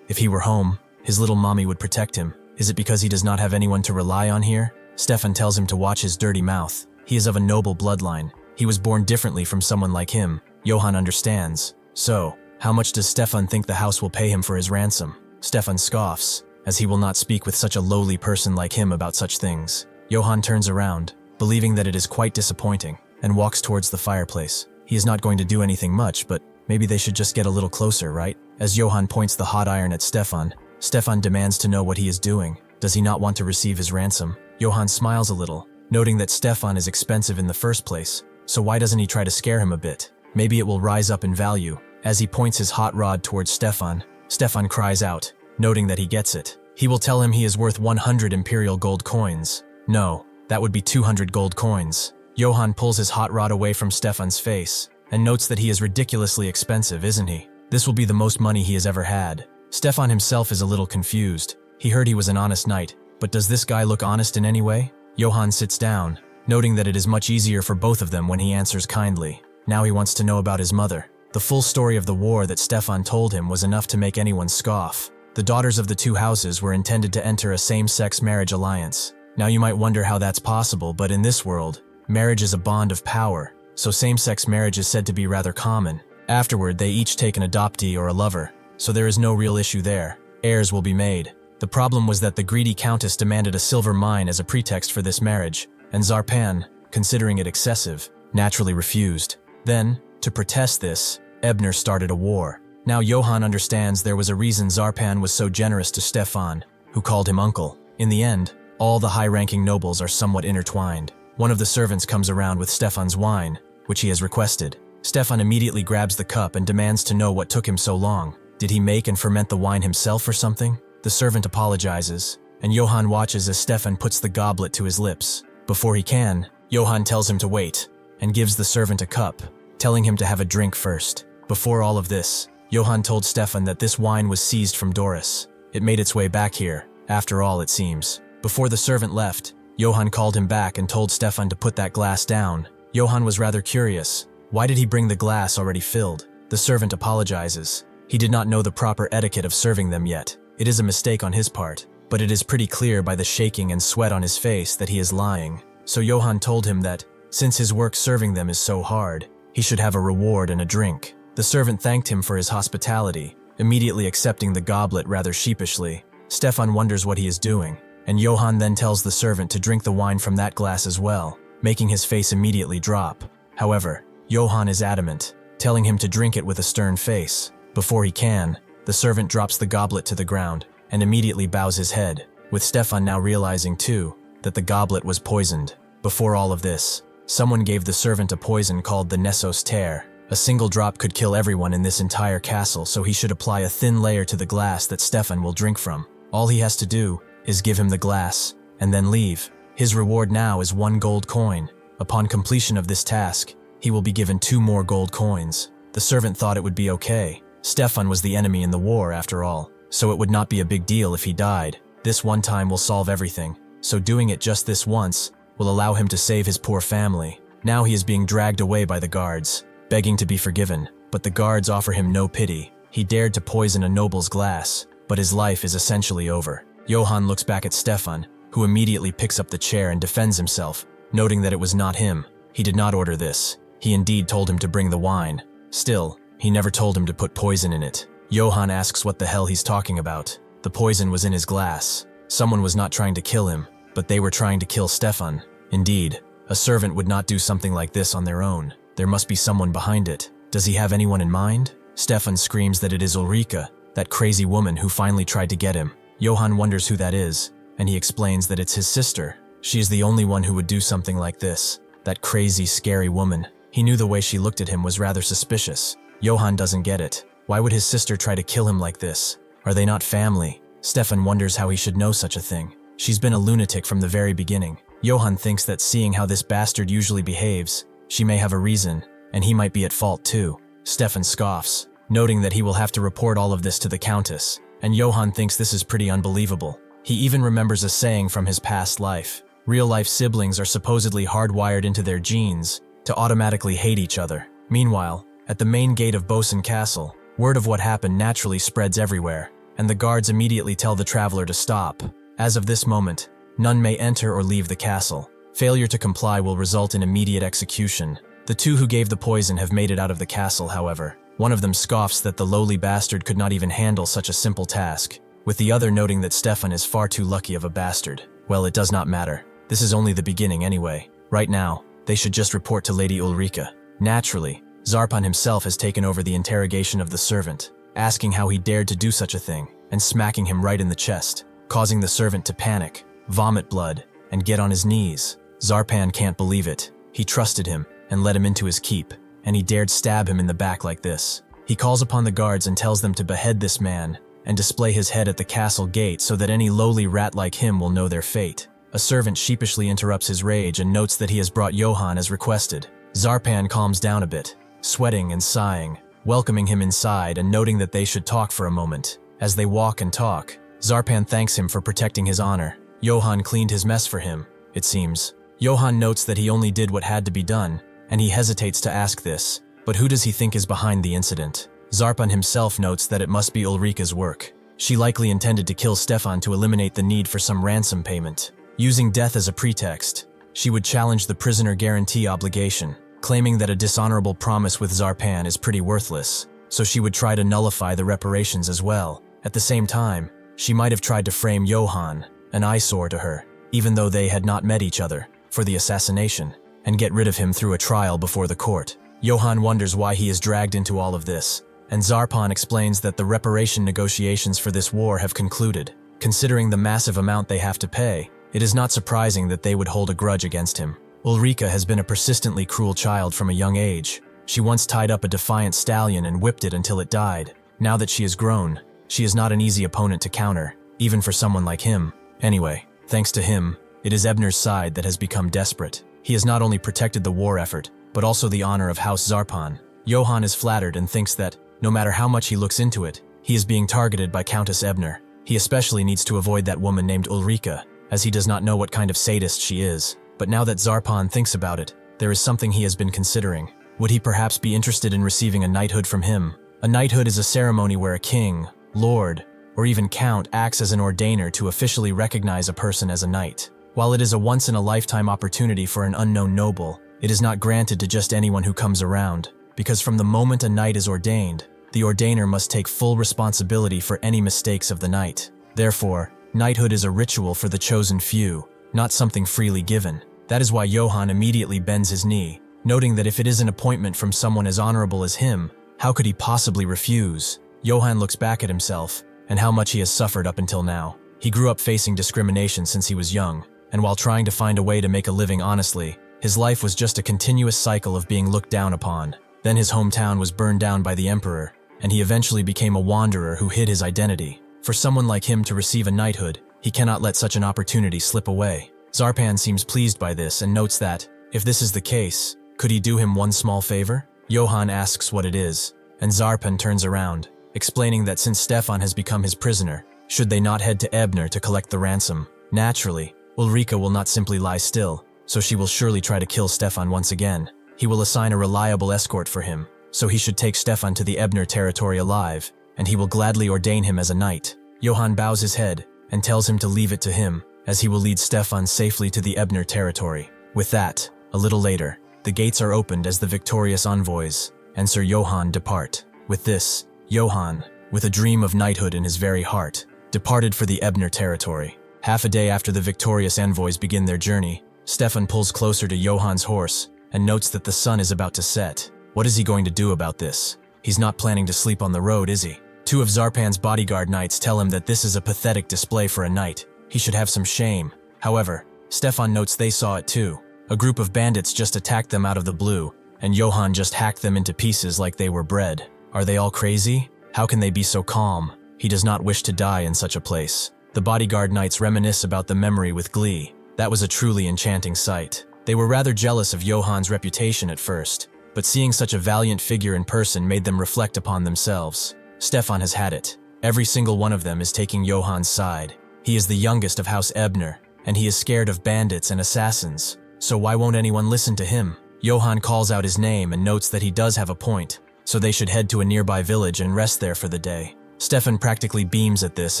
If he were home, his little mommy would protect him. Is it because he does not have anyone to rely on here? Stefan tells him to watch his dirty mouth. He is of a noble bloodline. He was born differently from someone like him. Johann understands. So, how much does Stefan think the house will pay him for his ransom? Stefan scoffs, as he will not speak with such a lowly person like him about such things. Johann turns around, believing that it is quite disappointing, and walks towards the fireplace. He is not going to do anything much, but maybe they should just get a little closer, right? As Johann points the hot iron at Stefan, Stefan demands to know what he is doing. Does he not want to receive his ransom? Johann smiles a little, noting that Stefan is expensive in the first place, so why doesn't he try to scare him a bit? Maybe it will rise up in value. As he points his hot rod towards Stefan, Stefan cries out, noting that he gets it. He will tell him he is worth 100 imperial gold coins. No, that would be 200 gold coins. Johann pulls his hot rod away from Stefan's face, and notes that he is ridiculously expensive, isn't he? This will be the most money he has ever had. Stefan himself is a little confused. He heard he was an honest knight, but does this guy look honest in any way? Johann sits down, noting that it is much easier for both of them when he answers kindly. Now he wants to know about his mother. The full story of the war that Stefan told him was enough to make anyone scoff. The daughters of the two houses were intended to enter a same-sex marriage alliance. Now you might wonder how that's possible, but in this world, marriage is a bond of power, so same-sex marriage is said to be rather common. Afterward, they each take an adoptee or a lover, so there is no real issue there. Heirs will be made. The problem was that the greedy countess demanded a silver mine as a pretext for this marriage, and Zarpan, considering it excessive, naturally refused. Then, to protest this, Ebner started a war. Now Johann understands there was a reason Zarpan was so generous to Stefan, who called him uncle. In the end, all the high-ranking nobles are somewhat intertwined. One of the servants comes around with Stefan's wine, which he has requested. Stefan immediately grabs the cup and demands to know what took him so long. Did he make and ferment the wine himself or something? The servant apologizes, and Johann watches as Stefan puts the goblet to his lips. Before he can, Johann tells him to wait, and gives the servant a cup, telling him to have a drink first. Before all of this, Johann told Stefan that this wine was seized from Doris. It made its way back here, after all it seems. Before the servant left, Johann called him back and told Stefan to put that glass down. Johann was rather curious. Why did he bring the glass already filled? The servant apologizes. He did not know the proper etiquette of serving them yet. It is a mistake on his part, but it is pretty clear by the shaking and sweat on his face that he is lying. So Johann told him that, since his work serving them is so hard, he should have a reward and a drink. The servant thanked him for his hospitality, immediately accepting the goblet rather sheepishly. Stefan wonders what he is doing, and Johann then tells the servant to drink the wine from that glass as well, making his face immediately drop. However, Johann is adamant, telling him to drink it with a stern face. Before he can, the servant drops the goblet to the ground and immediately bows his head, with Stefan now realizing too that the goblet was poisoned. Before all of this, someone gave the servant a poison called the Nessos tear. A single drop could kill everyone in this entire castle, so he should apply a thin layer to the glass that Stefan will drink from. All he has to do is give him the glass and then leave. His reward now is 1 gold coin. Upon completion of this task, he will be given 2 more gold coins. The servant thought it would be okay. Stefan was the enemy in the war after all, so it would not be a big deal if he died. This one time will solve everything, so doing it just this once will allow him to save his poor family. Now he is being dragged away by the guards, begging to be forgiven, but the guards offer him no pity. He dared to poison a noble's glass, but his life is essentially over. Johann looks back at Stefan, who immediately picks up the chair and defends himself, noting that it was not him. He did not order this. He indeed told him to bring the wine. Still, he never told him to put poison in it. Johann asks what the hell he's talking about. The poison was in his glass. Someone was not trying to kill him, but they were trying to kill Stefan. Indeed, a servant would not do something like this on their own. There must be someone behind it. Does he have anyone in mind? Stefan screams that it is Ulrika, that crazy woman who finally tried to get him. Johann wonders who that is, and he explains that it's his sister. She is the only one who would do something like this. That crazy, scary woman. He knew the way she looked at him was rather suspicious. Johann doesn't get it. Why would his sister try to kill him like this? Are they not family? Stefan wonders how he should know such a thing. She's been a lunatic from the very beginning. Johann thinks that seeing how this bastard usually behaves, she may have a reason, and he might be at fault too. Stefan scoffs, noting that he will have to report all of this to the Countess, and Johann thinks this is pretty unbelievable. He even remembers a saying from his past life. Real-life siblings are supposedly hardwired into their genes to automatically hate each other. Meanwhile, at the main gate of Bosun Castle, word of what happened naturally spreads everywhere, and the guards immediately tell the traveler to stop. As of this moment, none may enter or leave the castle. Failure to comply will result in immediate execution. The two who gave the poison have made it out of the castle, however. One of them scoffs that the lowly bastard could not even handle such a simple task, with the other noting that Stefan is far too lucky of a bastard. Well, it does not matter. This is only the beginning anyway. Right now, they should just report to Lady Ulrika. Naturally, Zarpan himself has taken over the interrogation of the servant, asking how he dared to do such a thing, and smacking him right in the chest, causing the servant to panic, vomit blood, and get on his knees. Zarpan can't believe it. He trusted him and let him into his keep, and he dared stab him in the back like this. He calls upon the guards and tells them to behead this man and display his head at the castle gate so that any lowly rat like him will know their fate. A servant sheepishly interrupts his rage and notes that he has brought Johann as requested. Zarpan calms down a bit, sweating and sighing, welcoming him inside and noting that they should talk for a moment. As they walk and talk, Zarpan thanks him for protecting his honor. Johann cleaned his mess for him, it seems. Johann notes that he only did what had to be done, and he hesitates to ask this, but who does he think is behind the incident? Zarpan himself notes that it must be Ulrika's work. She likely intended to kill Stefan to eliminate the need for some ransom payment. Using death as a pretext, she would challenge the prisoner guarantee obligation, claiming that a dishonorable promise with Zarpan is pretty worthless, so she would try to nullify the reparations as well. At the same time, she might have tried to frame Johann, an eyesore to her, even though they had not met each other, for the assassination, and get rid of him through a trial before the court. Johann wonders why he is dragged into all of this, and Zarpan explains that the reparation negotiations for this war have concluded. Considering the massive amount they have to pay, it is not surprising that they would hold a grudge against him. Ulrika has been a persistently cruel child from a young age. She once tied up a defiant stallion and whipped it until it died. Now that she is grown, she is not an easy opponent to counter, even for someone like him. Anyway, thanks to him, it is Ebner's side that has become desperate. He has not only protected the war effort, but also the honor of House Zarpan. Johann is flattered and thinks that, no matter how much he looks into it, he is being targeted by Countess Ebner. He especially needs to avoid that woman named Ulrika, as he does not know what kind of sadist she is. But now that Zarpan thinks about it, there is something he has been considering. Would he perhaps be interested in receiving a knighthood from him? A knighthood is a ceremony where a king, lord, or even count acts as an ordainer to officially recognize a person as a knight. While it is a once-in-a-lifetime opportunity for an unknown noble, it is not granted to just anyone who comes around, because from the moment a knight is ordained, the ordainer must take full responsibility for any mistakes of the knight. Therefore, knighthood is a ritual for the chosen few, not something freely given. That is why Johann immediately bends his knee, noting that if it is an appointment from someone as honorable as him, how could he possibly refuse? Johann looks back at himself, and how much he has suffered up until now. He grew up facing discrimination since he was young, and while trying to find a way to make a living honestly, his life was just a continuous cycle of being looked down upon. Then his hometown was burned down by the emperor, and he eventually became a wanderer who hid his identity. For someone like him to receive a knighthood, he cannot let such an opportunity slip away. Zarpan seems pleased by this and notes that, if this is the case, could he do him one small favor? Johann asks what it is, and Zarpan turns around, explaining that since Stefan has become his prisoner, should they not head to Ebner to collect the ransom? Naturally, Ulrika will not simply lie still, so she will surely try to kill Stefan once again. He will assign a reliable escort for him, so he should take Stefan to the Ebner territory alive, and he will gladly ordain him as a knight. Johann bows his head and tells him to leave it to him, as he will lead Stefan safely to the Ebner territory. With that, a little later, the gates are opened as the victorious envoys and Sir Johann depart. With this, Johann, with a dream of knighthood in his very heart, departed for the Ebner territory. Half a day after the victorious envoys begin their journey, Stefan pulls closer to Johann's horse and notes that the sun is about to set. What is he going to do about this? He's not planning to sleep on the road, is he? Two of Zarpan's bodyguard knights tell him that this is a pathetic display for a knight. He should have some shame. However, Stefan notes they saw it too. A group of bandits just attacked them out of the blue, and Johann just hacked them into pieces like they were bread. Are they all crazy? How can they be so calm? He does not wish to die in such a place. The bodyguard knights reminisce about the memory with glee. That was a truly enchanting sight. They were rather jealous of Johann's reputation at first, but seeing such a valiant figure in person made them reflect upon themselves. Stefan has had it. Every single one of them is taking Johann's side. He is the youngest of House Ebner, and he is scared of bandits and assassins. So why won't anyone listen to him? Johann calls out his name and notes that he does have a point, so they should head to a nearby village and rest there for the day. Stefan practically beams at this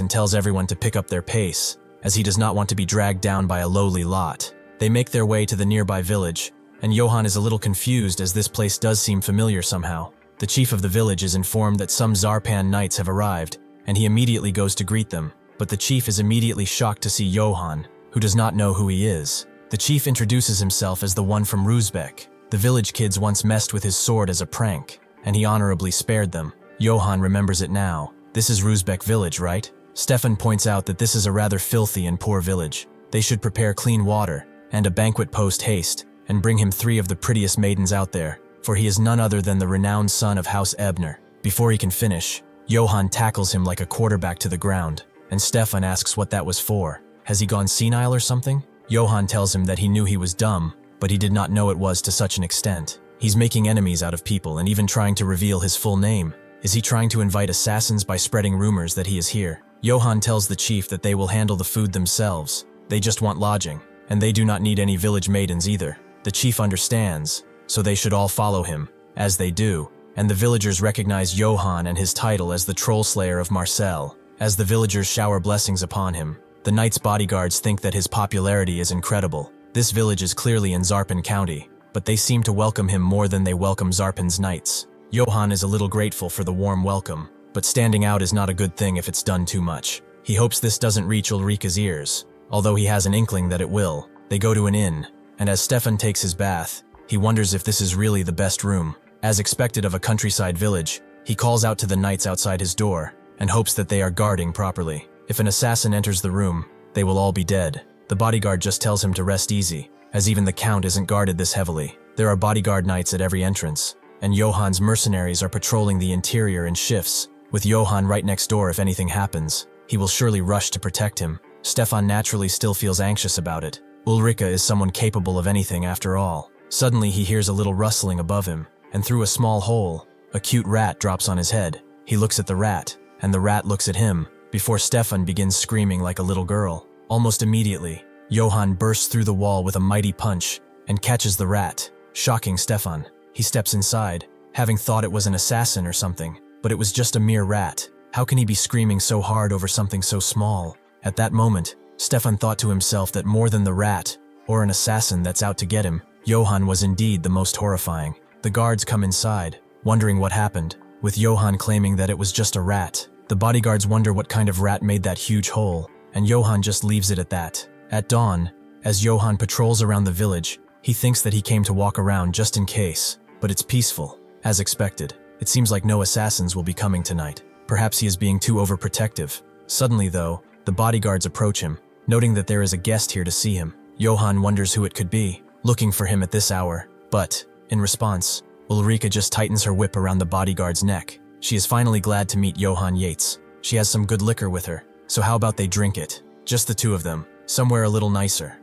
and tells everyone to pick up their pace, as he does not want to be dragged down by a lowly lot. They make their way to the nearby village, and Johann is a little confused as this place does seem familiar somehow. The chief of the village is informed that some Zarpan knights have arrived, and he immediately goes to greet them, but the chief is immediately shocked to see Johann, who does not know who he is. The chief introduces himself as the one from Rusbek. The village kids once messed with his sword as a prank, and he honorably spared them. Johann remembers it now. This is Rusbek village, right? Stefan points out that this is a rather filthy and poor village. They should prepare clean water and a banquet post haste, and bring him 3 of the prettiest maidens out there, for he is none other than the renowned son of House Ebner. Before he can finish, Johann tackles him like a quarterback to the ground, and Stefan asks what that was for. Has he gone senile or something? Johann tells him that he knew he was dumb, but he did not know it was to such an extent. He's making enemies out of people and even trying to reveal his full name. Is he trying to invite assassins by spreading rumors that he is here? Johann tells the chief that they will handle the food themselves. They just want lodging, and they do not need any village maidens either. The chief understands, so they should all follow him, as they do, and the villagers recognize Johann and his title as the Troll Slayer of Marcel. As the villagers shower blessings upon him, the knight's bodyguards think that his popularity is incredible. This village is clearly in Zarpan County, but they seem to welcome him more than they welcome Zarpan's knights. Johann is a little grateful for the warm welcome, but standing out is not a good thing if it's done too much. He hopes this doesn't reach Ulrika's ears, although he has an inkling that it will. They go to an inn, and as Stefan takes his bath, he wonders if this is really the best room. As expected of a countryside village, he calls out to the knights outside his door, and hopes that they are guarding properly. If an assassin enters the room, they will all be dead. The bodyguard just tells him to rest easy, as even the count isn't guarded this heavily. There are bodyguard knights at every entrance, and Johann's mercenaries are patrolling the interior in shifts, with Johann right next door. If anything happens, he will surely rush to protect him. Stefan naturally still feels anxious about it. Ulrika is someone capable of anything after all. Suddenly he hears a little rustling above him, and through a small hole, a cute rat drops on his head. He looks at the rat, and the rat looks at him, before Stefan begins screaming like a little girl. Almost immediately, Johann bursts through the wall with a mighty punch, and catches the rat, shocking Stefan. He steps inside, having thought it was an assassin or something, but it was just a mere rat. How can he be screaming so hard over something so small? At that moment, Stefan thought to himself that more than the rat, or an assassin that's out to get him, Johann was indeed the most horrifying. The guards come inside, wondering what happened, with Johann claiming that it was just a rat. The bodyguards wonder what kind of rat made that huge hole, and Johann just leaves it at that. At dawn, as Johann patrols around the village, he thinks that he came to walk around just in case, but it's peaceful. As expected, it seems like no assassins will be coming tonight. Perhaps he is being too overprotective. Suddenly though, the bodyguards approach him, noting that there is a guest here to see him. Johann wonders who it could be, looking for him at this hour, but, in response, Ulrika just tightens her whip around the bodyguard's neck. She is finally glad to meet Johann Yates. She has some good liquor with her, so how about they drink it? Just the two of them, somewhere a little nicer.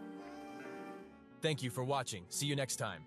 Thank you for watching. See you next time.